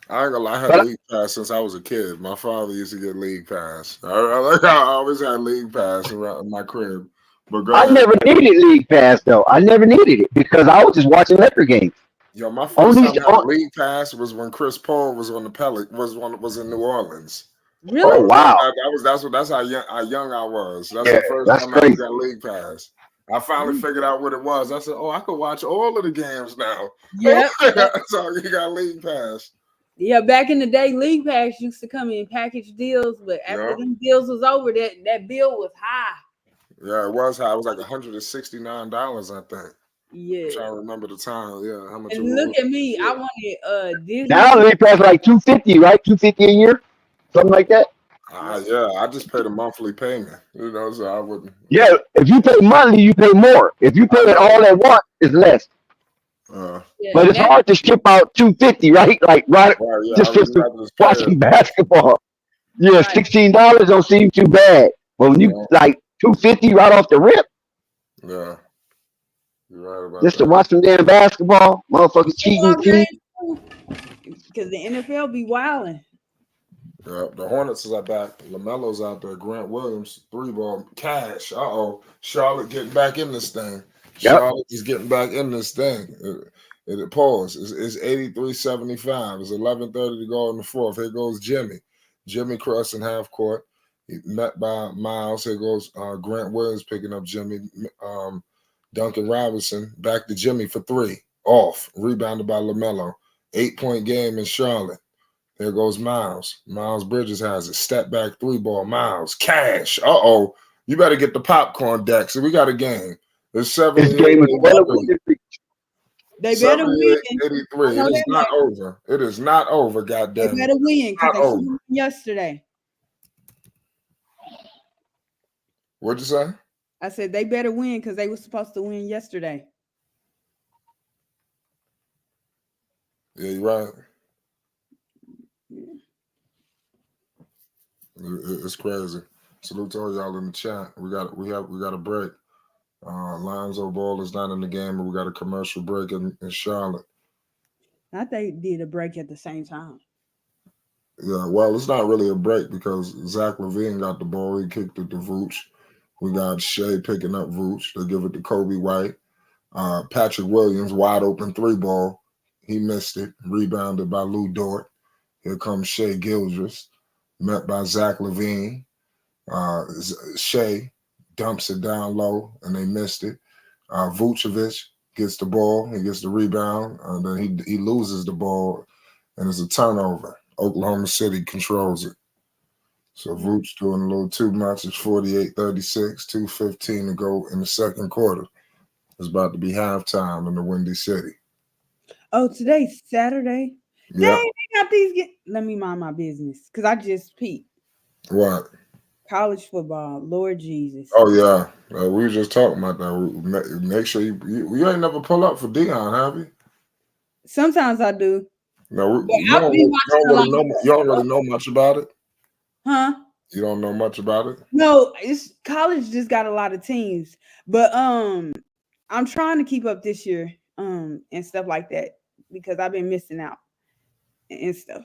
I ain't gonna lie, I had League Pass since I was a kid. My father used to get League Pass. I always had League Pass around my crib. But go I ahead. never needed League Pass though. I never needed it because I was just watching Laker games. Yo, my first Only, time having League Pass was when Chris Paul was on the was in New Orleans. Really? oh wow, That's how young I was. That's yeah, the first that's time I ever crazy. got League Pass. I finally figured out what it was. I said, "Oh, I could watch all of the games now." Yep. So you got League Pass. Yeah, back in the day, League Pass used to come in package deals, but after Yeah. them deals was over, that bill was high. Yeah, it was high. It was like $169, I think. Yeah. I'm trying to remember the time. Yeah, how much it And was. look at me, Yeah. I wanted Disney. Now League Pass like $250, right? $250 a year, something like that. Yeah, I just paid a monthly payment, so I wouldn't. Yeah, if you pay monthly, you pay more. If you pay it all at once, it's less. Yeah, But it's hard to skip out $250, right? Like right, yeah, just I would for rather just pay watching it. basketball. Yeah, Right. $16 don't seem too bad. But when you like $250 right off the rip, Yeah, you're right about just that. to watch some damn basketball, motherfuckers cheating, Because the NFL be wilding. Yeah, the Hornets are back. Lamelo's out there. Grant Williams, 3-ball, cash. Charlotte getting back in this thing. Yep. Charlotte is getting back in this thing. It paused. It's 83-75. It's 11:30 to go in the fourth. Here goes Jimmy. Jimmy crossing half court. He met by Miles. Here goes Grant Williams picking up Jimmy. Duncan Robinson back to Jimmy for 3. Off. Rebounded by Lamelo. 8-point game in Charlotte. There goes Miles. Miles Bridges has it. Step back 3-ball. Miles. Cash. You better get the popcorn deck. So we got a game. It's 7. This game is well within reach. They better win. 83. It is not over. It is not over, They goddamn. better win because Not they over. won yesterday. What'd you say? I said they better win because they were supposed to win yesterday. Yeah, you're right. It's crazy. Salute to all y'all in the chat. We got a break. Lonzo Ball is not in the game, and we got a commercial break in Charlotte. I think they did a break at the same time. Yeah, well, it's not really a break because Zach LaVine got the ball. He kicked it to Vooch. We got Shea picking up Vooch. They give it to Kobe White. Patrick Williams, wide open 3-ball. He missed it. Rebounded by Lou Dort. Here comes Shea Gildress, met by Zach LaVine. Shea dumps it down low, and they missed it. Vucevic gets the ball. He gets the rebound. And then he loses the ball, and it's a turnover. Oklahoma City controls it. So Vooch doing a little too much. It's 48-36, 2:15 to go in the second quarter. It's about to be halftime in the Windy City. Oh, today's Saturday. Yeah. Dang, they got these. Let me mind my business because I just peeped. What? College football, Lord Jesus. Oh, yeah. We were just talking about that. Make sure you ain't never pull up for Dion, have you? Sometimes I do. No, Yeah, you don't really know much about it? Huh? You don't know much about it? No, it's college just got a lot of teams. But I'm trying to keep up this year and stuff like that because I've been missing out and stuff.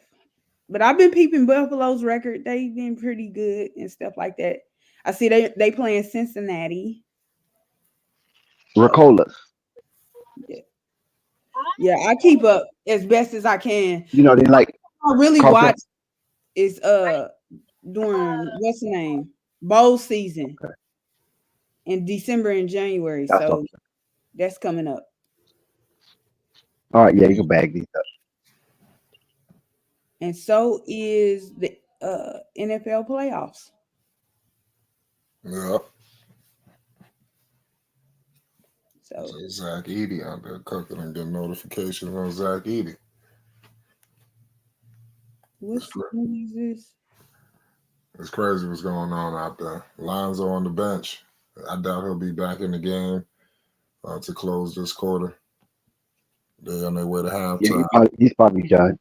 But I've been peeping Buffalo's record. They've been pretty good and stuff like that. I see they playing Cincinnati. Ricolas. Yeah, I keep up as best as I can. You know, they like I really Carson. watch is during what's the name? Bowl season in December and January. That's So awesome. that's coming up. All right, yeah, you can bag these up. And so is the NFL playoffs. Yeah. So So Zach Edey out there cooking and getting notifications on Zach Edey. what is this? It's crazy what's going on out there. Lonzo on the bench. I doubt he'll be back in the game to close this quarter. They're on their way to halftime. Yeah, he's probably done.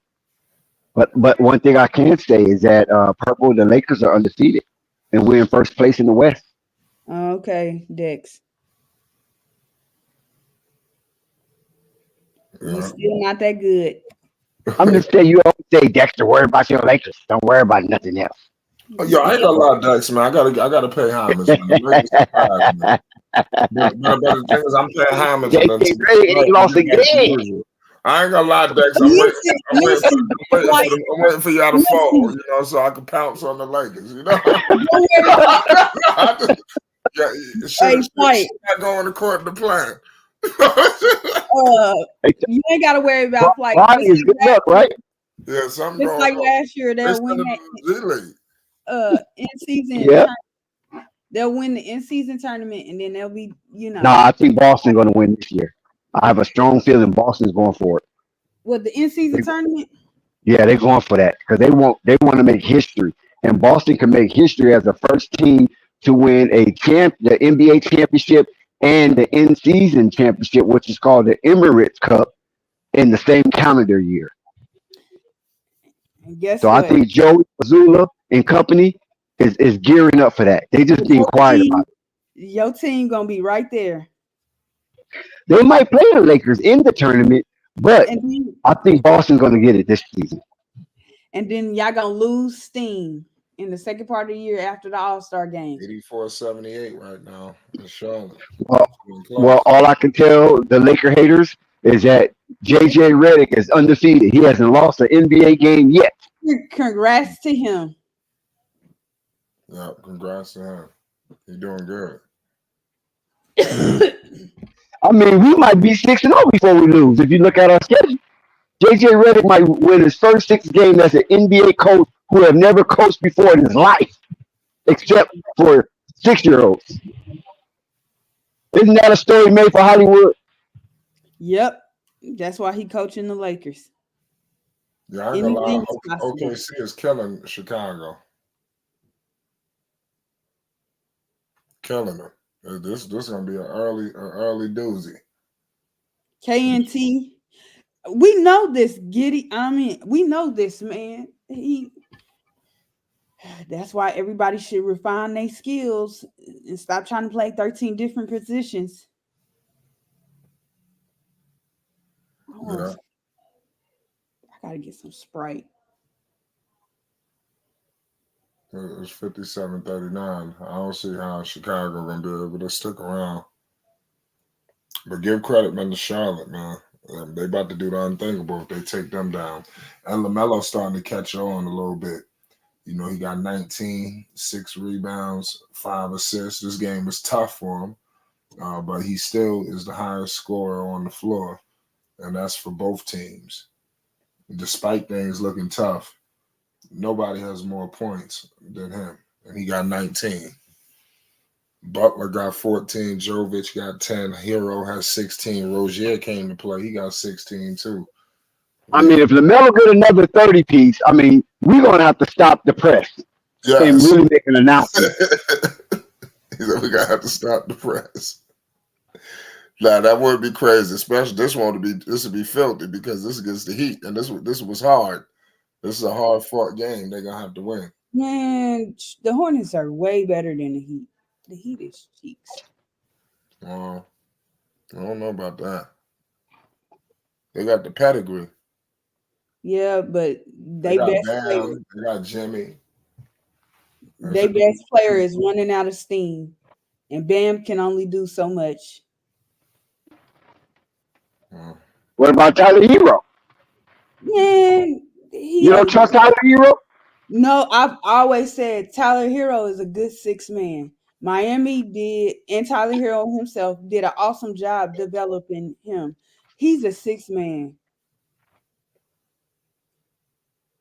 But one thing I can say is that Purple, the Lakers are undefeated, and we're in first place in the West. Okay, Dex. We're Yeah. still not that good. I'm just saying, you always say, Dexter, worry about your Lakers. Don't worry about nothing else. Yo, I ain't gonna lie, Dex, man. I gotta pay homage, man. The Lakers surprised me. But the thing is, I'm paying homage JJ Redick, and he lost again. I ain't gonna lie, Dex. I'm waiting for y'all to fall, so I can pounce on the Lakers, Shit's not going according to plan. You ain't got to worry about like. Is good luck, right? Yeah, something just like last year, they'll win that in season. Yeah. They'll win the in-season tournament, and then they'll be, Nah, I think Boston's going to win this year. I have a strong feeling Boston's going for it. What, the in-season tournament? Yeah, they're going for that because they want to make history, and Boston can make history as the first team to win the NBA championship and the in-season championship, which is called the Emirates Cup, in the same calendar year. So I think Joe Mazzulla and company is gearing up for that. They just being quiet about it. Your team gonna be right there. They might play the Lakers in the tournament, but I think Boston's gonna get it this season. And then y'all gonna lose steam in the second part of the year after the All-Star game. 84-78 right now in Charlotte. Well, all I can tell the Laker haters is that JJ Redick is undefeated. He hasn't lost an NBA game yet. Congrats to him. Yeah, congrats to him. He's doing good. I mean, we might be 6-0 before we lose if you look at our schedule. JJ Redick might win his first 6 games as an NBA coach who have never coached before in his life, except for 6-year-olds. Isn't that a story made for Hollywood? Yep. That's why he coaching the Lakers. Yeah, I ain't gonna lie. OKC is killing Chicago. Killing them. This is gonna be an early doozy. KNT, we know this, Giddy. I mean, we know this, man. That's why everybody should refine their skills and stop trying to play 13 different positions. Yeah. I gotta get some Sprite. It's 57-39. I don't see how Chicago gonna be able to stick around. But give credit, man, to Charlotte, man. They about to do the unthinkable if they take them down. And Lamelo's starting to catch on a little bit. He got 19, 6 rebounds, 5 assists. This game was tough for him, but he still is the highest scorer on the floor, and that's for both teams. Despite things looking tough, nobody has more points than him, and he got 19. Butler got 14. Jovic got 10. Hero has 16. Rozier came to play. He got 16 too. I mean, if LaMelo get another 30-piece, I mean, we're going to have to stop the press and really make an announcement. He said we're going to have to stop the press. Nah, that would be crazy, especially this would be filthy because this against the Heat, and this was hard. This is a hard-fought game. They're going to have to win. Man, the Hornets are way better than the Heat. The Heat is cheeks. I don't know about that. They got the pedigree. Yeah, but they best player. They got Jimmy. Their best player is running out of steam, and Bam can only do so much. What about Tyler Hero? Man, you don't trust Tyler Hero? No, I've always said Tyler Hero is a good 6-man. Miami did, and Tyler Hero himself did an awesome job developing him. He's a 6-man.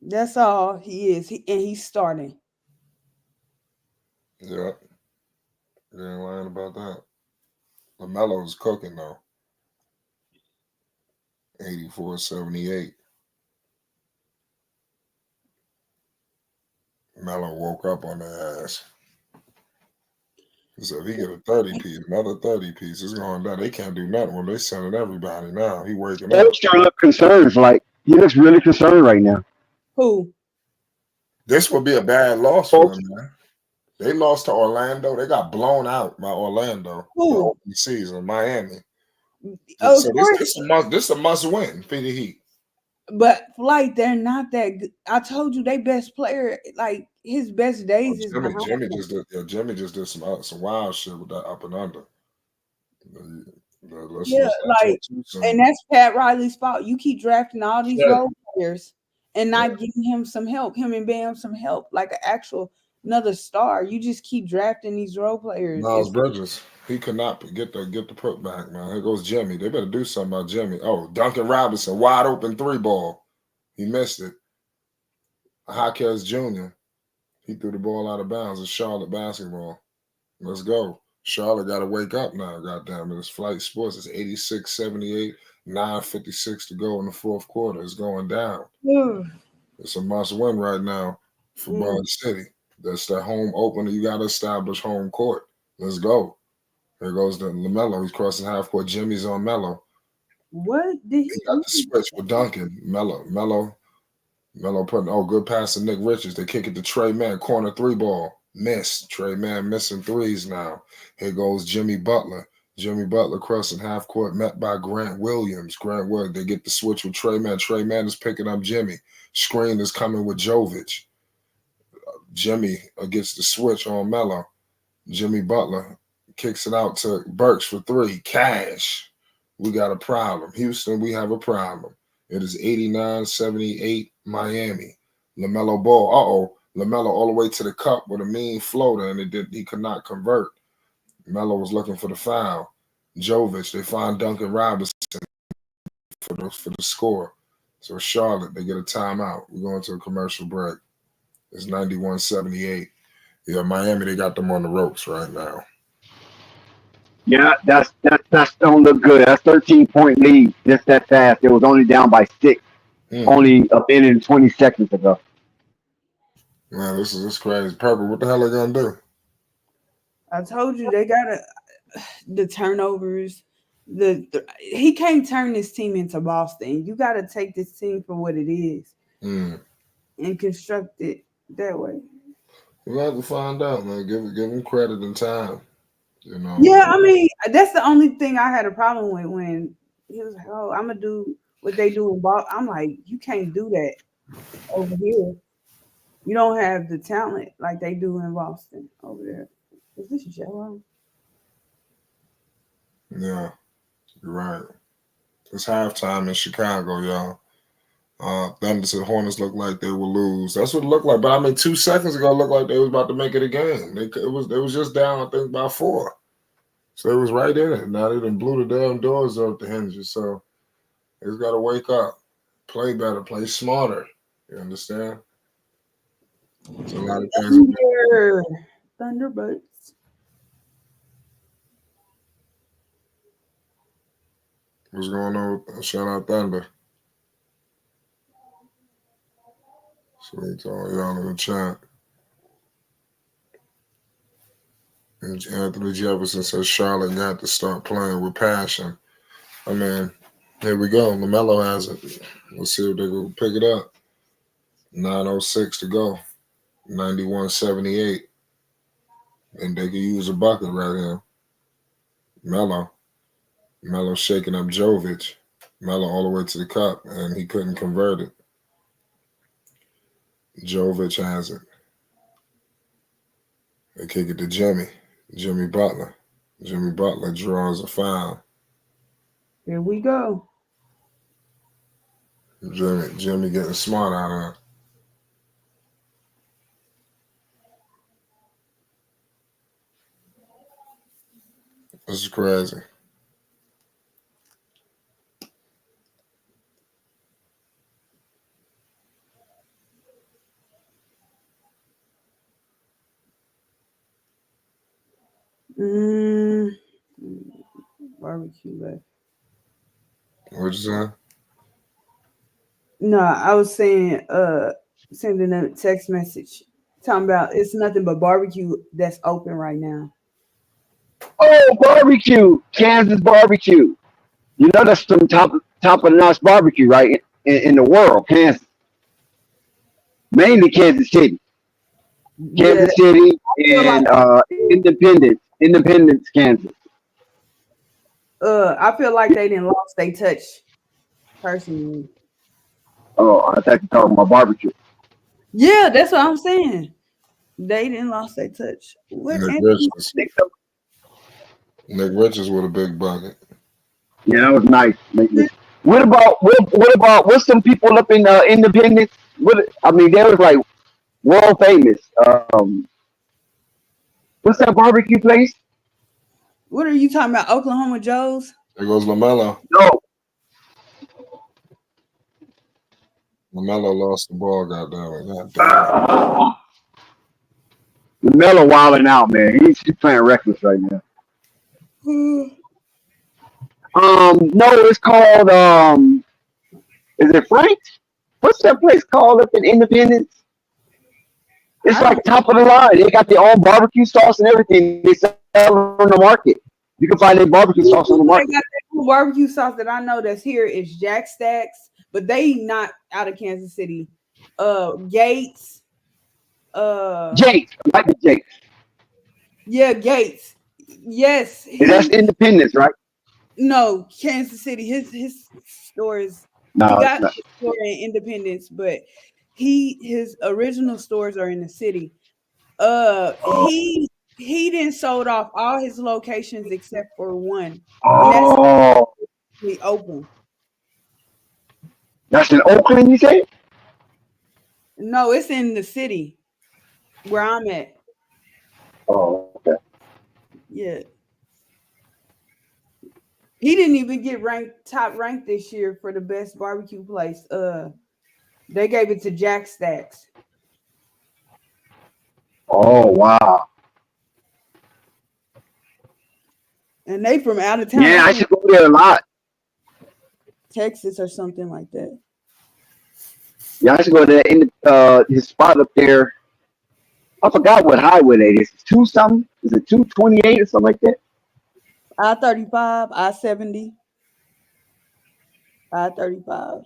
That's all he is, and he's starting. Yeah. You ain't lying about that. LaMelo's cooking, though. 84-78. Melo woke up on their ass. So if he get a 30-piece, another 30-piece, it's going down. They can't do nothing when they sending everybody now. He waking up. Sure look concerned. Like, he looks really concerned right now. Who? This would be a bad loss for them, man. They lost to Orlando. They got blown out by Orlando. Who? The season, Miami. Oh, so this a must win for the Heat. But Flight, they're not that good. I told you they best player, like his best days is Jimmy just did some wild shit with that up and under. Let's Yeah, not talk like, too soon. and that's Pat Riley's fault. You keep drafting all these Yeah. role players and not giving him some help, him and Bam some help, like an actual another star. You just keep drafting these role players. Miles Bridges, he could not get the putback, man. Here goes Jimmy. They better do something about Jimmy. Oh, Duncan Robinson, wide open 3-ball. He missed it. Jaquez Jr. He threw the ball out of bounds. It's Charlotte basketball. Let's go. Charlotte got to wake up now, goddamn it. It's Flight Sports. It's 86-78, 9:56 to go in the fourth quarter. It's going down. It's a must win right now for Broad City. That's the home opener. You got to establish home court. Let's go. Here goes the Lamelo. He's crossing half court. Jimmy's on Melo. What did He got the switch with Duncan. Melo putting, good pass to Nick Richards. They kick it to Trey Mann. Corner 3-ball. Miss. Trey Mann missing threes now. Here goes Jimmy Butler. Jimmy Butler crossing half court, met by Grant Williams. They get the switch with Trey Mann. Trey Mann is picking up Jimmy. Screen is coming with Jovic. Jimmy gets the switch on Melo. Jimmy Butler kicks it out to Burks for 3. Cash. We got a problem. Houston, we have a problem. It is 89-78 Miami. LaMelo Ball. LaMelo all the way to the cup with a mean floater, and he could not convert. Melo was looking for the foul. Jovic, they find Duncan Robinson for the score. So Charlotte, they get a timeout. We're going to a commercial break. It's 91-78. Yeah, Miami, they got them on the ropes right now. Yeah, that don't look good. That's 13-point lead just that fast. It was only down by 6, only a minute and 20 seconds ago. Man, this is crazy. Purple, what the hell are they gonna do? I told you they got the turnovers. He can't turn this team into Boston. You got to take this team for what it is and construct it that way. We'll have to find out, man. Give him credit and time. You know. Yeah, I mean, that's the only thing I had a problem with when he was like, "Oh, I'm gonna do what they do in Boston." I'm like, you can't do that over here. You don't have the talent like they do in Boston over there. Is this yellow? Yeah, you're right. It's halftime in Chicago, y'all. Thunder to the Hornets looked like they will lose. That's what it looked like. But I mean, 2 seconds ago, it looked like they was about to make it a game. They was just down, I think, by 4. So it was right in it. Now they done blew the damn doors off the hinges. So it's got to wake up, play better, play smarter. You understand? It's a lot of things. Thunderbirds. What's going on? Shout out Thunder. Sweet to all y'all in the chat. And Anthony Jefferson says Charlotte got to start playing with passion. I mean, here we go. LaMelo has it. We'll see if they can pick it up. 9:06 to go. 91-78. And they can use a bucket right here. Melo shaking up Jovic. Melo all the way to the cup, and he couldn't convert it. Jovic has it. They kick it to Jimmy Butler. Jimmy Butler draws a foul. Here we go. Jimmy getting smart out of it. This is crazy. Barbecue left. What'd you say? No, I was saying, sending a text message talking about it's nothing but barbecue that's open right now. Oh, barbecue, Kansas barbecue. You know that's some top of the notch barbecue, right? In the world, Kansas, mainly Kansas City, Kansas City, and Independence, Kansas. I feel like they didn't lost their touch personally. Oh, I thought you were talking about barbecue. Yeah, that's what I'm saying. They didn't lost their touch. What? Nick Richards with a big bucket. Yeah, that was nice. What about what's some people up in Independence? I mean, they was like world famous. What's that barbecue place? What are you talking about? Oklahoma Joe's? There goes Lamelo. No, Lamelo lost the ball. Goddamn. Melo wilding out, man. He's playing reckless right now. No, it's called is it Frank's? What's that place called up in Independence? It's like top of the line. They got their own barbecue sauce and everything. They sell it on the market. You can find their barbecue sauce on the They market. got that barbecue sauce that I know that's here is Jack Stacks, but they not out of Kansas City. Gates. Jake, like the Jake. Yeah, Gates. Yes. That's Independence, right? No, Kansas City. His store is No, he it's got not. his store in Independence, but his original stores are in the city. He didn't sold off all his locations except for one, and that's Oh, the open. that's in Oakland, you say? No, it's in the city where I'm at. Oh, okay. Yeah. He didn't even get top ranked this year for the best barbecue place. They gave it to Jack Stacks. Oh, wow. And they from out of town. Yeah, I should go there a lot. Texas or something like that. Yeah, I should go there in his spot up there. I forgot what highway that is. 2 something? Is it 228 or something like that? I-35, I-70, I-35.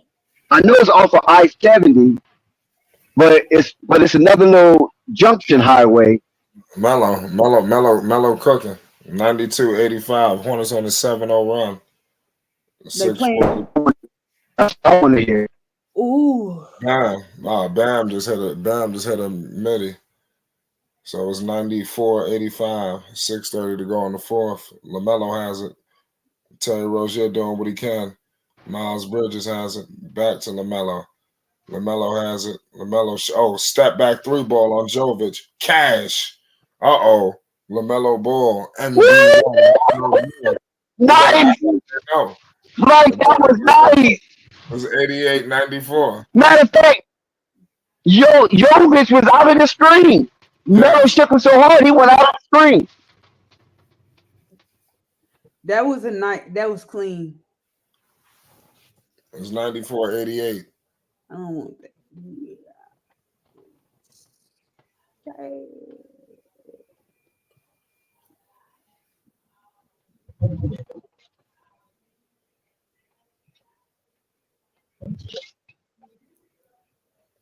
I know it's off of I-70, but it's another little junction highway. Mello cooking. 92-85. Hornets on the 7-0 run. They playing. That's what I want to hear. Ooh. Bam just hit a midi. So it's 94-85. 6:30 to go on the fourth. Lamelo has it. Terry Rozier doing what he can. Miles Bridges has it. Back to Lamelo. Lamelo has it. Step back 3 ball on Jovic. Cash. Lamelo ball. NBA. Nice! No. Right, that was nice. It was 88-94. Matter of fact, Jovic was out of the screen. Melo shook him so hard he went out of the screen. That was a night. That was clean. It was 94-88. I don't want that. Okay.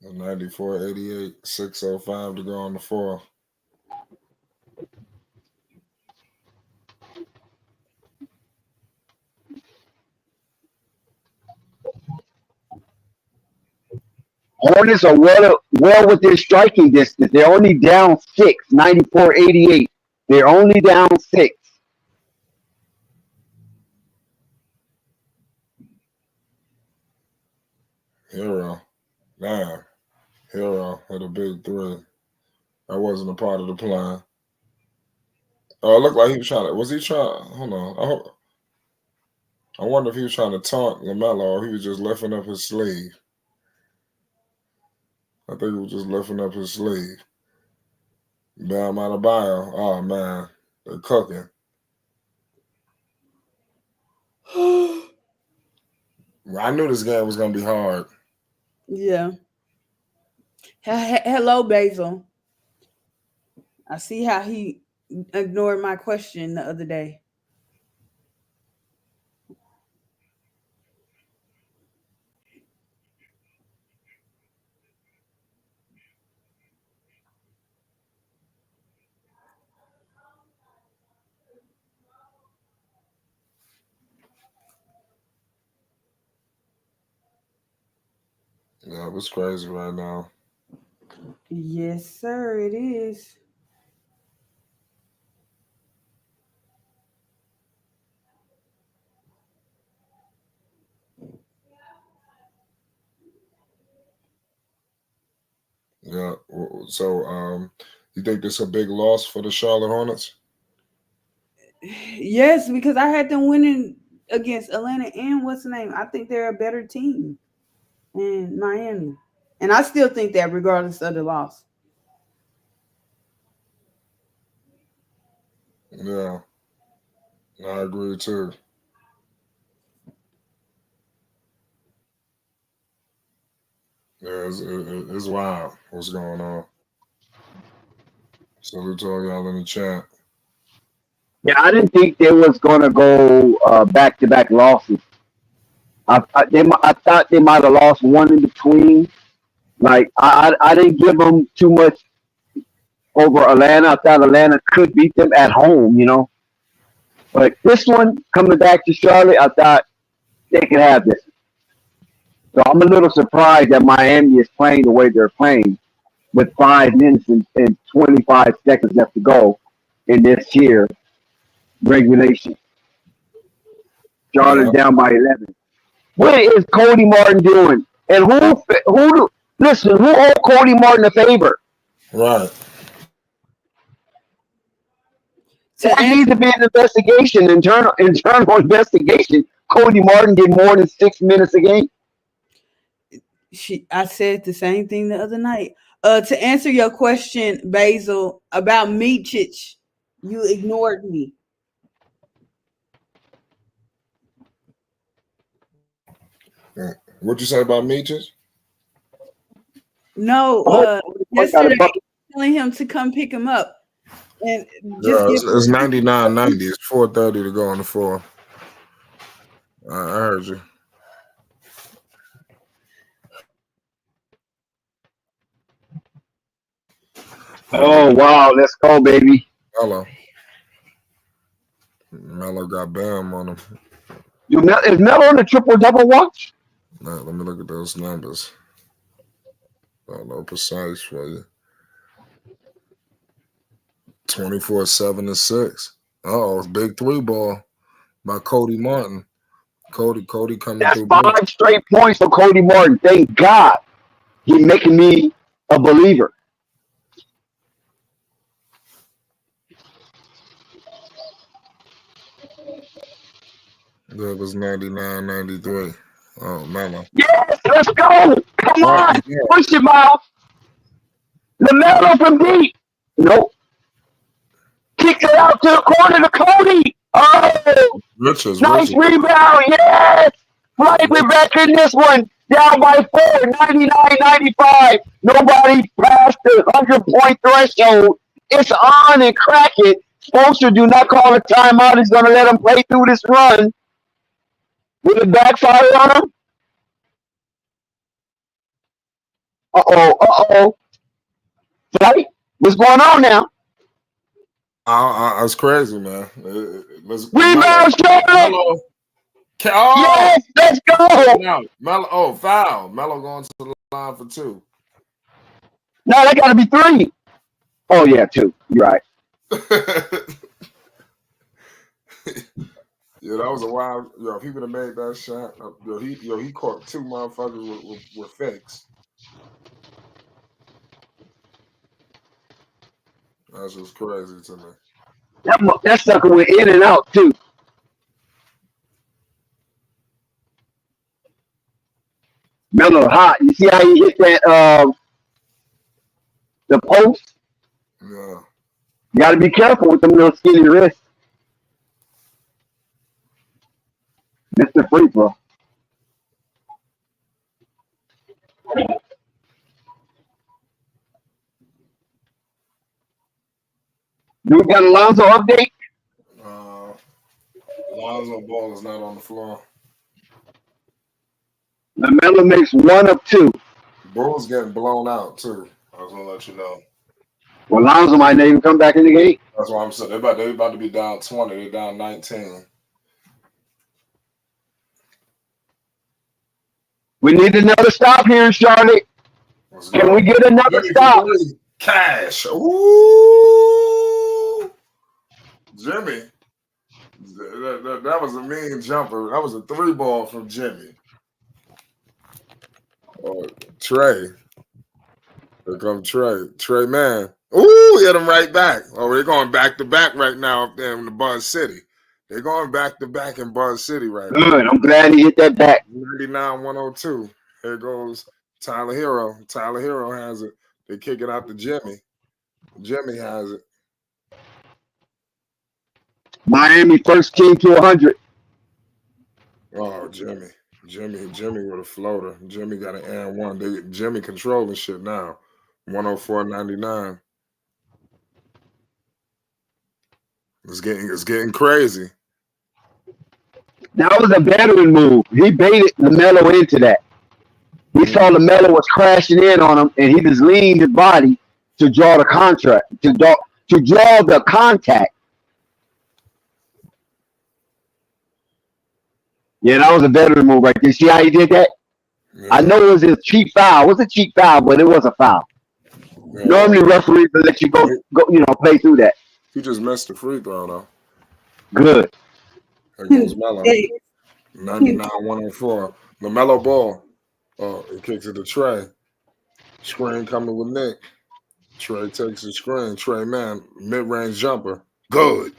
It was 94-88. 6:05 to go on the fourth. Hornets are well within striking distance. They're only down 6, 94-88. They're only down 6. Hero. Damn. Hero hit a big 3. That wasn't a part of the plan. Oh, it looked like he was trying to. Was he trying? Hold on. I wonder if he was trying to taunt Lamelo or he was just lifting up his sleeve. I think he was just lifting up his sleeve. Bam Adebayo. Oh, man. They're cooking. I knew this game was going to be hard. Yeah. Hello, Basil. I see how he ignored my question the other day. Yeah, it was crazy right now. Yes, sir, it is. Yeah. So, you think this is a big loss for the Charlotte Hornets? Yes, because I had them winning against Atlanta and what's the name? I think they're a better team in Miami. And I still think that regardless of the loss. Yeah, I agree too. Yeah, it's wild what's going on. Salute to all y'all in the chat. Yeah, I didn't think they was gonna go back-to-back losses. I thought they might have lost one in between. Like I didn't give them too much over Atlanta. I thought Atlanta could beat them at home, But this one coming back to Charlotte, I thought they could have this. So I'm a little surprised that Miami is playing the way they're playing with 5 minutes and 25 seconds left to go in this here regulation. Yeah, Charlotte down by 11. What is Cody Martin doing? And listen, who owed Cody Martin a favor? right. There needs to be an investigation, internal investigation. Cody Martin did more than 6 minutes a game. I said the same thing the other night. To answer your question, Basil, about Mičić, you ignored me. What'd you say about Meaches? No, yesterday telling him to come pick him up. And just it's 99.90. It's 4:30 to go on the floor. I heard you. Oh wow, let's go, baby. Melo got Bam on him. Is Melo on the triple-double watch? Now, let me look at those numbers. I don't know precise for you. 24, 7, and 6. Oh, big 3-ball by Cody Martin. Cody coming That's through. 5 straight points for Cody Martin. Thank God. He's making me a believer. That was 99-93. Oh, Melo. Yes, let's go. Come on. Yeah. Push him out. Lamelo from deep. Nope. Kicks it out to the corner to Cody. Oh, nice rebound. Yes. Right, we're back in this one. Down by 4, 99-95. Nobody passed the 100-point threshold. It's on and crack it. Spoelstra do not call a timeout. He's going to let him play through this run. Will it backfire on him? Uh-oh. Right? What's going on now? That's crazy, man. Rebound, Charlotte! Yes, let's go! Melo, foul. Melo going to the line for 2. No, that got to be 3. Oh, yeah, 2. You're right. Yeah, that was a wild. If he would have made that shot, he caught 2 motherfuckers with fakes. That's just crazy to me. That sucker went in and out too. Melo hot. You see how he hit that the post? Yeah. You got to be careful with them little skinny wrists. Mr. Free Throw. Do we got a Lonzo update? Lonzo Ball is not on the floor. Lamelo makes 1 of 2. Bulls getting blown out too. I was gonna let you know. Well, Lonzo might not even come back in the game. That's why I'm saying they're about to be down 20. They're down 19. We need another stop here in Charlotte. Can we get another stop? Cash. Ooh. Jimmy. That was a mean jumper. That was a 3-ball from Jimmy. Trey. Here come Trey. Trey, man. Ooh, hit him right back. Oh, they're going back to back right now up there in the Buzz City. They're going back to back in Buzz City right now. Good. I'm glad he hit that back. 99-102. Here goes Tyler Hero. Tyler Hero has it. They kick it out to Jimmy. Jimmy has it. Miami first team to 100. Oh, Jimmy with a floater. Jimmy got an and one. Jimmy controlling shit now. 104.99. It's getting crazy. That was a veteran move. He baited Lamelo into that. He saw Lamelo was crashing in on him, and he just leaned his body to draw the contract, to draw the contact. Yeah, that was a veteran move right there. See how he did that? Yeah. I know it was a cheap foul. It was a cheap foul, but it was a foul. Yeah. Normally, referees will let you go, play through that. He just missed the free throw, though. Good. There goes Melo. 99-104. LaMelo Ball. Oh, he kicks it to Trey. Screen coming with Nick. Trey takes the screen. Trey, man, mid-range jumper. Good.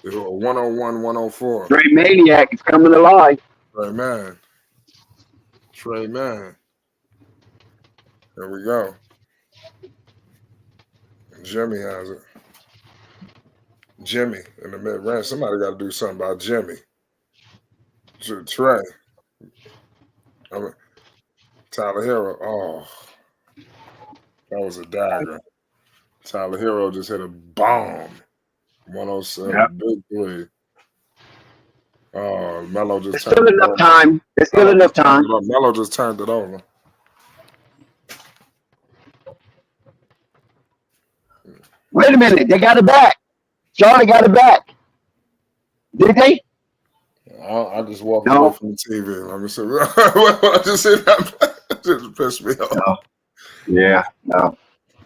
101-104. Trey Maniac is coming alive. Trey, man. Trey, man. There we go. Jimmy has it. Jimmy in the mid-range. Somebody got to do something about Jimmy. Trey. Tyler Hero. Oh, that was a dagger. Tyler Hero just hit a bomb. 107. Yep. Big three. Oh, Melo just There's still enough time. There's still enough time. Melo just turned it over. Wait a minute. They got it back. Charlie got it back. Did they? I just walked away from the TV. Let me see. I just see that. It just pissed me off. No. Yeah. No.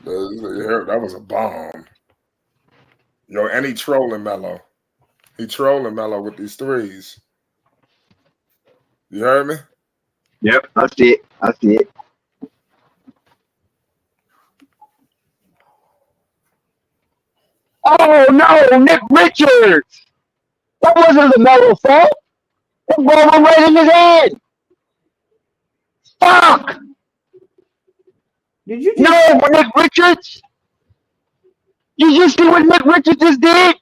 That was a bomb. Yo, and he trolling Melo. He trolling Melo with these threes. You heard me? Yep. I see it. I see it. Oh, no. Nick Richards. That wasn't LaMelo's fault. That ball went right in his head. Fuck. Did you? No, Nick Richards. You just see what Nick Richards just did?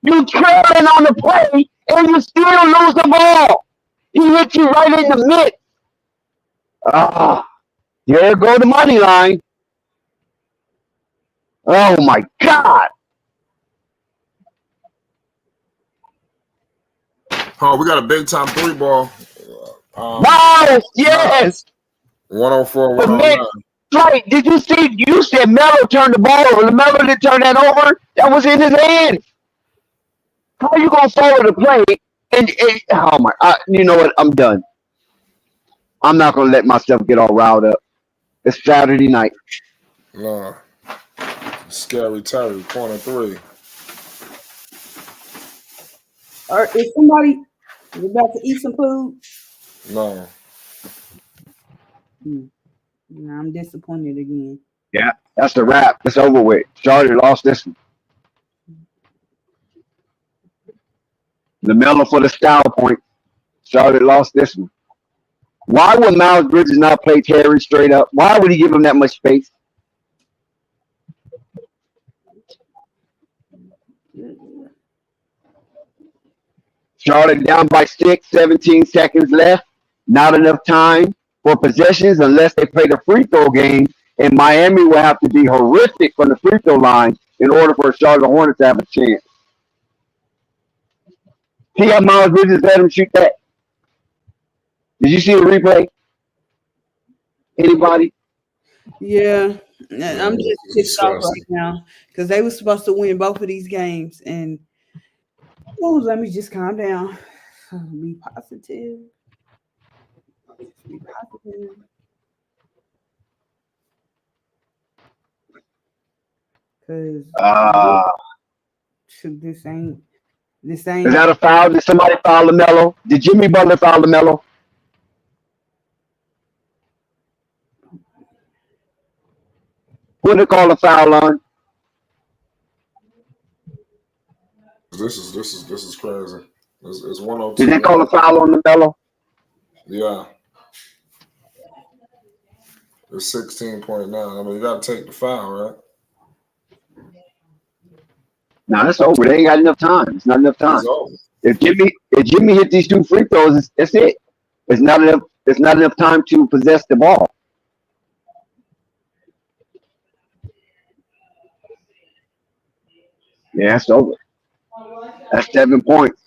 You trailing on the play, and you still lose the ball. He hit you right in the mid. Here go the money line. Oh, my God. Oh, we got a big time three ball. Wow, yes. 104, 109. Right, did you see? You said Melo turned the ball over. LaMelo didn't turn that over. That was in his hands. How you going to follow the play? And oh, my. You know what? I'm done. I'm not going to let myself get all riled up. It's Saturday night. No. Scary Terry, corner three. Or is somebody about to eat some food? No. I'm disappointed again. Yeah, that's the wrap. It's over with. Charlie lost this one. LaMelo for the style point. Charlie lost this one. Why would Miles Bridges not play Terry straight up? Why would he give him that much space? Charlotte down by 6, 17 seconds left. Not enough time for possessions unless they play the free throw game. And Miami will have to be horrific from the free throw line in order for Charlotte Hornets to have a chance. See how Miles Bridges let him shoot that? Did you see the replay? Anybody? Yeah, I'm just pissed off right now because they were supposed to win both of these games, and let me just calm down. Be positive. Be positive. Because this ain't. Is that a foul? Did somebody foul LaMelo? Did Jimmy Butler foul LaMelo? Who they call a foul on? This is crazy. It's 102. Did they call a foul on Lamelo? Yeah. It's 16.9. I mean, you got to take the foul, right? No, that's over. They ain't got enough time. It's not enough time. It's over. If Jimmy hit these 2 free throws, that's it. It's not enough. It's not enough time to possess the ball. Yeah, it's over. That's 7 points.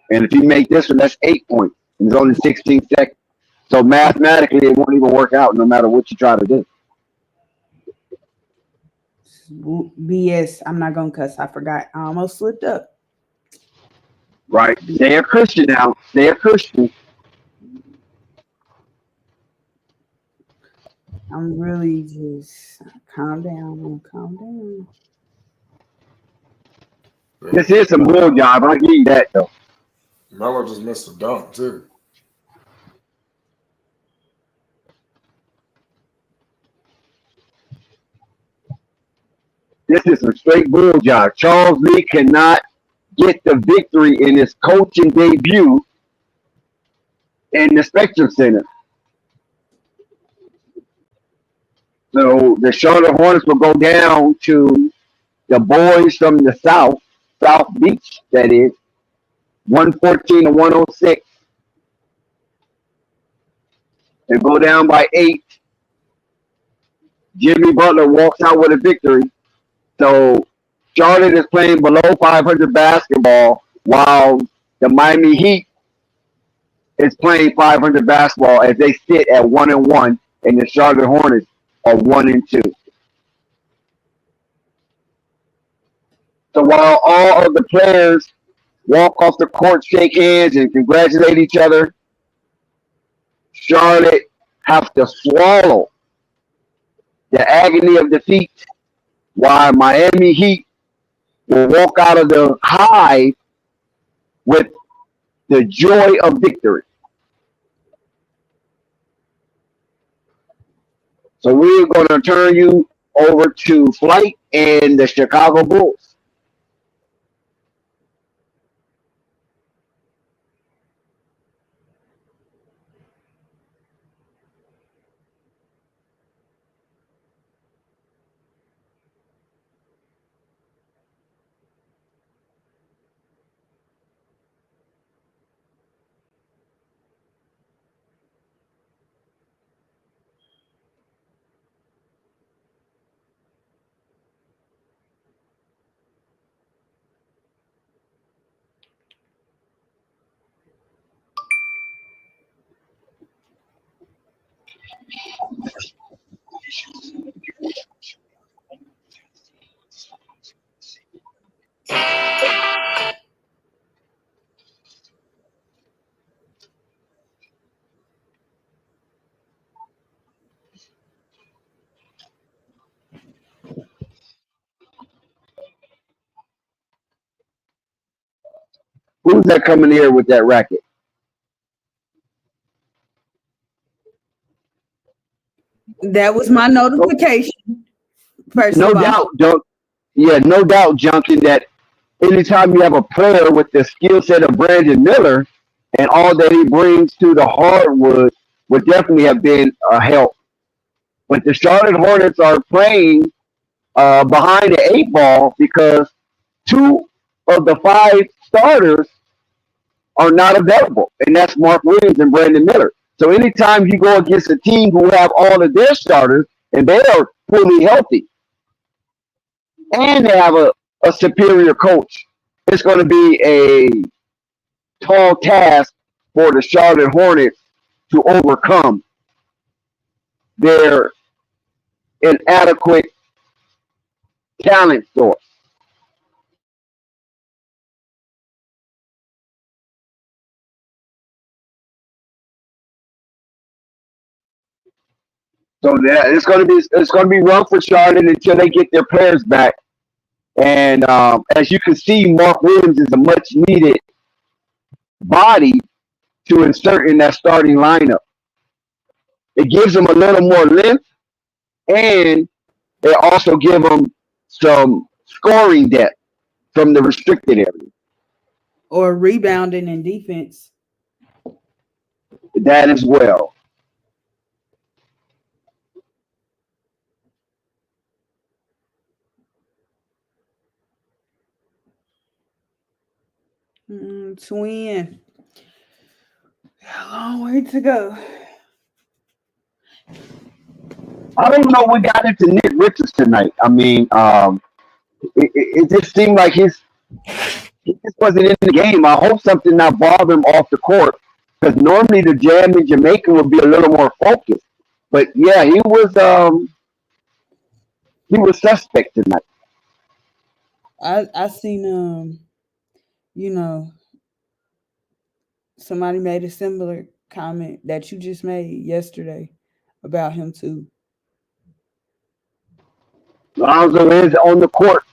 And if you make this one, that's 8 points. And it's only 16 seconds. So mathematically, it won't even work out no matter what you try to do. BS. I'm not gonna cuss. I forgot. I almost slipped up. Right. They are Christian now. They are Christian. I'm really just calm down. Calm down. This is some bull job. I'll give you that, though. Melo just missed a dunk, too. This is some straight bull job. Charles Lee cannot get the victory in his coaching debut in the Spectrum Center. So the Charlotte Hornets will go down to the boys from the South Beach, that is, 114 to 106. They go down by 8. Jimmy Butler walks out with a victory. So Charlotte is playing below 500 basketball, while the Miami Heat is playing 500 basketball as they sit at 1-1, and the Charlotte Hornets are 1-2. So while all of the players walk off the court, shake hands, and congratulate each other, Charlotte have to swallow the agony of defeat, while Miami Heat will walk out of the high with the joy of victory. So we're going to turn you over to Flight and the Chicago Bulls. Who's that coming here with that racket? That was my notification. First No of all. doubt, no doubt, Junkin, that anytime you have a player with the skill set of Brandon Miller and all that he brings to the hardwood would definitely have been a help. But the Charlotte Hornets are playing behind the 8 ball because 2 of the 5 starters are not available, and that's Mark Williams and Brandon Miller. So anytime you go against a team who have all of their starters and they are fully healthy, and they have a superior coach, it's going to be a tall task for the Charlotte Hornets to overcome their inadequate talent source. So that it's going to be rough for Charlotte until they get their players back. And as you can see, Mark Williams is a much needed body to insert in that starting lineup. It gives them a little more length, and They also give them some scoring depth from the restricted area. Or rebounding and defense. That as well. Twin. A long way to go. I don't know what got into Nick Richards tonight. I mean, it just seemed like he just wasn't in the game. I hope something not bothered him off the court because normally the jam in Jamaica would be a little more focused. But yeah, he was suspect tonight. I seen you know, somebody made a similar comment that you just made yesterday about him too. Lonzo is on the court,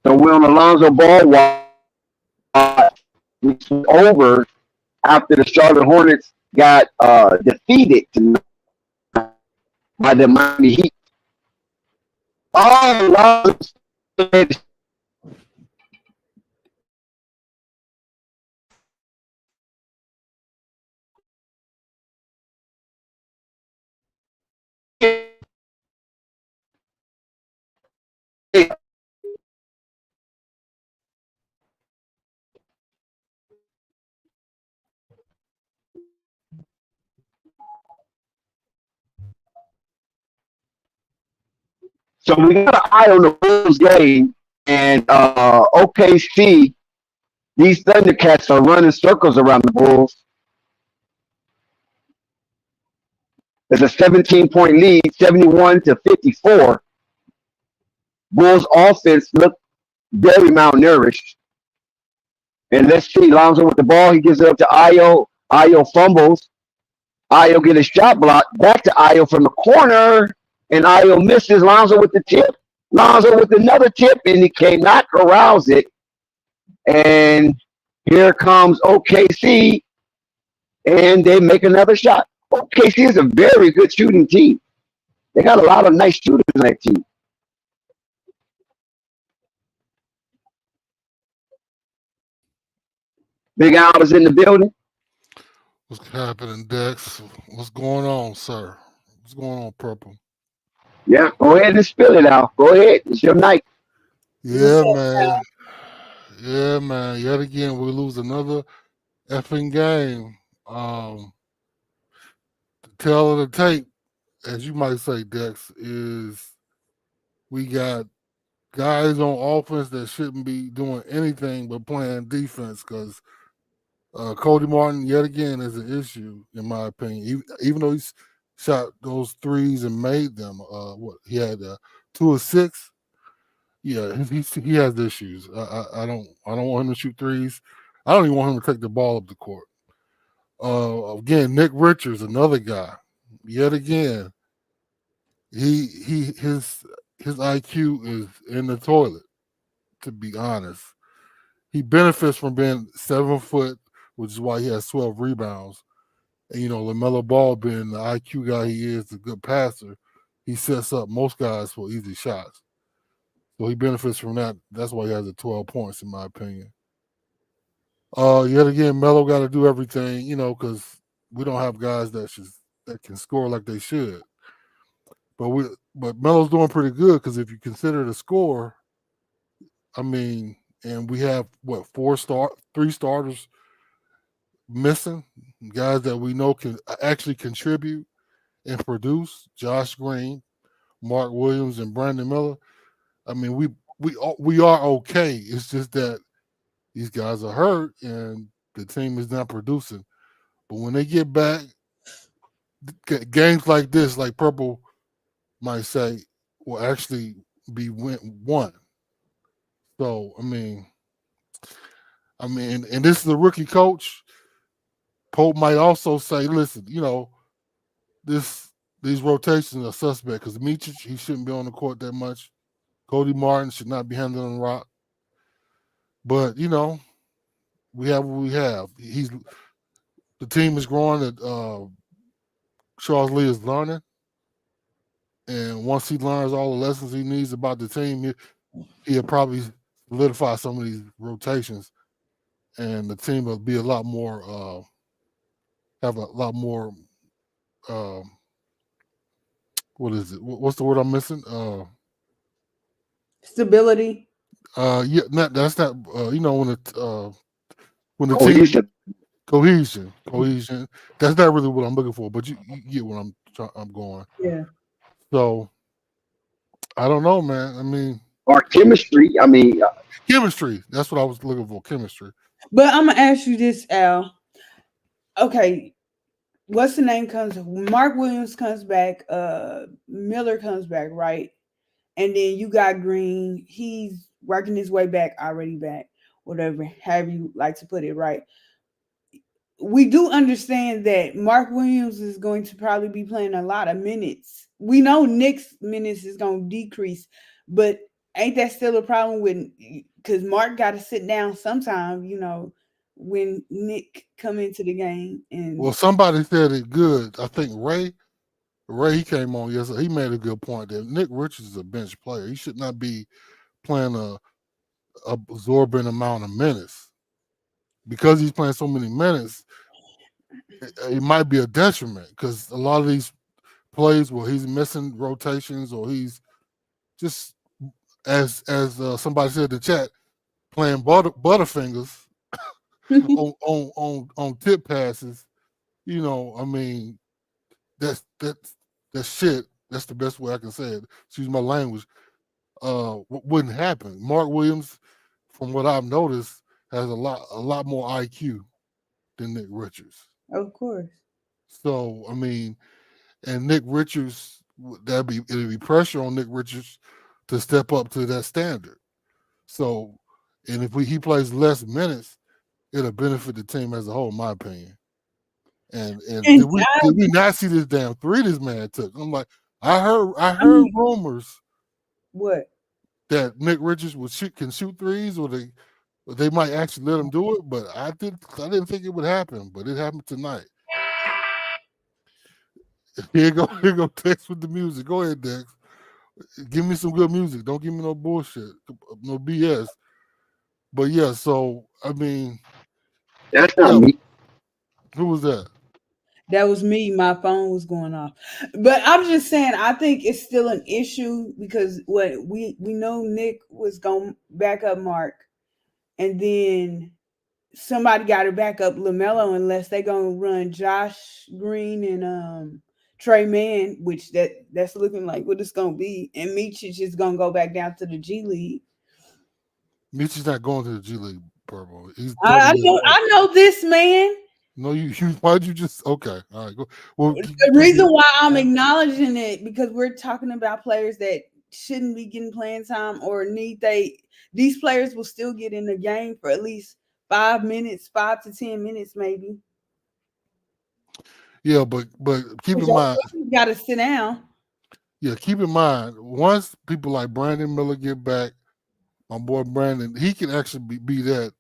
so we're on Alonzo ball watch. We switch over after the Charlotte Hornets got defeated tonight by the Miami Heat. Oh, Lonzo. So we got an eye on the Bulls game, and OKC, these Thundercats are running circles around the Bulls. There's a 17-point lead, 71-54. Bulls offense looked very malnourished. And let's see, Lonzo with the ball, he gives it up to Io. Io fumbles. Io get a shot block. Back to Io from the corner, and Io misses. Lonzo with the tip. Lonzo with another tip, and he cannot corrals it. And here comes OKC, and they make another shot. OKC is a very good shooting team. They got a lot of nice shooters on that team. Big Al is in the building. What's happening, Dex? What's going on, sir? What's going on, Purple? Yeah, go ahead and spill it out. Go ahead. It's your night. Yeah, man. Yeah, man. Yet again, we lose another effing game. The tail of the tape, as you might say, Dex, is we got guys on offense that shouldn't be doing anything but playing defense because Cody Martin, yet again, is an issue, in my opinion. Even though he's shot those threes and made them, he had 2 of 6. Yeah, he has issues. I don't want him to shoot threes. I don't even want him to take the ball up the court. Again, Nick Richards, another guy. Yet again, his IQ is in the toilet. To be honest, he benefits from being 7 foot, which is why he has 12 rebounds. And Lamelo Ball, being the IQ guy he is, the good passer, he sets up most guys for easy shots. So he benefits from that. That's why he has the 12 points, in my opinion. Yet again, Melo got to do everything, because we don't have guys that can score like they should. But Melo's doing pretty good because if you consider the score, I mean, and we have 3 starters missing, guys that we know can actually contribute and produce. Josh Green, Mark Williams, and Brandon Miller. I mean, we are okay. It's just that these guys are hurt and the team is not producing. But when they get back, games like this, like Purple might say, will actually be won. So I mean, and this is a rookie coach. Pope might also say, listen, these rotations are suspect because Mičić, he shouldn't be on the court that much. Cody Martin should not be handling the rock. But we have what we have. The team is growing. Charles Lee is learning, And once he learns all the lessons he needs about the team, he'll probably solidify some of these rotations, and the team will be a lot more, have a lot more. What is it? What's the word I'm missing? Stability. Yeah, that's not. When the team Cohesion. cohesion. That's not really what I'm looking for, but you get what I'm going. Yeah. So I don't know, man. I mean, Or chemistry. I mean, chemistry. That's what I was looking for. Chemistry. But I'm gonna ask you this, Al. Okay, what's the name comes? Mark Williams comes back. Miller comes back, right? And then you got Green. He's working his way back, already back. Whatever, however you like to put it, right? We do understand that Mark Williams is going to probably be playing a lot of minutes. We know Nick's minutes is going to decrease, but ain't that still a problem with, because Mark got to sit down sometime, when Nick come into the game. And Well, somebody said it good. I think Ray, he came on yesterday. He made a good point that Nick Richards is a bench player. He should not be playing a absorbing amount of minutes. Because he's playing so many minutes, it might be a detriment because a lot of these plays where he's missing rotations or he's just as somebody said in the chat, playing butterfingers on tip passes. I mean, that's shit. That's the best way I can say it. Excuse my language. Wouldn't happen. Mark Williams, from what I've noticed, has a lot more IQ than Nick Richards. of course. So I mean, and Nick Richards, it'll be pressure on Nick Richards to step up to that standard. So, and if he plays less minutes, it'll benefit the team as a whole, in my opinion. And did we not see this damn three this man took? I'm like, I heard rumors What? that Nick Richards can shoot threes, or they might actually let him do it, but I didn't think it would happen, but it happened tonight. Here go Dex with the music. Go ahead, Dex. Give me some good music. Don't give me no bullshit, no BS. But yeah, so I mean, that's not me. Who was that? That was me. My phone was going off. But I'm just saying, I think it's still an issue because what we know Nick was going to back up Mark, and then somebody got to back up Lamelo unless they're going to run Josh Green and Trey Mann, which that's looking like what it's going to be. And Michich is going to go back down to the G League. Michic's not going to the G League, Purple. I know this man. No, you why'd you just okay? All right, go. Well, the reason why I'm acknowledging it because we're talking about players that shouldn't be getting playing time or these players will still get in the game for at least 5 minutes, 5 to 10 minutes, maybe. Yeah, but keep in mind, you got to sit down. Yeah, keep in mind once people like Brandon Miller get back, my boy Brandon, he can actually be that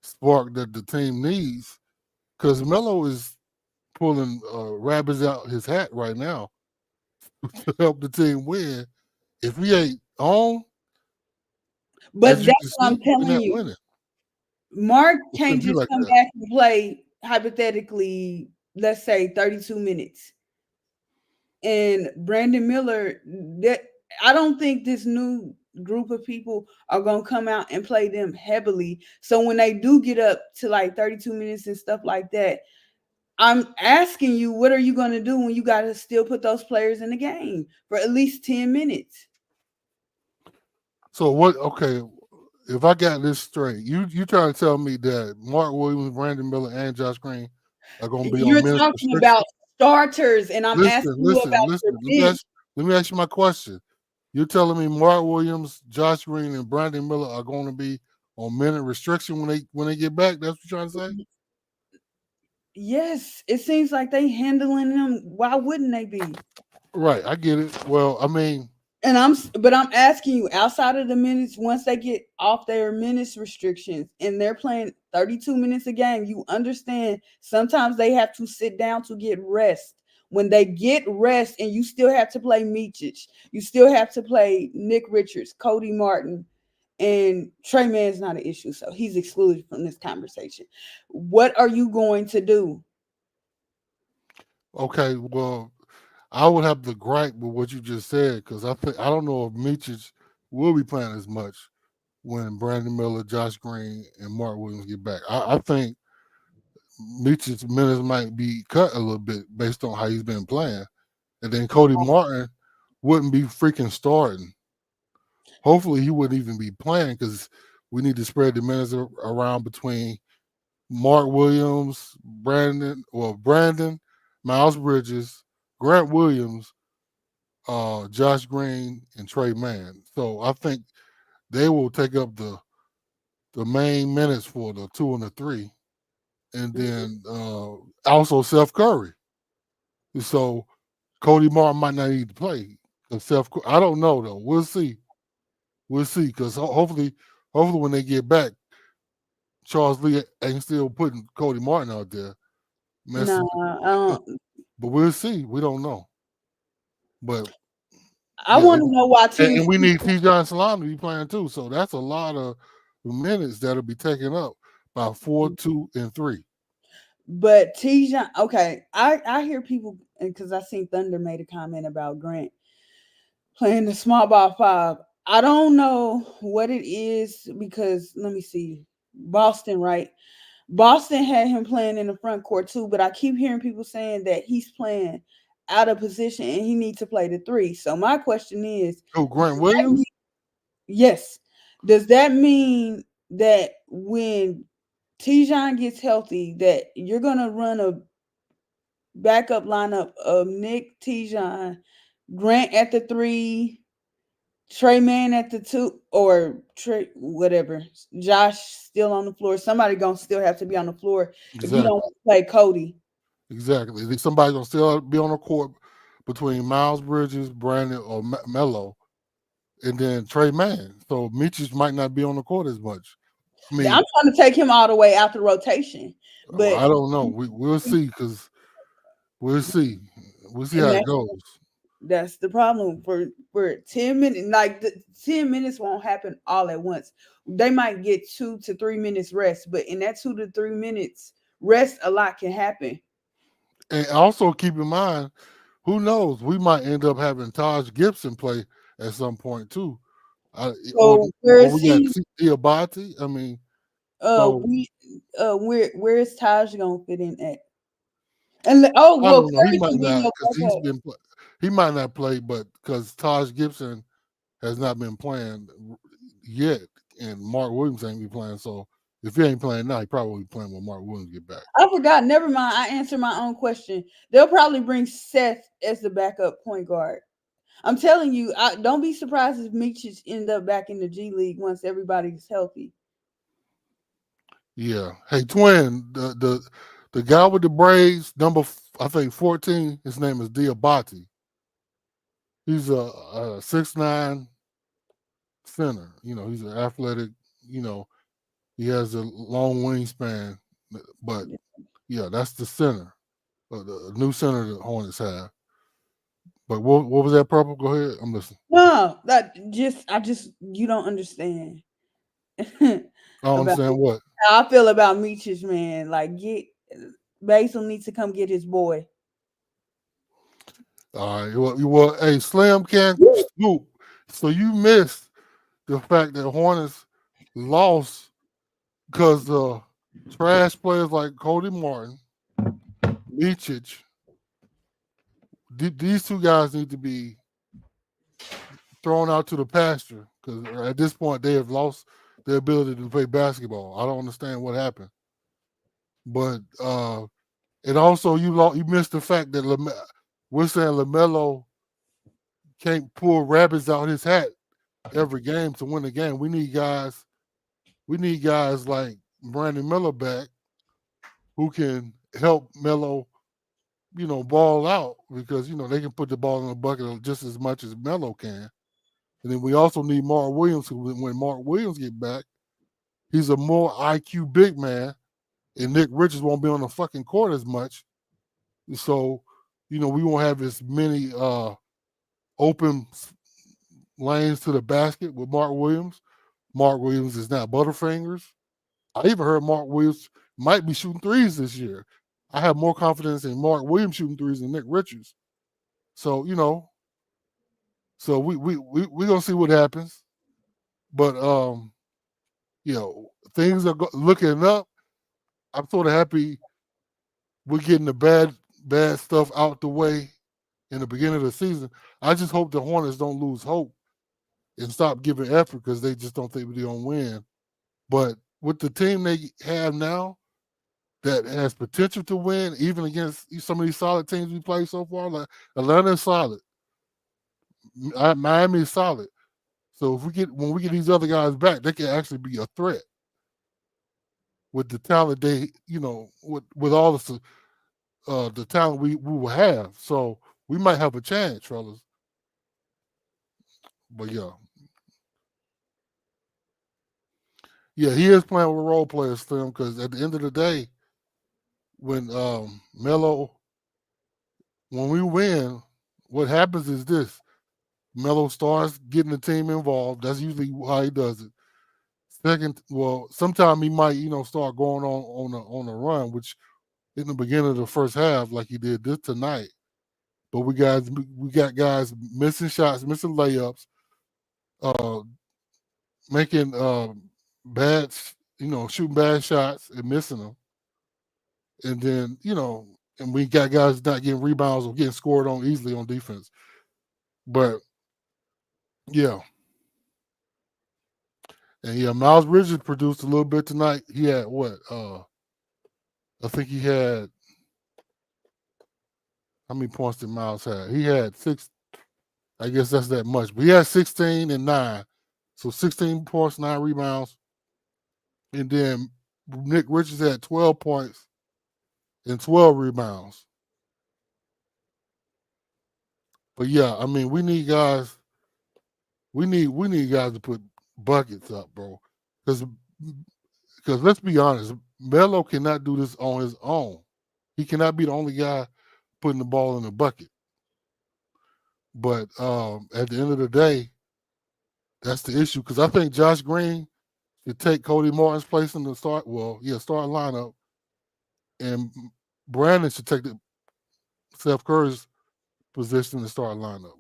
spark that the team needs. Because Melo is pulling rabbits out his hat right now to help the team win. If he ain't on, but that's what I'm telling you. Winning. Mark can't just come back and play hypothetically, let's say 32 minutes. And Brandon Miller, I don't think this new group of people are going to come out and play them heavily. So when they do get up to like 32 minutes and stuff like that, I'm asking you, what are you going to do when you got to still put those players in the game for at least 10 minutes? So what? Okay, if I got this straight, you trying to tell me that Mark Williams, Brandon Miller, and Josh Green are going to be You're on minutes talking about starters, and I'm asking you about let me ask you my question. You're telling me Mark Williams, Josh Green, and Brandon Miller are going to be on minute restriction when they get back? That's what you're trying to say? Yes, it seems like they handling them. Why wouldn't they be? Right, I get it. Well, I mean, and I'm asking you, outside of the minutes, once they get off their minutes restrictions and they're playing 32 minutes a game, you understand sometimes they have to sit down to get rest. When they get rest and you still have to play Mičić, you still have to play Nick Richards, Cody Martin, and Trey Mann's not an issue, so he's excluded from this conversation. What are you going to do? Okay, well, I would have to gripe with what you just said because I don't know if Mičić will be playing as much when Brandon Miller, Josh Green, and Mark Williams get back. I think Mičić's minutes might be cut a little bit based on how he's been playing, and then Cody Martin wouldn't be freaking starting. Hopefully, he wouldn't even be playing because we need to spread the minutes around between Mark Williams, Brandon, Miles Bridges, Grant Williams, Josh Green, and Trey Mann. So I think they will take up the main minutes for the 2 and the 3, and then also Seth Curry. So Cody Martin might not need to play. I don't know though. We'll see. We'll see because hopefully when they get back, Charles Lee ain't still putting Cody Martin out there. No, but we'll see. We don't know. But I want to know why teams. And we need T-John Salam to be playing too. So that's a lot of minutes that'll be taken up by 4, 2, and 3. But T-John, okay, I hear people, because I seen Thunder made a comment about Grant playing the small ball 5. I don't know what it is because let me see. Boston, right? Boston had him playing in the front court too, but I keep hearing people saying that he's playing out of position and he needs to play the 3. So my question is, Grant Williams? Yes. Does that mean that when T-John gets healthy, that you're gonna run a backup lineup of Nick, T-John, Grant at the 3, Trey Mann at the 2, or Trey, whatever. Josh still on the floor. Somebody gonna still have to be on the floor if you don't play Cody. Exactly. Somebody's gonna still be on the court between Miles Bridges, Brandon, or Melo, and then Trey Mann. So Mičić might not be on the court as much. I mean, I'm trying to take him all the way out the rotation, but I don't know. We'll see because we'll see. We'll see how it goes. That's the problem for 10 minutes. Like the 10 minutes won't happen all at once. They might get 2 to 3 minutes rest, but in that 2 to 3 minutes rest, a lot can happen. And also keep in mind, who knows? We might end up having Taj Gibson play at some point too. So where's he? Diabate? I mean, where is Taj gonna fit in at? And he might not because he might not play, but because Taj Gibson has not been playing yet, and Mark Williams ain't be playing. So if he ain't playing now, he probably be playing when Mark Williams get back. I forgot. Never mind. I answered my own question. They'll probably bring Seth as the backup point guard. I'm telling you, don't be surprised if Mičić end up back in the G League once everybody's healthy. Yeah. Hey, Twin, the guy with the braids, number I think 14, his name is Diabate. He's a 6'9" center. He's an athletic, he has a long wingspan. But yeah, that's the center. The new center the Hornets have. But what was that, Purple? Go ahead. I'm listening. No, you don't understand. I don't understand what? How I feel about Mičić, man. Like, Basil needs to come get his boy. All right. Well, hey, Slim can't scoop. So you missed the fact that Hornets lost because trash players like Cody Martin, Mičić. These 2 guys need to be thrown out to the pasture because at this point they have lost their ability to play basketball. I don't understand what happened. But and also you missed the fact that we're saying Lamelo can't pull rabbits out his hat every game to win the game. We need guys like Brandon Miller back who can help Melo, ball out because they can put the ball in the bucket just as much as Melo can. And then we also need Mark Williams, who when Mark Williams get back, he's a more IQ big man, and Nick Richards won't be on the fucking court as much. So we won't have as many open lanes to the basket with Mark Williams. Mark Williams is not Butterfingers. I even heard Mark Williams might be shooting threes this year. I have more confidence in Mark Williams shooting threes than Nick Richards. So, so we gonna see what happens. But things are looking up. I'm sort of happy we're getting the bad stuff out the way in the beginning of the season. I just hope the Hornets don't lose hope and stop giving effort because they just don't think they're gonna win. But with the team they have now that has potential to win, even against some of these solid teams we played so far, like Atlanta is solid, Miami is solid. So when we get these other guys back, they can actually be a threat with the talent they, with all the talent we will have. So we might have a chance, fellas. But yeah, he is playing with role players for him because at the end of the day, when when we win, what happens is this: Melo starts getting the team involved. That's usually how he does it. Second, sometimes he might, start going on a run, which in the beginning of the first half, like he did this tonight. But we got guys missing shots, missing layups, making bad, shooting bad shots and missing them. And then, and we got guys not getting rebounds or getting scored on easily on defense. But yeah. And Miles Bridges produced a little bit tonight. He had what? I think he had, how many points did Miles have? He had 6. I guess that's that much. But he had 16 and 9. So 16 points, 9 rebounds. And then Nick Richards had 12 points and 12 rebounds. But yeah, I mean, we need guys. We need guys to put buckets up, bro. Because let's be honest, Melo cannot do this on his own. He cannot be the only guy putting the ball in the bucket. But at the end of the day, that's the issue. Because I think Josh Green should take Cody Martin's place in the starting lineup, and Brandon should take the Steph Curry's position in the starting lineup.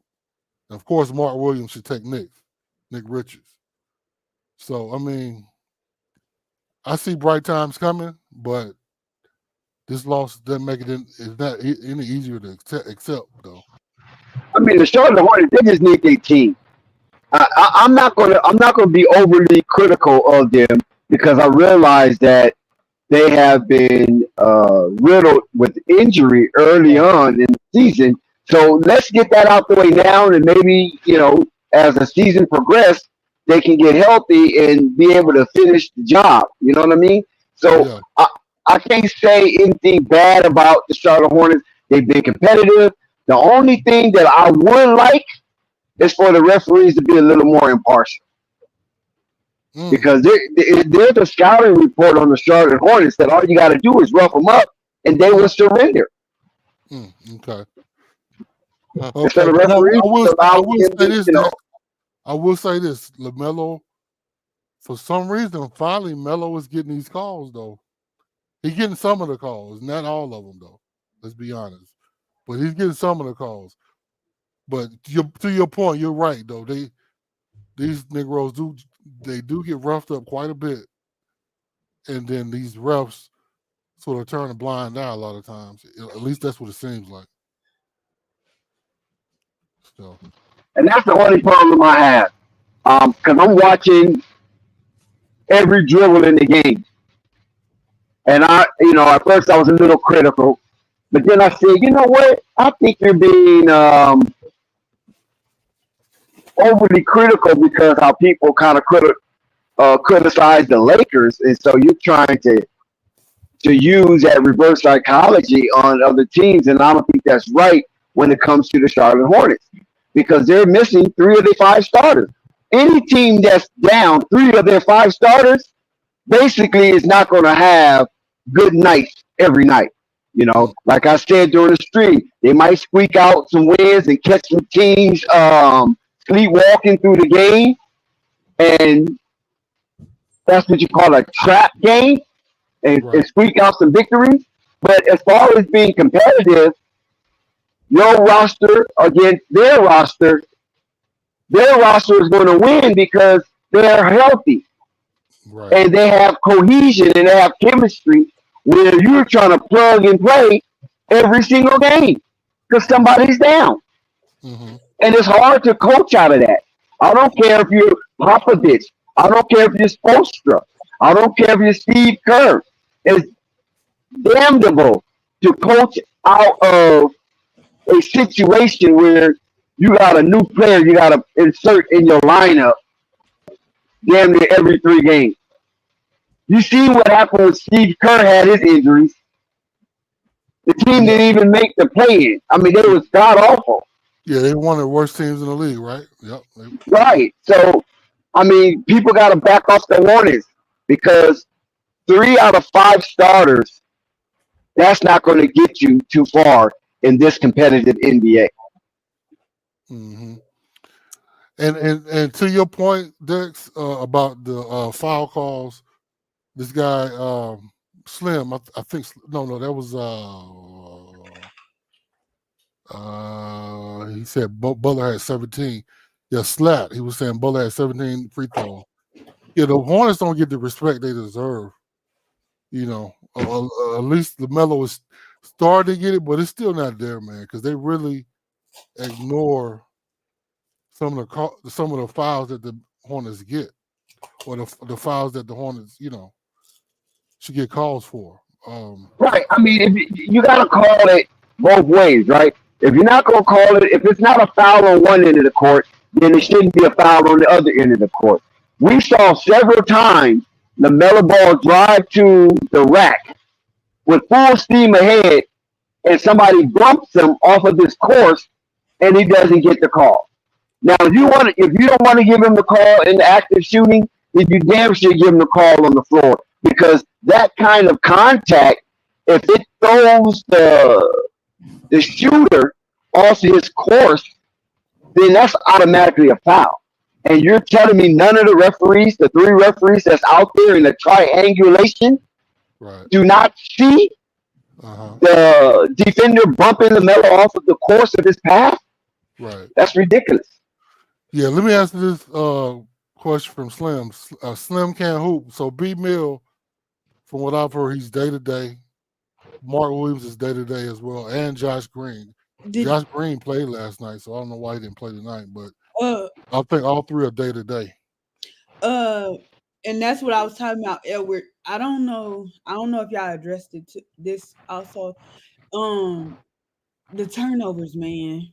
And of course, Mark Williams should take Nick Richards. So, I mean, I see bright times coming, but this loss doesn't make it it's not any easier to accept, though. I mean, the Charlotte Hornets, they just need their team. I'm not gonna be overly critical of them because I realize that they have been riddled with injury early on in the season. So let's get that out the way now, and maybe as the season progresses, they can get healthy and be able to finish the job. You know what I mean? So yeah. I can't say anything bad about the Charlotte Hornets. They've been competitive. The only thing that I would like is for the referees to be a little more impartial. Because there's a scouting report on the Charlotte Hornets that all you got to do is rough them up and they will surrender. Okay. Instead of referees, I will say this, LaMelo, for some reason, finally Melo is getting these calls, though. He's getting some of the calls, not all of them, though. Let's be honest. But he's getting some of the calls. But to your point, you're right, though. These Negroes do get roughed up quite a bit. And then these refs sort of turn a blind eye a lot of times. At least that's what it seems like. So. And that's the only problem I have. Because I'm watching every dribble in the game. And at first I was a little critical. But then I said, you know what? I think you're being overly critical because how people kind of criticize the Lakers. And so you're trying to use that reverse psychology on other teams. And I don't think that's right when it comes to the Charlotte Hornets. Because they're missing 3 of their 5 starters. Any team that's down 3 of their 5 starters basically is not going to have good nights every night. Like I said during the stream, they might squeak out some wins and catch some teams sleepwalking through the game, and that's what you call a trap game, and Right. squeak out some victories. But as far as being competitive, your roster against their roster is going to win because they're healthy Right. and they have cohesion and they have chemistry where you're trying to plug and play every single game because somebody's down. Mm-hmm. And it's hard to coach out of that. I don't care if you're Popovich. I don't care if you're Spoelstra. I don't care if you're Steve Kerr. It's damnable to coach out of a situation where you got a new player you got to insert in your lineup damn near every 3 games. You see what happened when Steve Kerr had his injuries. The team didn't even make the play-in. I mean, they was god awful. Yeah, they one of the worst teams in the league, right? Yep. Right. So, I mean, people got to back off the Hornets because 3 out of 5 starters, that's not going to get you too far in this competitive NBA. Mm-hmm. And to your point, Dex, about the foul calls, this guy Slim, I think that was he said Butler had 17. Yeah, Slat. He was saying Butler had 17 free throws. Yeah, the Hornets don't get the respect they deserve. At least Lamelo is starting to get it, but it's still not there, man, because they really ignore some of the fouls that the Hornets get, or the fouls that the Hornets, should get calls for. Right. I mean, you got to call it both ways, right? If you're not going to call it, if it's not a foul on one end of the court, then it shouldn't be a foul on the other end of the court. We saw several times Lamelo Ball drive to the rack with full steam ahead, and somebody bumps him off of this course, and he doesn't get the call. Now, if you don't want to give him the call in the active shooting, then you damn sure give him the call on the floor, because that kind of contact, if it throws the shooter off his course, then that's automatically a foul. And you're telling me none of the referees, the 3 referees that's out there in the triangulation, right, do not see the defender bumping Lamelo off of the course of his path? Right. That's ridiculous. Yeah, let me ask you this question from Slim. Slim can't hoop. So B Mill, from what I've heard, he's day-to-day. Mark Williams is day-to-day as well, and Josh Green. Josh Green played last night, so I don't know why he didn't play tonight, but I think all 3 are day-to-day. And that's what I was talking about, Edward. I don't know if y'all addressed it to this also. The turnovers, man.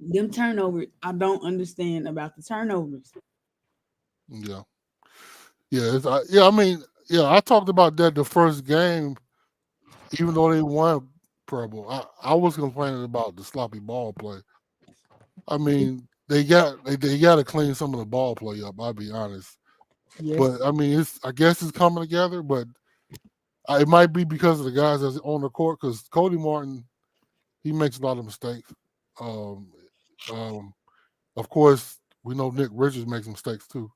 Them turnovers, I don't understand about the turnovers. Yeah. I talked about that the first game, even though they won Pro Bowl. I was complaining about the sloppy ball play. I mean, they got to clean some of the ball play up, I'll be honest. Yes. But I mean, I guess it's coming together, but it might be because of the guys that's on the court, because Cody Martin, he makes a lot of mistakes. Of course, we know Nick Richards makes mistakes too.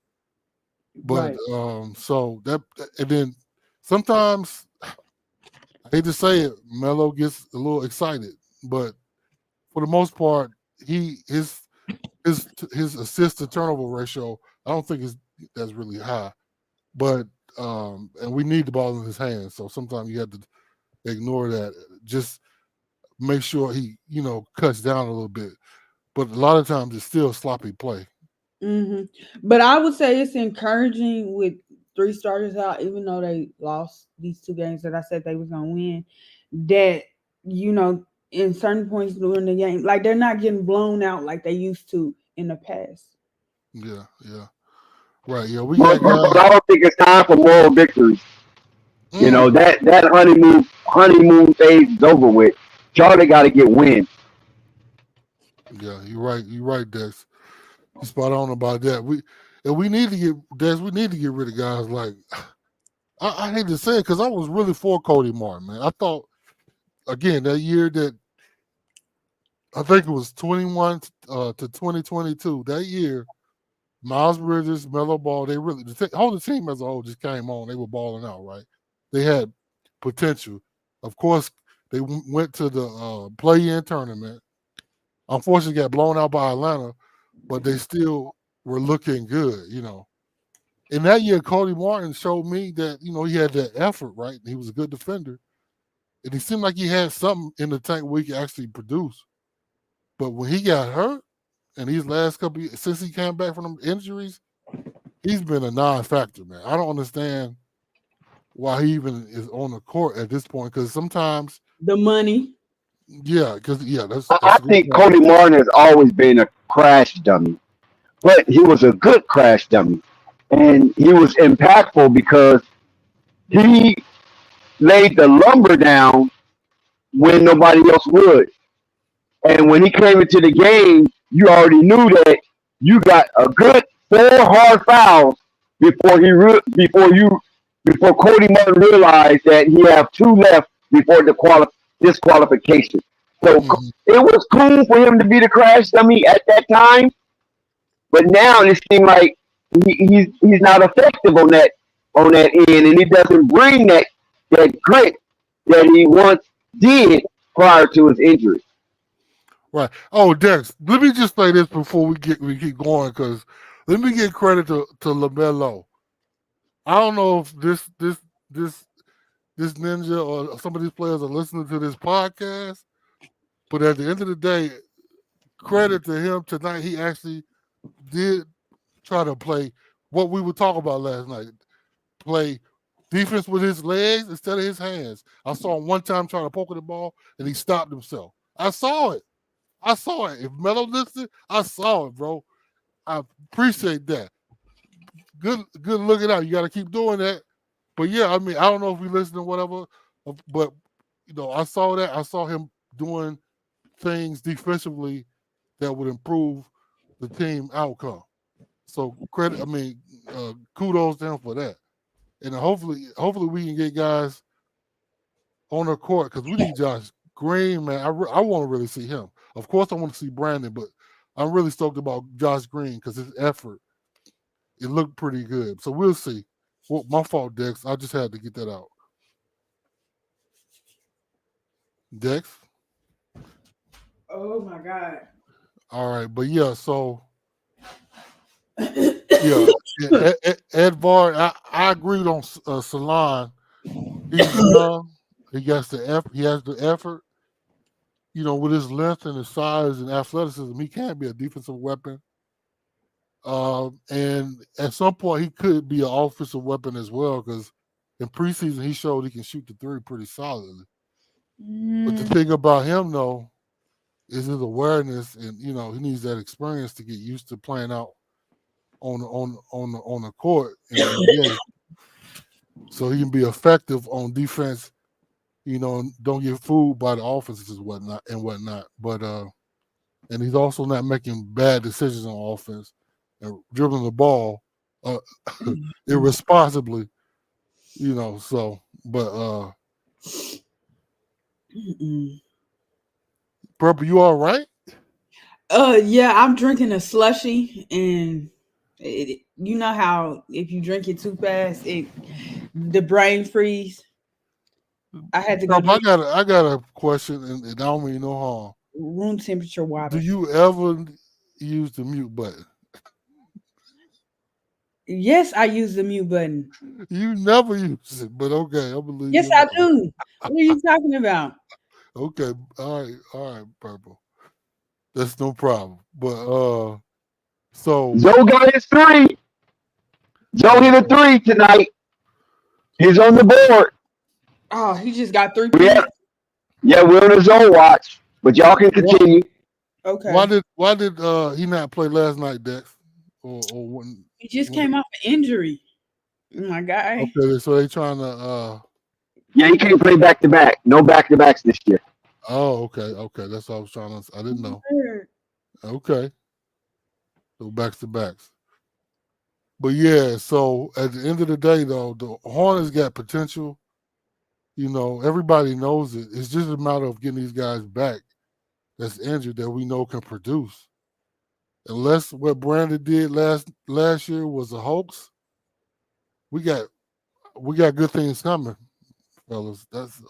But right. So that, and then sometimes, I hate to say it, Melo gets a little excited, but for the most part, his assist to turnover ratio, I don't think that's really high. But and we need the ball in his hands, so sometimes you have to ignore that. Just make sure he, cuts down a little bit. But a lot of times it's still sloppy play. Mm-hmm. But I would say it's encouraging with 3 starters out, even though they lost these 2 games that I said they was gonna win. That in certain points during the game, like they're not getting blown out like they used to in the past. Yeah, right. Yeah, But I don't think it's time for moral victories. That honeymoon phase is over with. Charlie got to get wins. Yeah, you're right. You're right, Dex. You're spot on about that. We need to get Dex. We need to get rid of guys like I hate to say it because I was really for Cody Martin, man. I thought again, that year that I think it was 21 to 2022, that year, Miles Bridges, Melo Ball, they really, the whole team as a whole just came on. They were balling out, right? They had potential. Of course, they went to the play-in tournament. Unfortunately, got blown out by Atlanta, but they still were looking good, you know. In that year, Cody Martin showed me that, you know, he had that effort, right? He was a good defender. And he seemed like he had something in the tank where he could actually produce. But when he got hurt, and these last couple years, since he came back from them injuries, he's been a non-factor, man. I don't understand why he even is on the court at this point, because sometimes The money. that's I a good think point. Cody Martin has always been a crash dummy, but he was a good crash dummy. And he was impactful because he laid the lumber down when nobody else would. And when he came into the game, you already knew that you got a good 4 hard fouls before before Cody Martin realized that he have 2 left before the disqualification. So Mhm. it was cool for him to be the crash dummy at that time, but now it seems like he's not effective on that end, and he doesn't bring that grit that he once did prior to his injury. Right. Oh, Dex, let me just say this before we keep going, because let me give credit to Lamelo. I don't know if this ninja or some of these players are listening to this podcast, but at the end of the day, credit to him tonight. He actually did try to play what we were talking about last night. Play defense with his legs instead of his hands. I saw him one time trying to poke at the ball, and he stopped himself. I saw it. If Melo listened, I saw it, bro. I appreciate that. Good looking out. You got to keep doing that. But yeah, I mean, I don't know if we listen or whatever, but you know, I saw that. I saw him doing things defensively that would improve the team outcome. So credit, I mean, kudos to him for that. And hopefully we can get guys on the court, because we need Josh Green, man. I want to really see him. Of course, I want to see Brandon, but I'm really stoked about Josh Green because his effort, it looked pretty good. So we'll see. Well, my fault, Dex. I just had to get that out. Dex? Oh my God. All right. But yeah, so yeah, Edvard, I agreed on Salon. He's young. He has the effort. You know, with his length and his size and athleticism, he can be a defensive weapon. And at some point, he could be an offensive weapon as well, because in preseason, he showed he can shoot the 3 pretty solidly. But the thing about him, though, is his awareness, and you know, he needs that experience to get used to playing out on the court in the NBA, so he can be effective on defense. You know, and don't get fooled by the offenses and whatnot. But and he's also not making bad decisions on offense and dribbling the ball irresponsibly. You know, so but Purple, you all right? Yeah, I'm drinking a slushy, and you know how if you drink it too fast, the brain freeze. I had to go Purple, drink I got a question, and I don't mean no harm. room temperature water. Do you ever use the mute button? Yes, I use the mute button. You never use it, but okay, I believe Yes, you. I do. What are you talking about? Okay, all right, Purple. That's no problem. But so Zoe got his 3. Zoe hit a 3 tonight. He's on the board. Oh, he just got 3 Yeah, points. yeah, we're on his zone watch, but y'all can continue. Okay. why did he not play last night, Dex? Or when? He just came off an injury. Oh my God. Okay, so they trying to. Yeah, he can't play back to back. No back to backs this year. Oh, okay. That's what I was trying to. I didn't know. Okay, so backs to backs. But yeah, so at the end of the day, though, the Hornets got potential. You know, everybody knows it. It's just a matter of getting these guys back that's injured that we know can produce. Unless what Brandon did last year was a hoax, we got good things coming, fellas. That's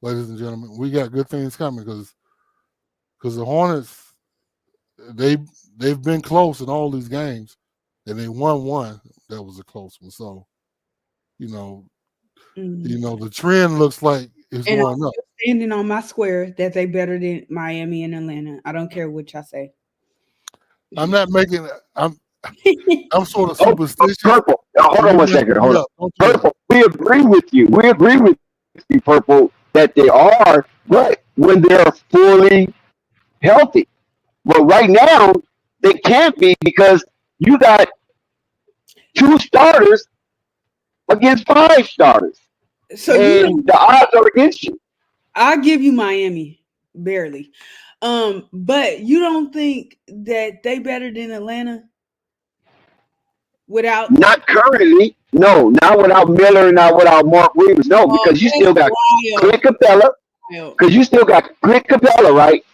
ladies and gentlemen, we got good things coming because the Hornets they've been close in all these games, and they won one that was a close one. So, you know, the trend looks like it's And going I'm up. still standing on my square that they better than Miami and Atlanta. I don't care what y'all say. I'm not making. I'm sort of Oh, superstitious. Purple. Hold on one second. Hold on. Purple. We agree with you. We agree with you, Purple, that they are, but when they're fully healthy. But right now, they can't be because you got 2 starters against 5 starters. So And the odds are against you. I'll give you Miami, barely. But you don't think that they better than Atlanta without Not currently. No, not without Miller, not without Mark Williams. No, because you that's still got Clint Capella. wild. Because you still got Clint Capella, right?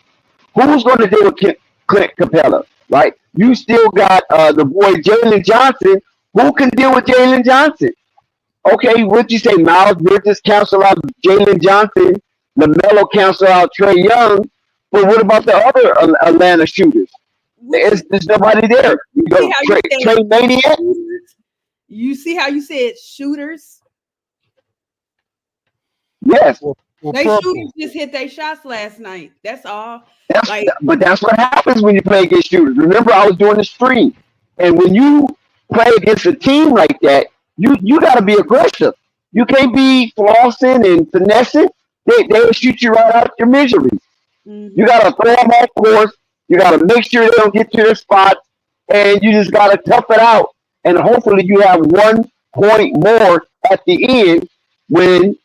Who's going to deal with Clint Capella, right? You still got the boy Jalen Johnson. Who can deal with Jalen Johnson? Okay, would you say Miles Bridges cancel out Jalen Johnson? Lamelo cancel out Trey Young? But what about the other Atlanta shooters? There's nobody there. You go Trey Maniac. You see how you said shooters? Yes. They shooters just hit their shots last night. That's all. But that's what happens when you play against shooters. Remember, I was doing the stream, and when you play against a team like that, you got to be aggressive. You can't be flossing and finessing. They'll shoot you right out your misery. Mm-hmm. You got to throw them off course. You got to make sure they don't get to their spots, and you just got to tough it out. And hopefully, you have 1 point more at the end when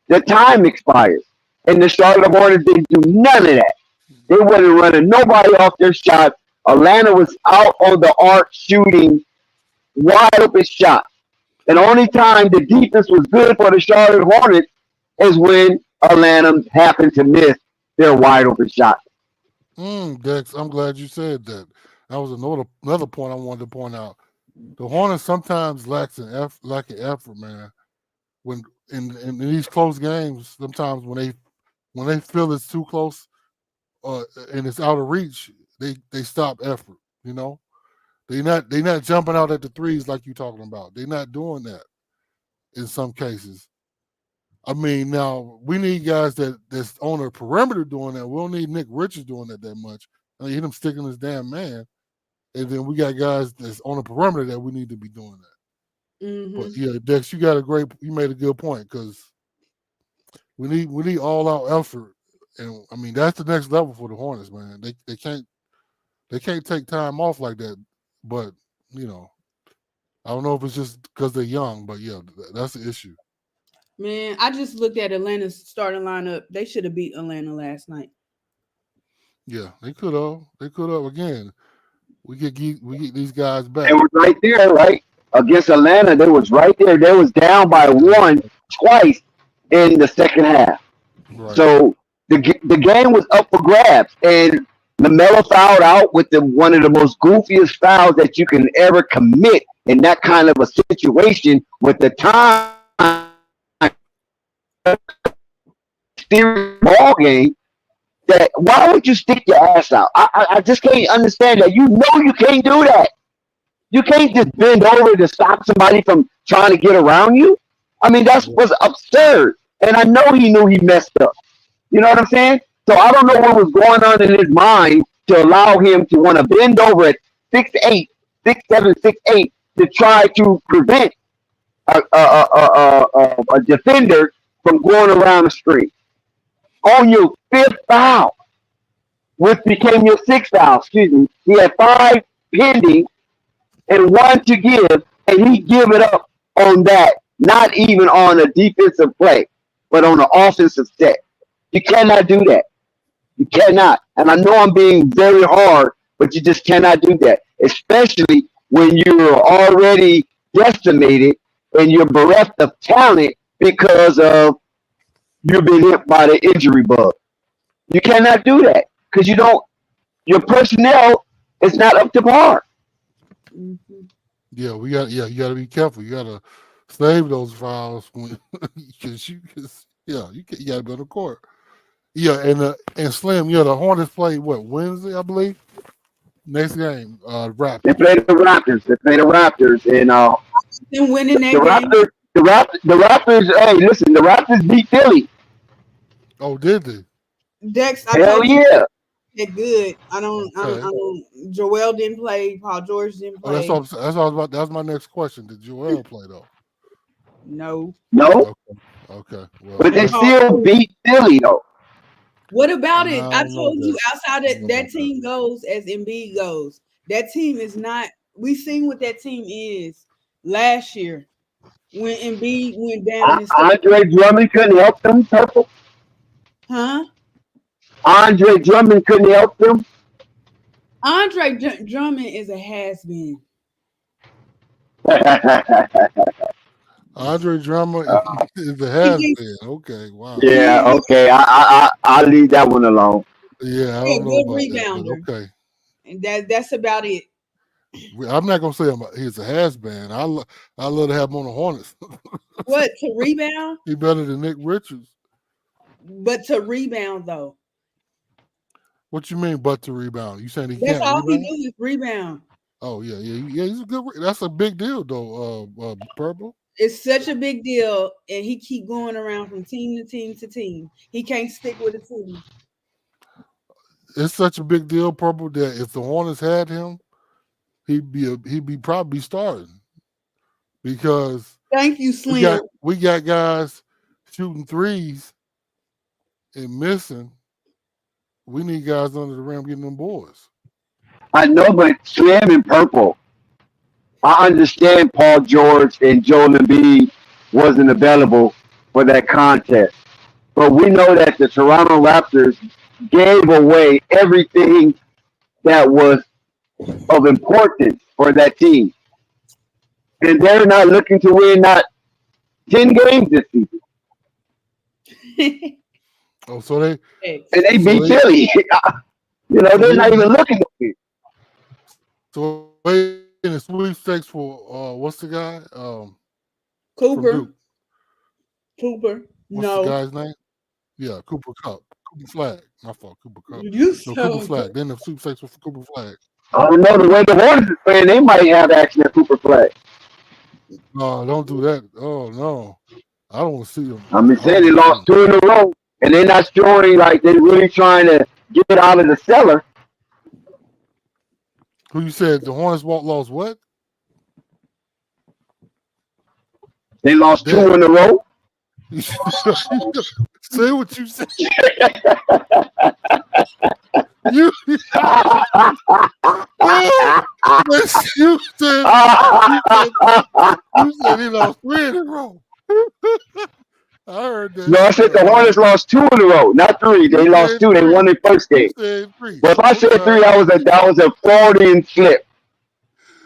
the time expires. And the Charlotte Hornets didn't do none of that. They wasn't running nobody off their shots. Atlanta was out on the arc shooting wide open shots. And the only time the defense was good for the Charlotte Hornets is when Atlanta happened to miss their wide open shots. Dex, I'm glad you said that. That was another point I wanted to point out. The Hornets sometimes lack an effort, man. When in these close games, sometimes when they feel it's too close and it's out of reach, they stop effort. You know, they not jumping out at the threes like you're talking about. They're not doing that in some cases. I mean, now we need guys that's on the perimeter doing that. We don't need Nick Richards doing that much. I need him sticking his damn man. And then we got guys that's on the perimeter that we need to be doing that. Mm-hmm. But yeah, Dex, you made a good point because we need all out effort, and I mean that's the next level for the Hornets, man. They can't take time off like that. But you know, I don't know if it's just because they're young, but yeah, that's the issue. Man, I just looked at Atlanta's starting lineup. They should have beat Atlanta last night. Yeah, they could have. They could have again. We get these guys back. They were right there, right? Against Atlanta, they was right there. They was down by 1 twice in the second half. Right. So the game was up for grabs. And Lamelo fouled out with one of the most goofiest fouls that you can ever commit in that kind of a situation with the time ball game. That why would you stick your ass out? I just can't understand that. You know you can't do that. You can't just bend over to stop somebody from trying to get around you. I mean, was absurd. And I know he knew he messed up. You know what I'm saying? So I don't know what was going on in his mind to allow him to want to bend over at 6'8", 6'7", 6'8", to try to prevent a defender from going around the screen. On your 5th foul, which became your 6th foul, excuse me, he had 5 pending and 1 to give, and he give it up on that, not even on a defensive play, but on an offensive set. You cannot do that. You cannot. And I know I'm being very hard, but you just cannot do that, especially when you're already decimated and you're bereft of talent because of you've been hit by the injury bug. You cannot do that because your personnel is not up to par. Mhm. Yeah, you got to be careful. You got to save those fouls when because you got to be on the court. Yeah, and Slim, the Hornets play what Wednesday, I believe. Next game, They Raptors. play the Raptors. And Them winning the that game. Raptors. The Raptors. Hey, listen, the Raptors beat Philly. Oh, did they? Dex, I Hell told you yeah! they're good. I Okay. don't. Joel didn't play. Paul George didn't Oh, that's play. what I was about. That's my next question. Did Joel play though? No. No, Okay. Well, but they And that's Paul still George. beat Philly though. What I about it? I don't know told you that. outside I that don't know that about that. team goes as Embiid goes. That team is not. We seen what that team is last year when Embiid went down and stuff. Andre Drummond couldn't help them. Purple. Huh? Andre Drummond couldn't help them. Drummond is a has been. Andre Drummond is the He has can been. Okay. Wow. Yeah. he Okay. I'll leave that one alone. Yeah, I he a don't know good about that, but rebounder, okay. and that's about it. I'm not gonna say he's a has been. I love to have him on the Hornets. What to rebound? He better than Nick Richards. But to rebound though, What you mean, but to rebound? You saying he that's can't all he rebound? do is rebound. Oh yeah. He's a good. That's a big deal though. Purple. It's such a big deal, and he keep going around from team to team to team. He can't stick with a team. It's such a big deal, Purple, that if the Hornets had him, he'd be probably starting because Thank you, we Slim. got guys shooting threes and missing. We need guys under the rim getting them boards. I know, but Slim and Purple. I understand Paul George and Joel Embiid wasn't available for that contest, but we know that the Toronto Raptors gave away everything that was of importance for that team, and they're not looking to win not 10 games this season, Oh, so they and they so beat they Philly. so They're they not even looking to win. so they in the sweepstakes for what's the guy from Cooper. Duke? Cooper. What's the No. guy's name? Yeah, Cooper Cup. Cooper Flag. My fault, Cooper Cup. You No, so Cooper Flag. Then the sweepstakes was for Cooper Flag. I don't know the way the Hornets is playing. They might have action at Cooper Flag. No, don't do that. Oh no. I don't want to see them. I'm I just saying don't they want to see lost them. 2 in a row, and they're not showing like they're really trying to get out of the cellar. Who you said the Hornets lost what? They lost Damn. 2 in a row. Say what you said. You, you said he lost 3 in a row. I heard that. No, I said the Hornets lost 2 in a row, not 3. They lost 2. They won their first You game. said 3. But if I said 3, that was a Freudian slip.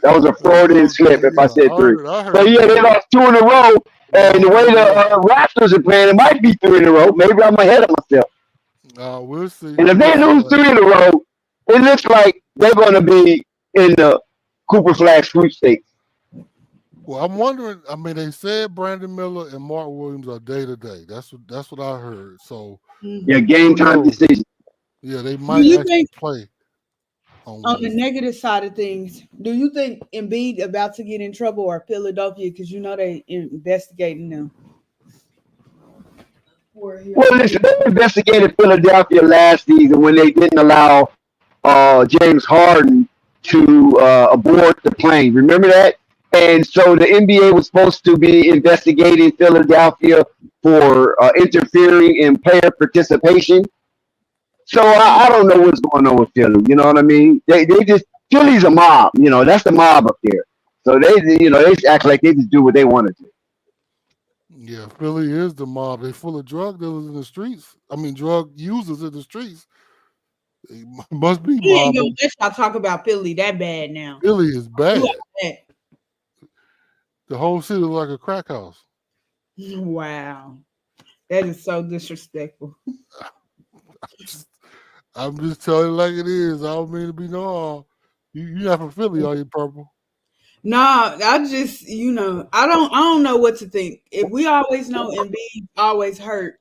That was a Freudian slip if I said 3. I heard So yeah, they lost 2 in a row, and the way the Raptors are playing, it might be 3 in a row. Maybe I'm ahead of myself. We'll see. And if they lose 3 in a row, it looks like they're going to be in the Cooper Flag sweepstakes. Well, I'm wondering. I mean, they said Brandon Miller and Mark Williams are day to day. That's what I heard. So Yeah, game time decision. yeah, they might actually play on the negative side of things, do you think Embiid about to get in trouble or Philadelphia because they investigating them? Well, listen, they investigated Philadelphia last season when they didn't allow James Harden to aboard the plane. Remember that? And so the NBA was supposed to be investigating Philadelphia for interfering in player participation. So I don't know what's going on with Philly. You know what I mean? They just Philly's a mob. That's the mob up there. So they act like they just do what they want to do. Yeah, Philly is the mob. They're full of drug dealers in the streets. I mean, drug users in the streets. It must be He ain't mob. gonna let y'all talk about Philly that bad now. Philly is bad. That. The whole city is like a crack house. Wow. That is so disrespectful. I'm just telling you like it is. I don't mean to be no harm. You not from Philly, are you, Purple? No, I just, I don't know what to think. If we always know Embiid always hurt,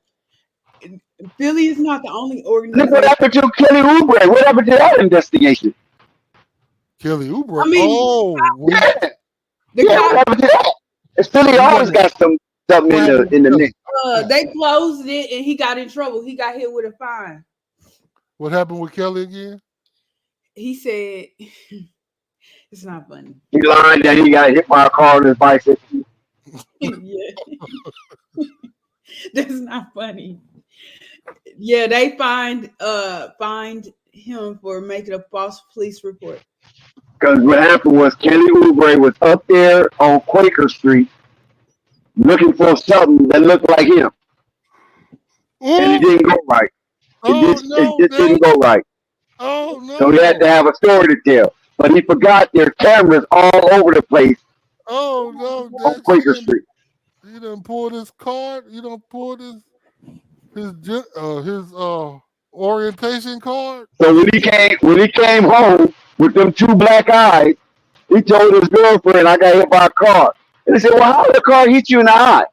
Philly is not the only Look what organization. happened to Kelly Oubre. What happened to that investigation? Kelly Oubre. I mean, Yeah, the yeah. What Cowboys, happened to that? And Philly What always happened, got something what in happened the with mix. Kelly? they closed it and he got in trouble. He got hit with a fine. What happened with Kelly again? He said, it's not funny. He lied that he got hit by a car on his bicycle. Yeah, that's not funny. Yeah, they fined him for making a false police report. Because what happened was Kelly Oubre was up there on Quaker Street looking for something that looked like him, and it Oh, didn't go right. oh It no, just didn't Dad. go right. Oh So he had no. to have a story to tell. But he forgot there are cameras all over the place Oh no, on Dad. Quaker Street. You done pulled his card. You done pulled his orientation card. So when he came home with them two black eyes, he told his girlfriend, "I got hit by a car." And he said, "Well, how did the car hit you in the eye?"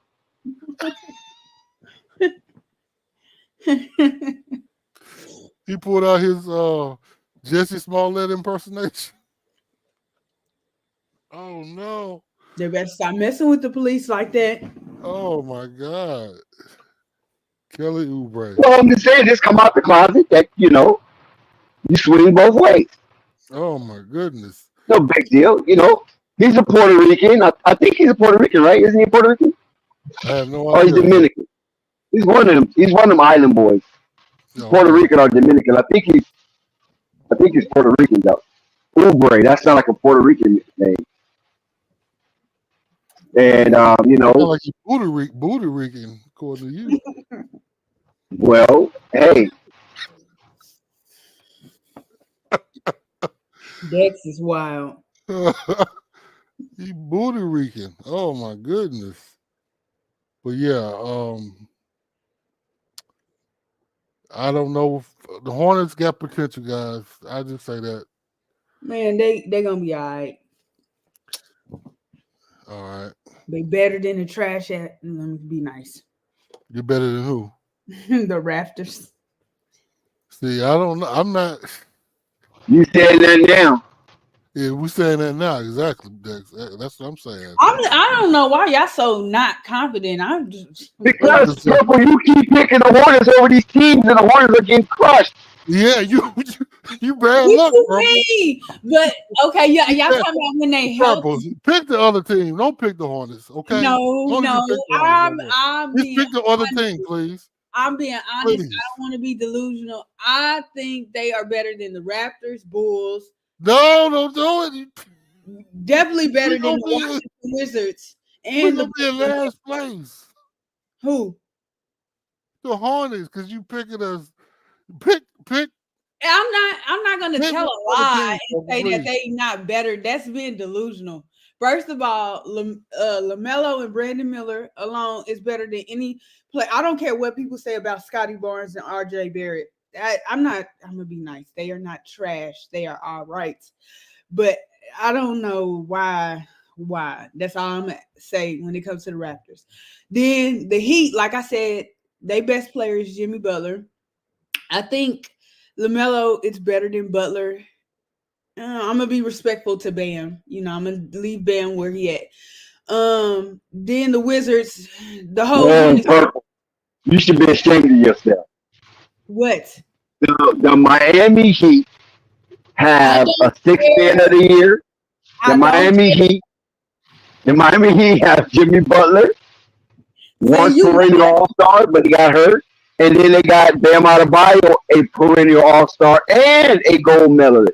He pulled out his Jesse Smollett impersonation. Oh no. They better stop messing with the police like that. Oh my God. Kelly Oubre. Well, I'm just saying, just come out the closet. That you swing both ways. Oh my goodness. No big deal. He's a Puerto Rican. I think he's a Puerto Rican, right? Isn't he a Puerto Rican? I have no Or he's idea. Dominican. He's one of them. He's one of them island boys. No, Puerto Rican or Dominican. I think he's Puerto Rican though. Oubre. That sounds like a Puerto Rican name. And sound like you Puerto Rican, according to you. well, hey, Dex is wild. He Puerto Rican. Oh my goodness. But yeah, I don't know if the Hornets got potential, guys. I just say that. Man, they gonna be all right. All right. They better than the trash at. Let me be nice. You're better than who? The Raptors. See, I don't know. I'm not. you said that now. Yeah, we're saying that now. Exactly. That's what I'm saying. I don't know why y'all so not confident. I'm just Because Purple, you keep picking the Hornets over these teams, and the Hornets are getting crushed. Yeah, you bad what luck, you bro. mean? But okay, y'all talking about when they help. Pick the other team. Don't pick the Hornets, okay? No. I'm just pick the other team, please. I'm being honest. Please. I don't want to be delusional. I think they are better than the Raptors, Bulls. No, don't do it. Definitely better than the gonna be- Washington Wizards We're and gonna be in last place. who? The Hornets, because you picking us. Pick. I'm not gonna Pick tell a one of the lie teams, and say that they not better. That's being delusional. First of all, Lamelo and Brandon Miller alone is better than any play. I don't care what people say about Scotty Barnes and RJ Barrett. I'm gonna be nice. They are not trash. They are all right. But I don't know why. That's all I'm gonna say when it comes to the Raptors. Then the Heat, like I said, their best player is Jimmy Butler. I think LaMelo is better than Butler. I'm gonna be respectful to Bam. I'm gonna leave Bam where he at. Then the Wizards, the whole Purple, you should be ashamed of yourself. what? The Miami Heat have a sixth man of the year. The Miami Heat have Jimmy Butler, one perennial All-Star, but he got hurt. And then they got Bam Adebayo, a perennial All-Star and a gold medalist.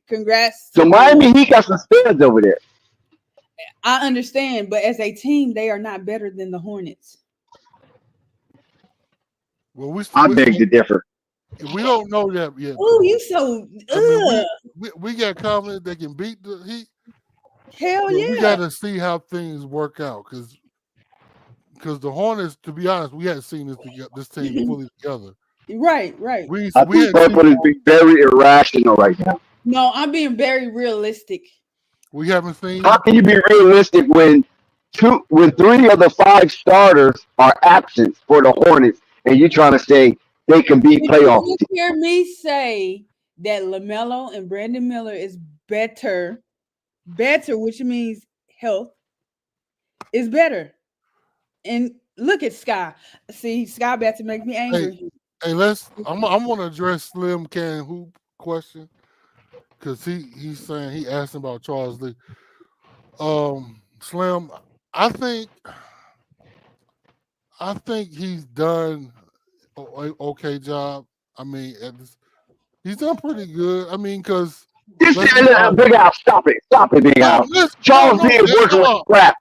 Congrats. So Miami Heat got some studs over there. I understand, but as a team, they are not better than the Hornets. Well, I beg to differ. We don't know that yet. Oh, you so. We got confidence they can beat the Heat. Hell yeah. We got to see how things work out because because the Hornets, to be honest, we hadn't seen this team fully together. Right. We I we think hadn't purple is seen being very irrational right now. No, I'm being very realistic. we haven't seen. How can you be realistic when three of the 5 starters are absent for the Hornets, and you're trying to say they can beat Did playoff you teams? hear me say that Lamelo and Brandon Miller is better, which means health is better. And look at Sky. See, Sky about to make me angry. Hey, I'm going to address Slim Can Hoop question because he's saying he asked about Charles Lee. Slim, I think he's done an okay job. I mean, he's done pretty good. I mean, because Big Al, stop it, Big Al. Charles Lee is working with scraps.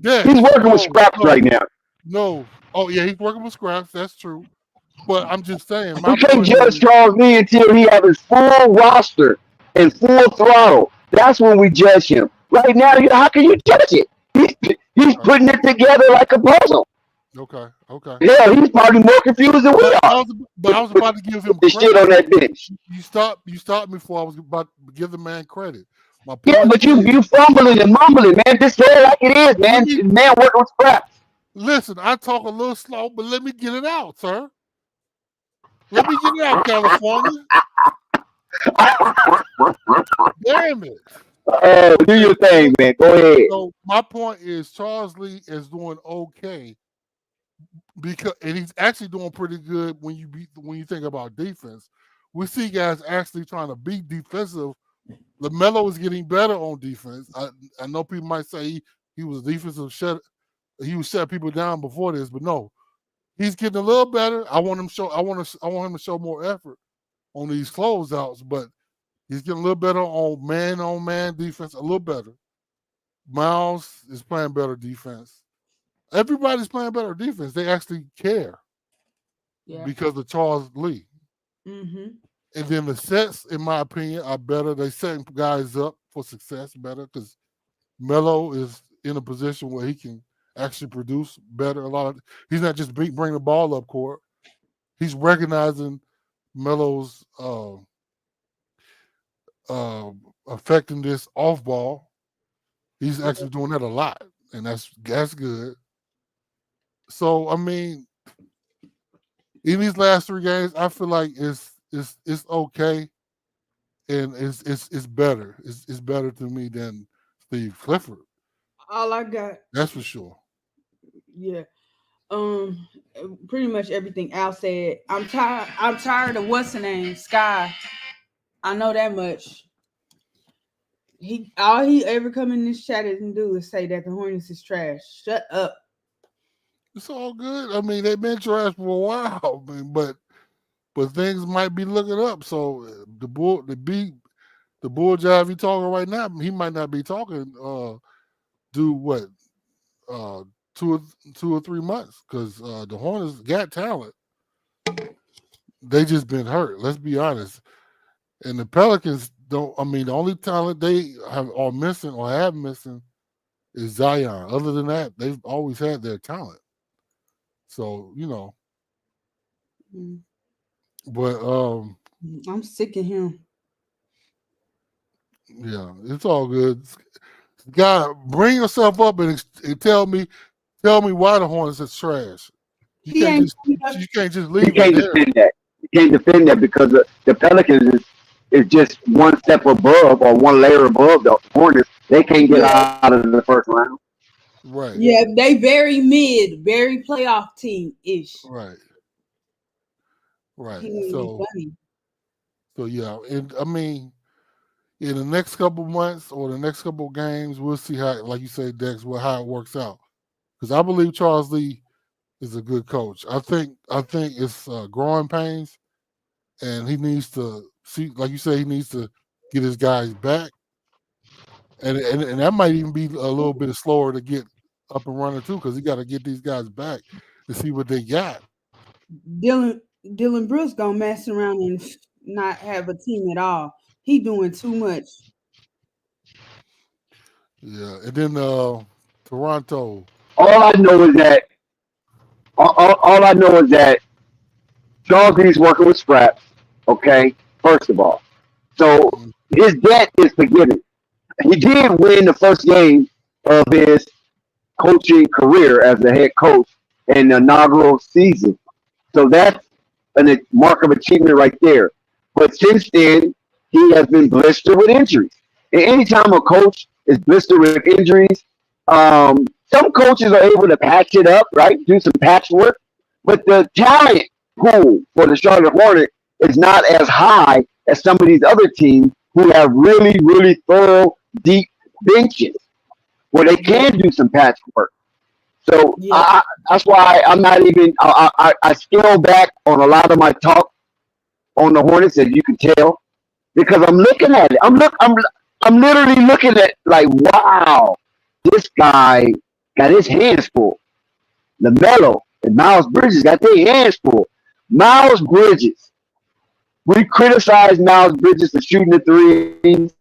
He's working with scraps right now. No, oh yeah, he's working with scraps. That's true. But I'm just saying, We can't judge Charles Lee until he has his full roster and full throttle. That's when we judge him. Right now, how can you judge it? He's putting it together like a puzzle. Okay. Yeah, he's probably more confused than we are. But I was about to give him the shit on that bench. You stopped me before I was about to give the man credit. Yeah, but you fumbling and mumbling, man. Just say it like it is, man. Man working with scraps. Listen, I talk a little slow, but let me get it out, sir. Let me get it out, California. Damn it. Do your thing, man. Go ahead. So my point is Charles Lee is doing okay and he's actually doing pretty good when you think about defense. We see guys actually trying to be defensive. Lamelo is getting better on defense. I know people might say he was defensive he was shut people down before this, but no. He's getting a little better. I want him to show more effort on these closeouts, but he's getting a little better on man defense, a little better. Miles is playing better defense. Everybody's playing better defense. They actually care because of Charles Lee. Mm-hmm. And then the sets, in my opinion, are better. They setting guys up for success better because Melo is in a position where he can actually produce better. He's not just bring the ball up court. He's recognizing Melo's effectiveness off ball. He's actually doing that a lot, and that's good. So I mean, in these last 3 games, I feel like it's okay, and it's better. It's better to me than Steve Clifford. All I got. That's for sure. Yeah. Pretty much everything Al said. I'm tired of what's the name? Sky. I know that much. All he ever come in this chat and do is say that the Hornets is trash. Shut up. It's all good. I mean, they've been trash for a while, but things might be looking up. So the bull jive he talking right now, he might not be talking. Do what? 2 or 3 months because the Hornets got talent. They just been hurt. Let's be honest. And the Pelicans don't. I mean, the only talent they have missing is Zion. Other than that, they've always had their talent. So but I'm sick of him. Yeah, it's all good. God, bring yourself up and tell me why the Hornets is trash. You can't just leave it there. You can't defend that because the Pelicans is just one step above or one layer above the Hornets. They can't get out of the first round. Right. Yeah, they very mid, very playoff team-ish. Right. So yeah, and I mean, in the next couple months or the next couple games, we'll see how, like you say, Dex, how it works out. Because I believe Charles Lee is a good coach. I think it's growing pains, and he needs to see, like you say, he needs to get his guys back, and that might even be a little bit slower to get up and running too, because he got to get these guys back to see what they got. Dylan Brooks gonna mess around and not have a team at all. He doing too much. Yeah, and then Toronto. All I know is that All I know is that Charles Green's working with scraps. Okay, first of all, so his debt is forgiven. He did win the first game of his coaching career as a head coach in the inaugural season. So that's a mark of achievement right there. But since then, he has been blistered with injuries. And anytime a coach is blistered with injuries, some coaches are able to patch it up, right? Do some patchwork. But the talent pool for the Charlotte Hornets is not as high as some of these other teams who have really, really thorough, deep benches where they can do some patchwork. So Yeah. that's why I'm not even. I scale back on a lot of my talk on the Hornets, as you can tell, because I'm looking at it. I'm literally looking at like, wow, this guy got his hands full. Lamelo and Miles Bridges got their hands full. Miles Bridges. We criticize Miles Bridges for shooting the threes.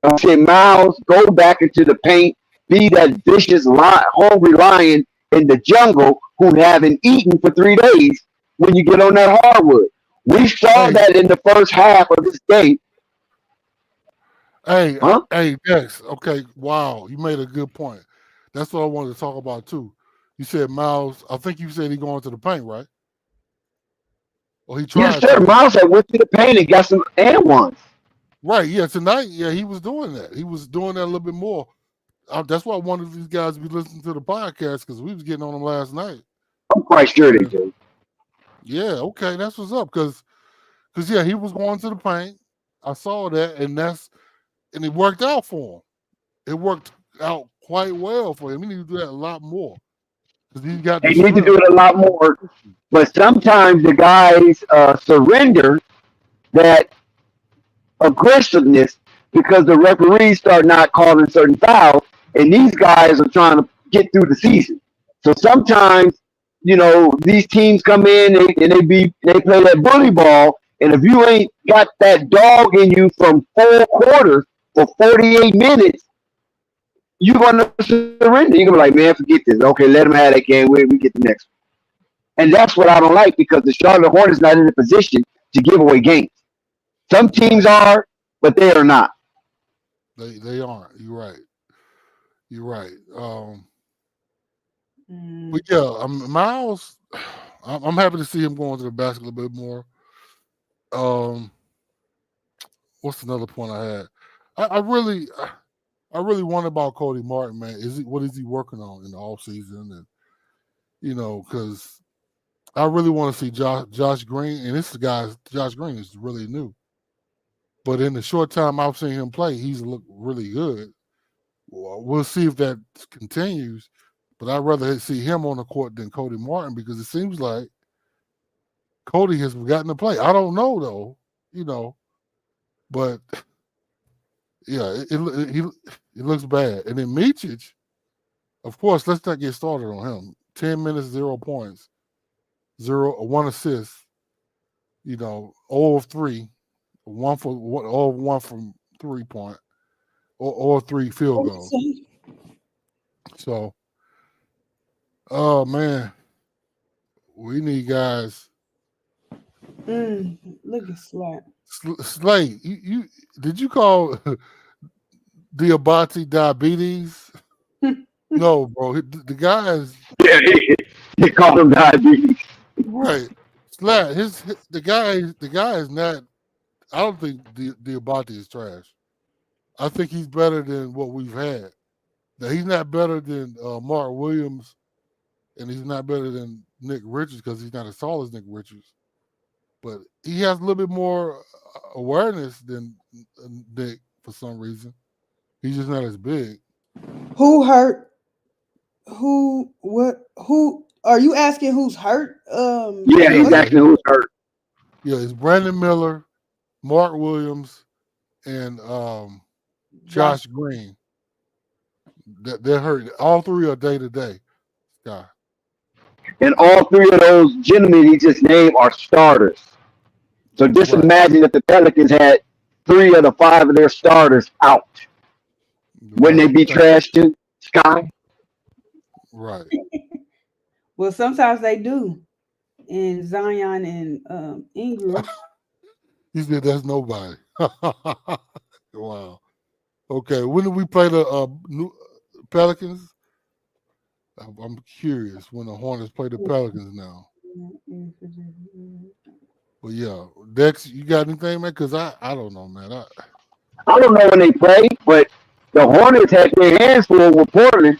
I say, Miles, go back into the paint, be that vicious, hungry lion in the jungle who haven't eaten for 3 days when you get on that hardwood. We saw Hey, that in the first half of this game. hey, Huh? hey, Dex. Okay, wow, you made a good point. That's what I wanted to talk about too. You said Miles. I think you said he going to the paint, right? Or he Yes, tried sir. to. Miles had went to the paint and got some and ones. Right. Yeah. Tonight. Yeah, he was doing that. He was doing that a little bit more. That's why I wanted these guys to be listening to the podcast because we was getting on them last night. I'm quite sure they Yeah. do. Yeah. Okay. That's what's up. Because yeah, he was going to the paint. I saw that, and it worked out for him. It worked out quite well for him. He need to do that a lot more because he's got the They need to strength. do it a lot more. But sometimes the guys surrender that aggressiveness because the referees start not calling certain fouls, and these guys are trying to get through the season. So sometimes, these teams come in and they play that bully ball, and if you ain't got that dog in you from 4 quarters for 48 minutes, you're gonna surrender. You're gonna be like, man, forget this. Okay, let them have that game. We get the next one. And that's what I don't like because the Charlotte Hornets not in a position to give away games. Some teams are, but they are not. They aren't. You're right. You're right. But yeah, Miles. I'm happy to see him going to the basket a little bit more. What's another point I had? I really wonder about Cody Martin, man. What is he working on in the off season? And because I really want to see Josh Green, and Josh Green is really new. But in the short time I've seen him play, he's looked really good. We'll see if that continues. But I'd rather see him on the court than Cody Martin because it seems like Cody has forgotten to play. I don't know though, but yeah, it looks bad. And then Micic, of course, let's not get started on him. 10 minutes, 0 points, 1 assist. 0 of 3, 1 from 3-point, or 3 field goals. So, oh man, we need guys. Look at Slack. Slay, you did you call Diabate diabetes? No, bro. The guy is Yeah, they call them diabetes. right. Slat, the guy is not. I don't think Diabate is trash. I think he's better than what we've had. Now he's not better than Mark Williams, and he's not better than Nick Richards because he's not as tall as Nick Richards. But he has a little bit more awareness than Nick for some reason. He's just not as big. Who hurt? Who? What? Who? Are you asking who's hurt? Yeah, he's Yeah. asking who's hurt. Yeah, it's Brandon Miller, Mark Williams, and Josh Green. They're hurt. All three are day to day. Guy. And all three of those gentlemen he just named are starters. So just Right. imagine if the Pelicans had 3 of the 5 of their starters out. Wouldn't they be trash too, Sky? Right. Well, sometimes they do. And Zion and Ingram. He said that's nobody. Wow. Okay, when do we play the new Pelicans? I'm curious when the Hornets play the Pelicans now. But yeah, Dex, you got anything, man? Because I don't know, man. I don't know when they play, but the Hornets had their hands full with Portland,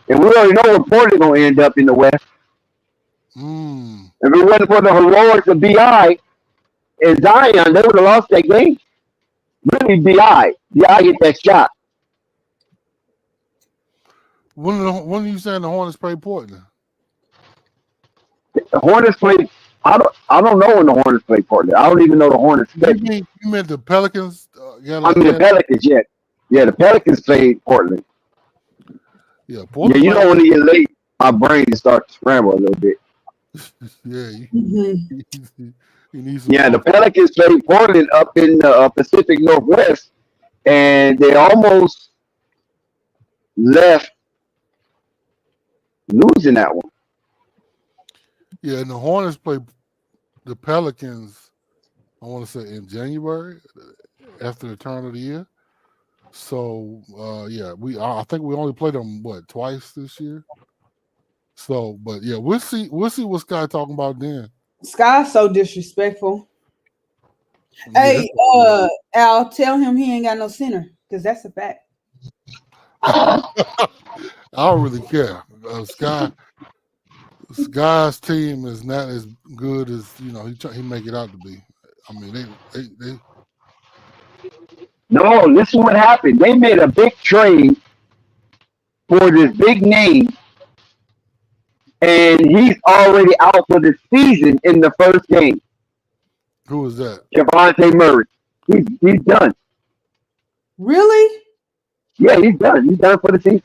and we already know where Portland's gonna end up in the West. Mm, If it wasn't for the heroics of Bi and Zion, they would have lost that game. Really, Bi hit that shot. when are you saying the Hornets play Portland? The Hornets played. I don't know when the Hornets play Portland. I don't even know the Hornets. You meant the Pelicans? The Pelicans, yeah, the Pelicans played Portland. Yeah, Yeah, Portland. you know when it get late, my brain starts to scramble a little bit. Yeah, Mhm. you need some. Yeah, the coffee. Pelicans played Portland up in the Pacific Northwest, and they almost left losing that one. Yeah, and the Hornets play the Pelicans. I want to say in January after the turn of the year. So yeah, I think we only played them twice this year. So, but yeah, we'll see what Sky talking about then. Sky's so disrespectful. Yeah, Hey, Al, tell him he ain't got no center, because that's a fact. I don't really care. Sky's team is not as good as he make it out to be. I mean, they No, this is what happened. They made a big trade for this big name, and he's already out for the season in the first game. who is that? Javante Murray. He's done. Really? Yeah, he's done. He's done for the season.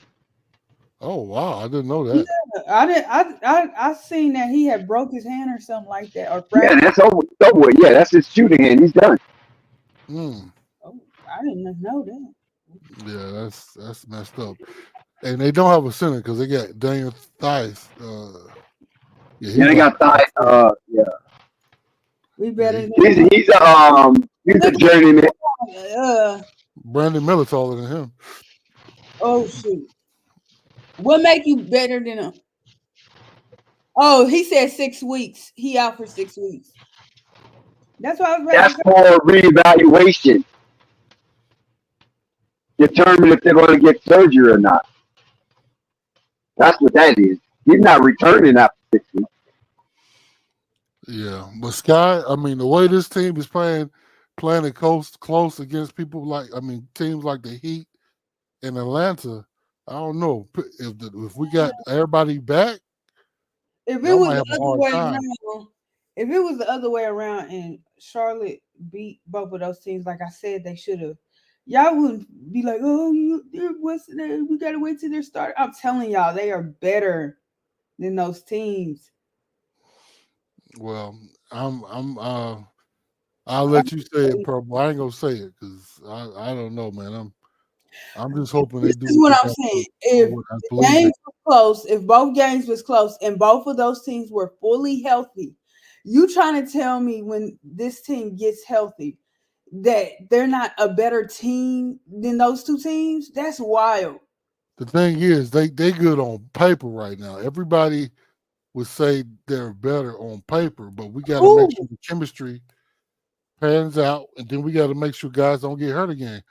Oh wow, I didn't know that. I didn't. I seen that he had broke his hand or something like that, or Yeah, fractured. that's over. Yeah, that's his shooting hand. He's done. Mm, Oh, I didn't know that. yeah, that's messed up. And they don't have a center because they got Daniel Theis. Yeah, they got thighs. Yeah, We better he's a journeyman. Brandon Miller taller than him. Oh shoot! What make you better than him? Oh, he said 6 weeks. He out for 6 weeks. That's why I was ready. That's for reevaluation. Determine if they're going to get surgery or not. That's what that is. He's not returning after 6 weeks. Yeah, but Sky, I mean, the way this team is playing it close against people teams like the Heat and Atlanta. I don't know if we got everybody back. If it Y'all was might the have a other hard way time. around, if it was the other way around and Charlotte beat both of those teams, like I said, they should have. Y'all wouldn't be like, "Oh, they're Western. We gotta wait till they start." I'm telling y'all, they are better than those teams. Well, I'll let you say it, Purple. I ain't gonna say it because I don't know, man. I'm just hoping they This do. is what I'm saying. If I the believe games were close, if both games was close, and both of those teams were fully healthy, you trying to tell me when this team gets healthy that they're not a better team than those two teams? That's wild. the thing is they good on paper right now. Everybody would say they're better on paper, but we got to make Ooh. sure the chemistry pans out, and then we got to make sure guys don't get hurt again.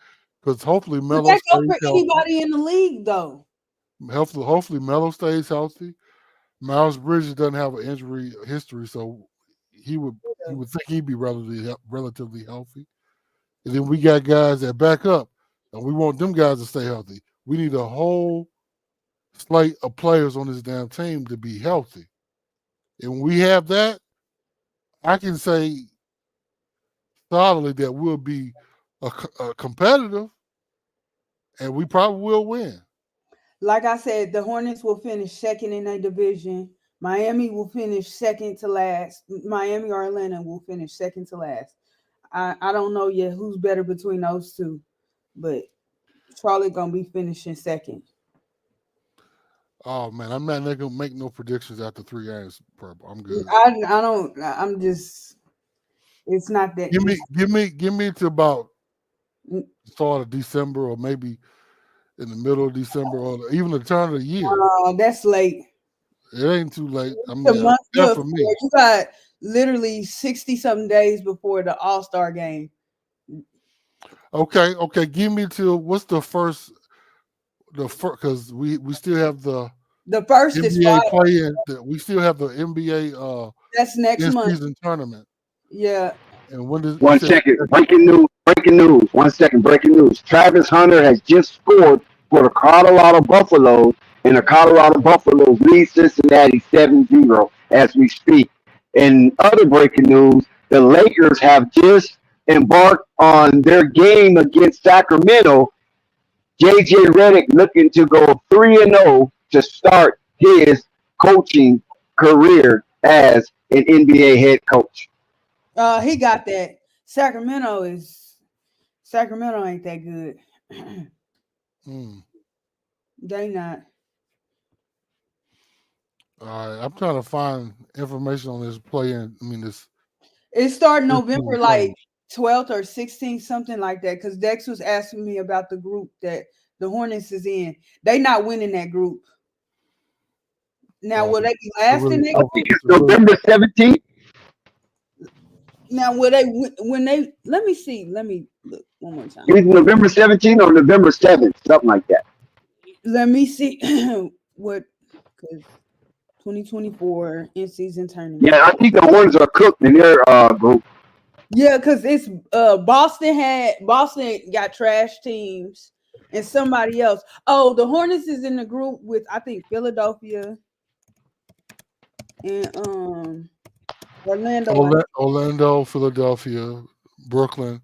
Because hopefully But Melo that goes stays for healthy. anybody in the league, though. Hopefully Melo stays healthy. Miles Bridges doesn't have an injury history, so you would think he'd be relatively healthy. And then we got guys that back up, and we want them guys to stay healthy. We need a whole slate of players on this damn team to be healthy. And when we have that, I can say solidly that we'll be a competitive, and we probably will win. Like I said, the Hornets will finish second in their division. Miami will finish second to last. Miami or Atlanta will finish second to last. I don't know yet who's better between those two, but Charlotte gonna be finishing second. Oh man, I'm not gonna make no predictions after 3 games. Purple. I'm good. I don't. I'm just. It's not that. Give me to about start of December or maybe in the middle of December or even the turn of the year. That's late. It ain't too late. I The mean, month yeah, for before. me. You got literally 60-something days before the All-Star game. Okay. Give me to what's the first because we still have the The first is NBA Friday. play-in. We still have the NBA That's next month. in-season tournament. Yeah. And when does One second. Breaking news. 1 second. Breaking news. Travis Hunter has just scored for the Colorado Buffaloes, and the Colorado Buffaloes lead Cincinnati 7-0 as we speak. In other breaking news, the Lakers have just embarked on their game against Sacramento. JJ Redick looking to go 3-0 to start his coaching career as an NBA head coach. He got that. Sacramento ain't that good. They not. All right, I'm trying to find information on this play-in. I mean, this. It started November tournament. like 12th or 16th, something like that. Because Dex was asking me about the group that the Hornets is in. They not winning that group. Now, will they be last in that I group? think it's November 17th. Now, will they when they? Let me see. Let me look one more time. It's November 17th or November 7th, something like that. Let me see what because 2024 in season tournament. Yeah, I think the Hornets are cooked in their group. Yeah, because it's Boston got trash teams and somebody else. Oh, the Hornets is in the group with I think Philadelphia and Orlando. Orlando, Philadelphia, Brooklyn,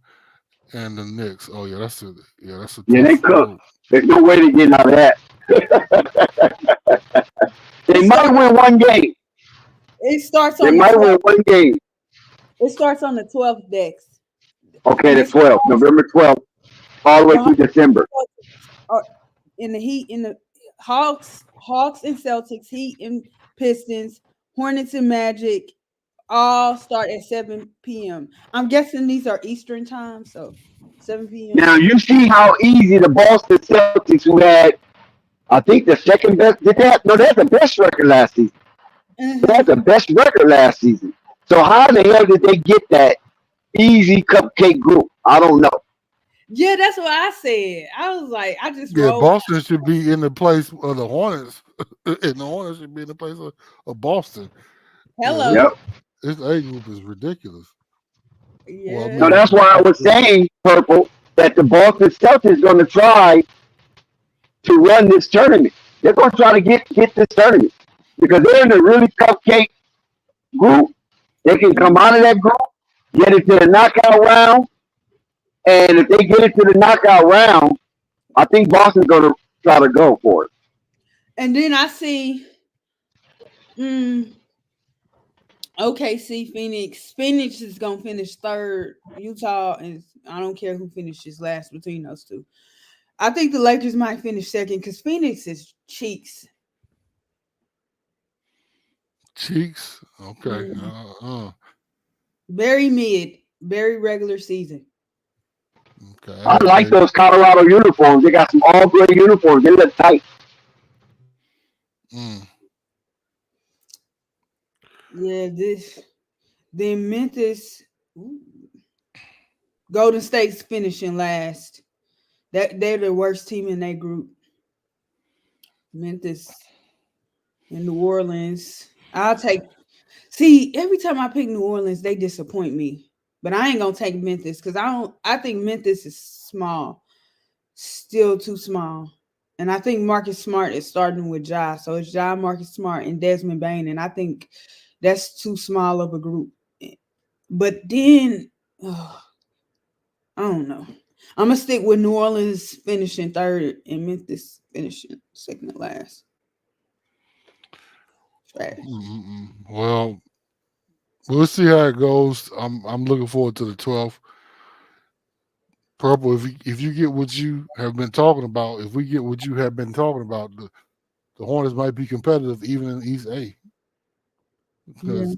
and the Knicks. Oh yeah, that's a Yeah, tough they cooked. group. There's no way to get out of that. They might win one game. It starts They on might the 12th. win one game. It starts on the 12th, Dex. Okay, the 12th, November 12th, all the way through December. In the Hawks and Celtics, Heat and Pistons, Hornets and Magic, all start at 7 p.m. I'm guessing these are Eastern time, so 7 p.m. Now you see how easy the Boston Celtics, who had, I think, the second best. They had the best record last season. They had the best record last season. So how the hell did they get that easy cupcake group? I don't know. Yeah, that's what I said. I was like, I just Yeah, rolled. Boston should be in the place of the Hornets, and the Hornets should be in the place of Boston. Hello. Yeah, Yep. this A group is ridiculous. Yeah. Well, I So mean, that's why I was saying, Purple, that the Boston Celtics going to try to run this tournament. They're going to try to get this tournament because they're in a really cupcake group. They can come out of that group, get into the knockout round, and if they get into the knockout round, I think Boston's going to try to go for it. And then I see OKC Phoenix. Phoenix is gonna finish third. Utah is I don't care who finishes last between those two. I think the Lakers might finish second because Phoenix is cheeks. Cheeks. Okay. Very mid, very regular season. Okay. I like those Colorado uniforms. They got some all gray uniforms. They look tight. Yeah, then Memphis, Golden State's finishing last. They're the worst team in their group. Memphis and New Orleans. See, every time I pick New Orleans, they disappoint me. But I ain't gonna take Memphis because I think Memphis is small. Still too small. And I think Marcus Smart is starting with Ja. So it's Ja, Marcus Smart, and Desmond Bain. And I think that's too small of a group. But then I don't know. I'm gonna stick with New Orleans finishing third and Memphis finishing second to last. Well, we'll see how it goes. I'm looking forward to the 12th. Purple, if you get what you have been talking about, if we get what you have been talking about, the Hornets might be competitive even in East A. Because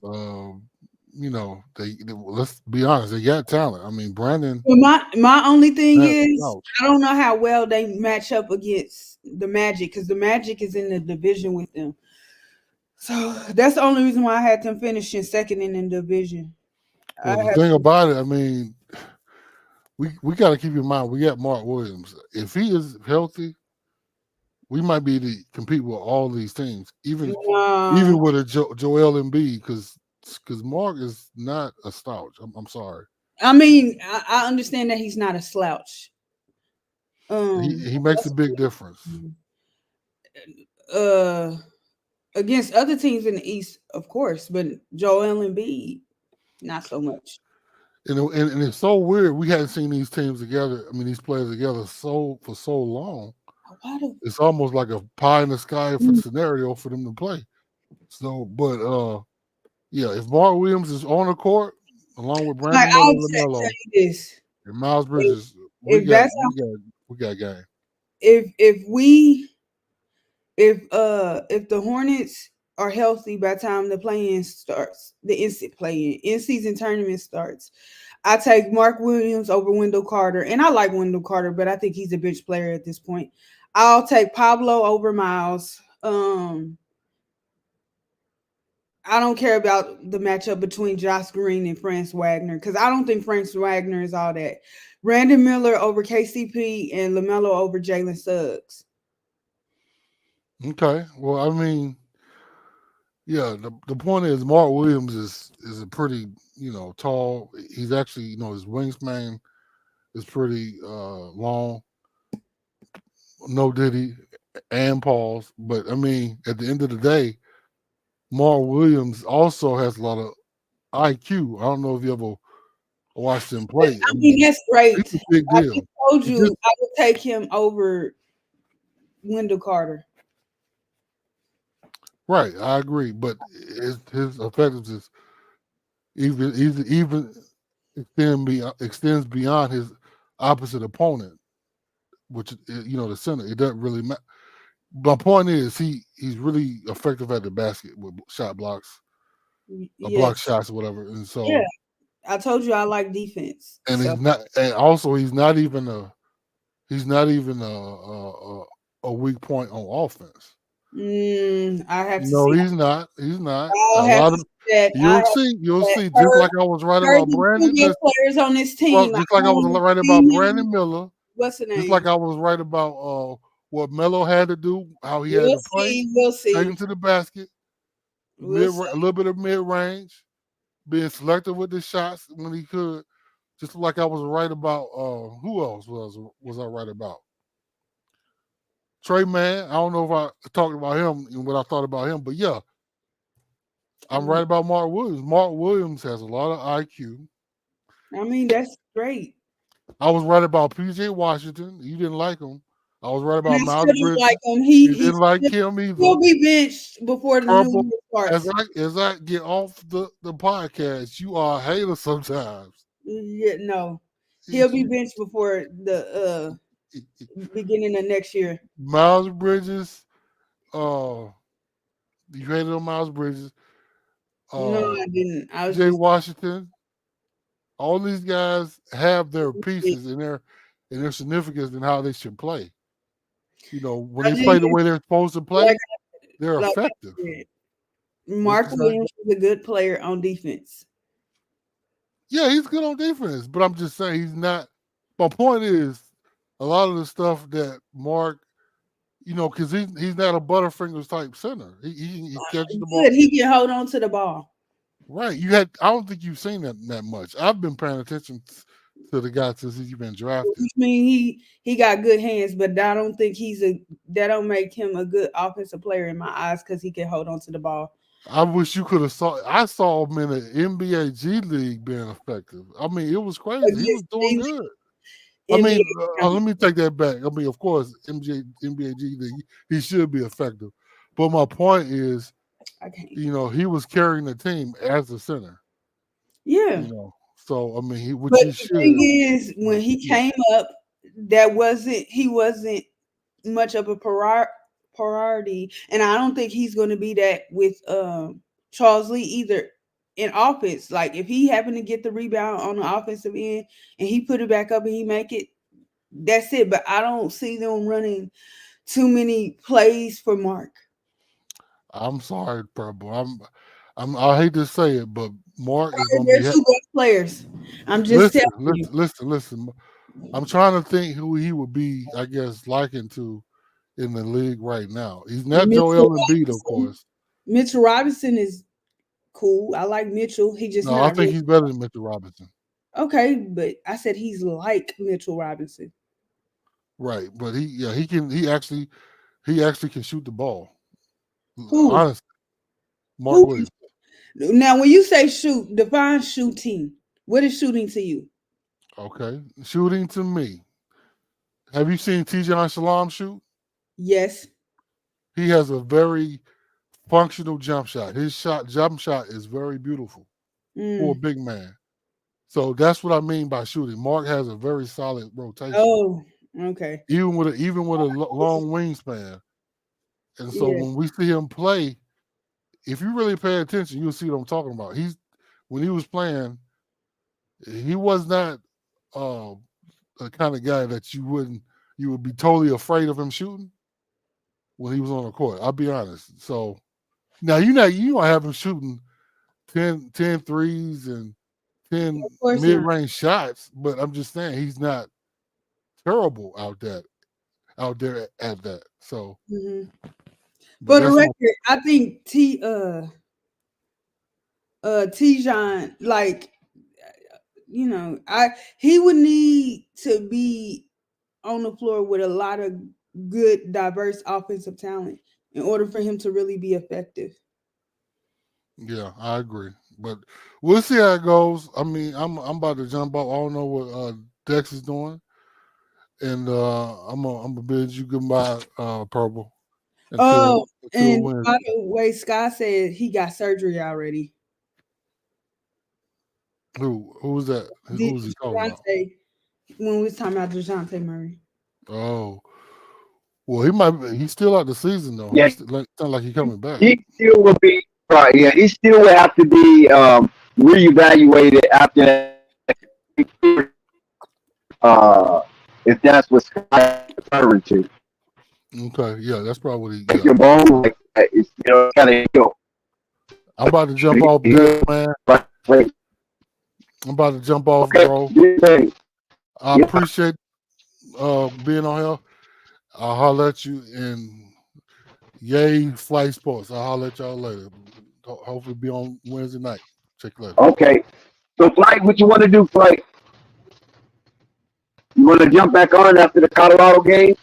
let's be honest, they got talent. I mean, Brandon. Well, my only thing is ouch. I don't know how well they match up against the Magic because the Magic is in the division with them. So that's the only reason why I had them finishing second in the division. Well, the thing about it, I mean, we got to keep in mind we got Mark Williams. If he is healthy, we might be able to compete with all these teams, even with a Joel Embiid, because Mark is not a slouch. I'm sorry. I mean, I understand that he's not a slouch. He makes a big difference. Against other teams in the East, of course, but Joel Embiid, not so much. And it's so weird. We hadn't seen these teams together. I mean, these players together for so long. It's almost like a pie in the sky scenario for them to play. So, but yeah, if Mark Williams is on the court along with Brandon Miller and Lamelo and Miles Bridges, we got game. If the Hornets are healthy by the time the play-in starts, the in-season tournament starts, I take Mark Williams over Wendell Carter. And I like Wendell Carter, but I think he's a bench player at this point. I'll take Pablo over Miles. I don't care about the matchup between Josh Green and Franz Wagner because I don't think Franz Wagner is all that. Brandon Miller over KCP and LaMelo over Jalen Suggs. Okay. Well, I mean, yeah, the point is Mark Williams is a pretty, tall. He's actually, his wingspan is pretty long. No Diddy and Pauls. But I mean, at the end of the day, Mark Williams also has a lot of IQ. I don't know if you ever watched him play. I mean, that's great. It's a big deal. I told you I would take him over Wendell Carter. Right, I agree. But his effectiveness even extends beyond his opposite opponent, which the center. It doesn't really matter. My point is he's really effective at the basket with shot blocks, block shots, or whatever. And so I told you I like defense. And he's not, and also he's not even a weak point on offense. I have to No, see. he's not. He's not. You'll see. Just like I was right about Brandon. Players on this team. Just like I was right about Brandon Miller. What's the name? Just like I was right about what Melo had to do, how he had to play. We'll see. Take him to the basket. A little bit of mid range, being selective with the shots when he could. Just like I was right about who else was I right about? Trey Mann. I don't know if I talked about him and what I thought about him, but yeah, I'm right about Mark Williams. Mark Williams has a lot of IQ. I mean, that's great. I was right about PJ Washington. You didn't like him. I was right about Miles Bridges. Like him. He didn't like him either. He'll be benched before the new year starts. As I get off the podcast, you are a hater sometimes. Yeah, no. He'll be benched before the beginning of next year. Miles Bridges, you hated on Miles Bridges. No, I didn't. I was Jay Washington. All these guys have their pieces and their significance in how they should play. When they play the way they're supposed to play, they're effective. Mark Williams is a good player on defense. Yeah, he's good on defense, but I'm just saying he's not. My point is, a lot of the stuff that Mark, because he's not a Butterfingers type center. He catches the ball. He can hold on to the ball. Right. I don't think you've seen that much. I've been paying attention to the guy since he's been drafted. I mean, he got good hands, but I don't think that don't make him a good offensive player in my eyes because he can hold on to the ball. I wish you could have I saw him in the NBA G League being effective. I mean, it was crazy. He was doing good. I mean, let me take that back. I mean, of course, NBA G League, he should be effective. But my point is, he was carrying the team as a center. Yeah. So I mean, he the should. Thing is, when he came up, he wasn't much of a priority, and I don't think he's going to be that with Charles Lee either in offense. Like if he happened to get the rebound on the offensive end and he put it back up and he make it, that's it. But I don't see them running too many plays for Mark. I'm sorry, Purple. I hate to say it, but Mark is going to They're be. two best players. I'm just telling you. Listen. I'm trying to think who he would be, I guess, likened to in the league right now. He's not Joel Embiid, of course. Mitchell Robinson is cool. I like Mitchell. He just No, I think he's better than Mitchell Robinson. Okay, but I said he's like Mitchell Robinson. Right, but he actually can shoot the ball. Who? Honestly, Mark Williams. Now, when you say shoot, define shooting. What is shooting to you? Okay, shooting to me. Have you seen Tijan Shalom shoot? Yes. He has a very functional jump shot. His jump shot is very beautiful for a big man. So that's what I mean by shooting. Mark has a very solid rotation. Oh, okay. Even with a long wingspan. And so when we see him play, if you really pay attention, you'll see what I'm talking about. When he was playing, he was not the kind of guy that you would be totally afraid of him shooting when he was on the court. I'll be honest. So now you don't have him shooting 10 threes and 10 mid-range shots, but I'm just saying he's not terrible out there at that. So for the record, I think Tijan, like, he would need to be on the floor with a lot of good, diverse offensive talent in order for him to really be effective. Yeah, I agree. But we'll see how it goes. I mean, I'm about to jump off. I don't know what Dex is doing. And I'm gonna bid you goodbye, Purple. And by the way, Scott said he got surgery already. Who was that? Who was he talking about? When we was talking about DeJounte Murray. Oh. Well, he's still out the season though. Yeah. It's not like he's coming back. He still will be right. Yeah, he still will have to be reevaluated after if that's what Scott referring to. Okay, yeah, that's probably your bone it's kind of healed. I'm about to jump off, man. I'm about to jump off, bro. I appreciate being on here. I'll holler at you in Yay Flight Sports. I'll holler at y'all later. Hopefully be on Wednesday night. Check you later. Okay. So, Flight, what you want to do, Flight? You want to jump back on after the Colorado game?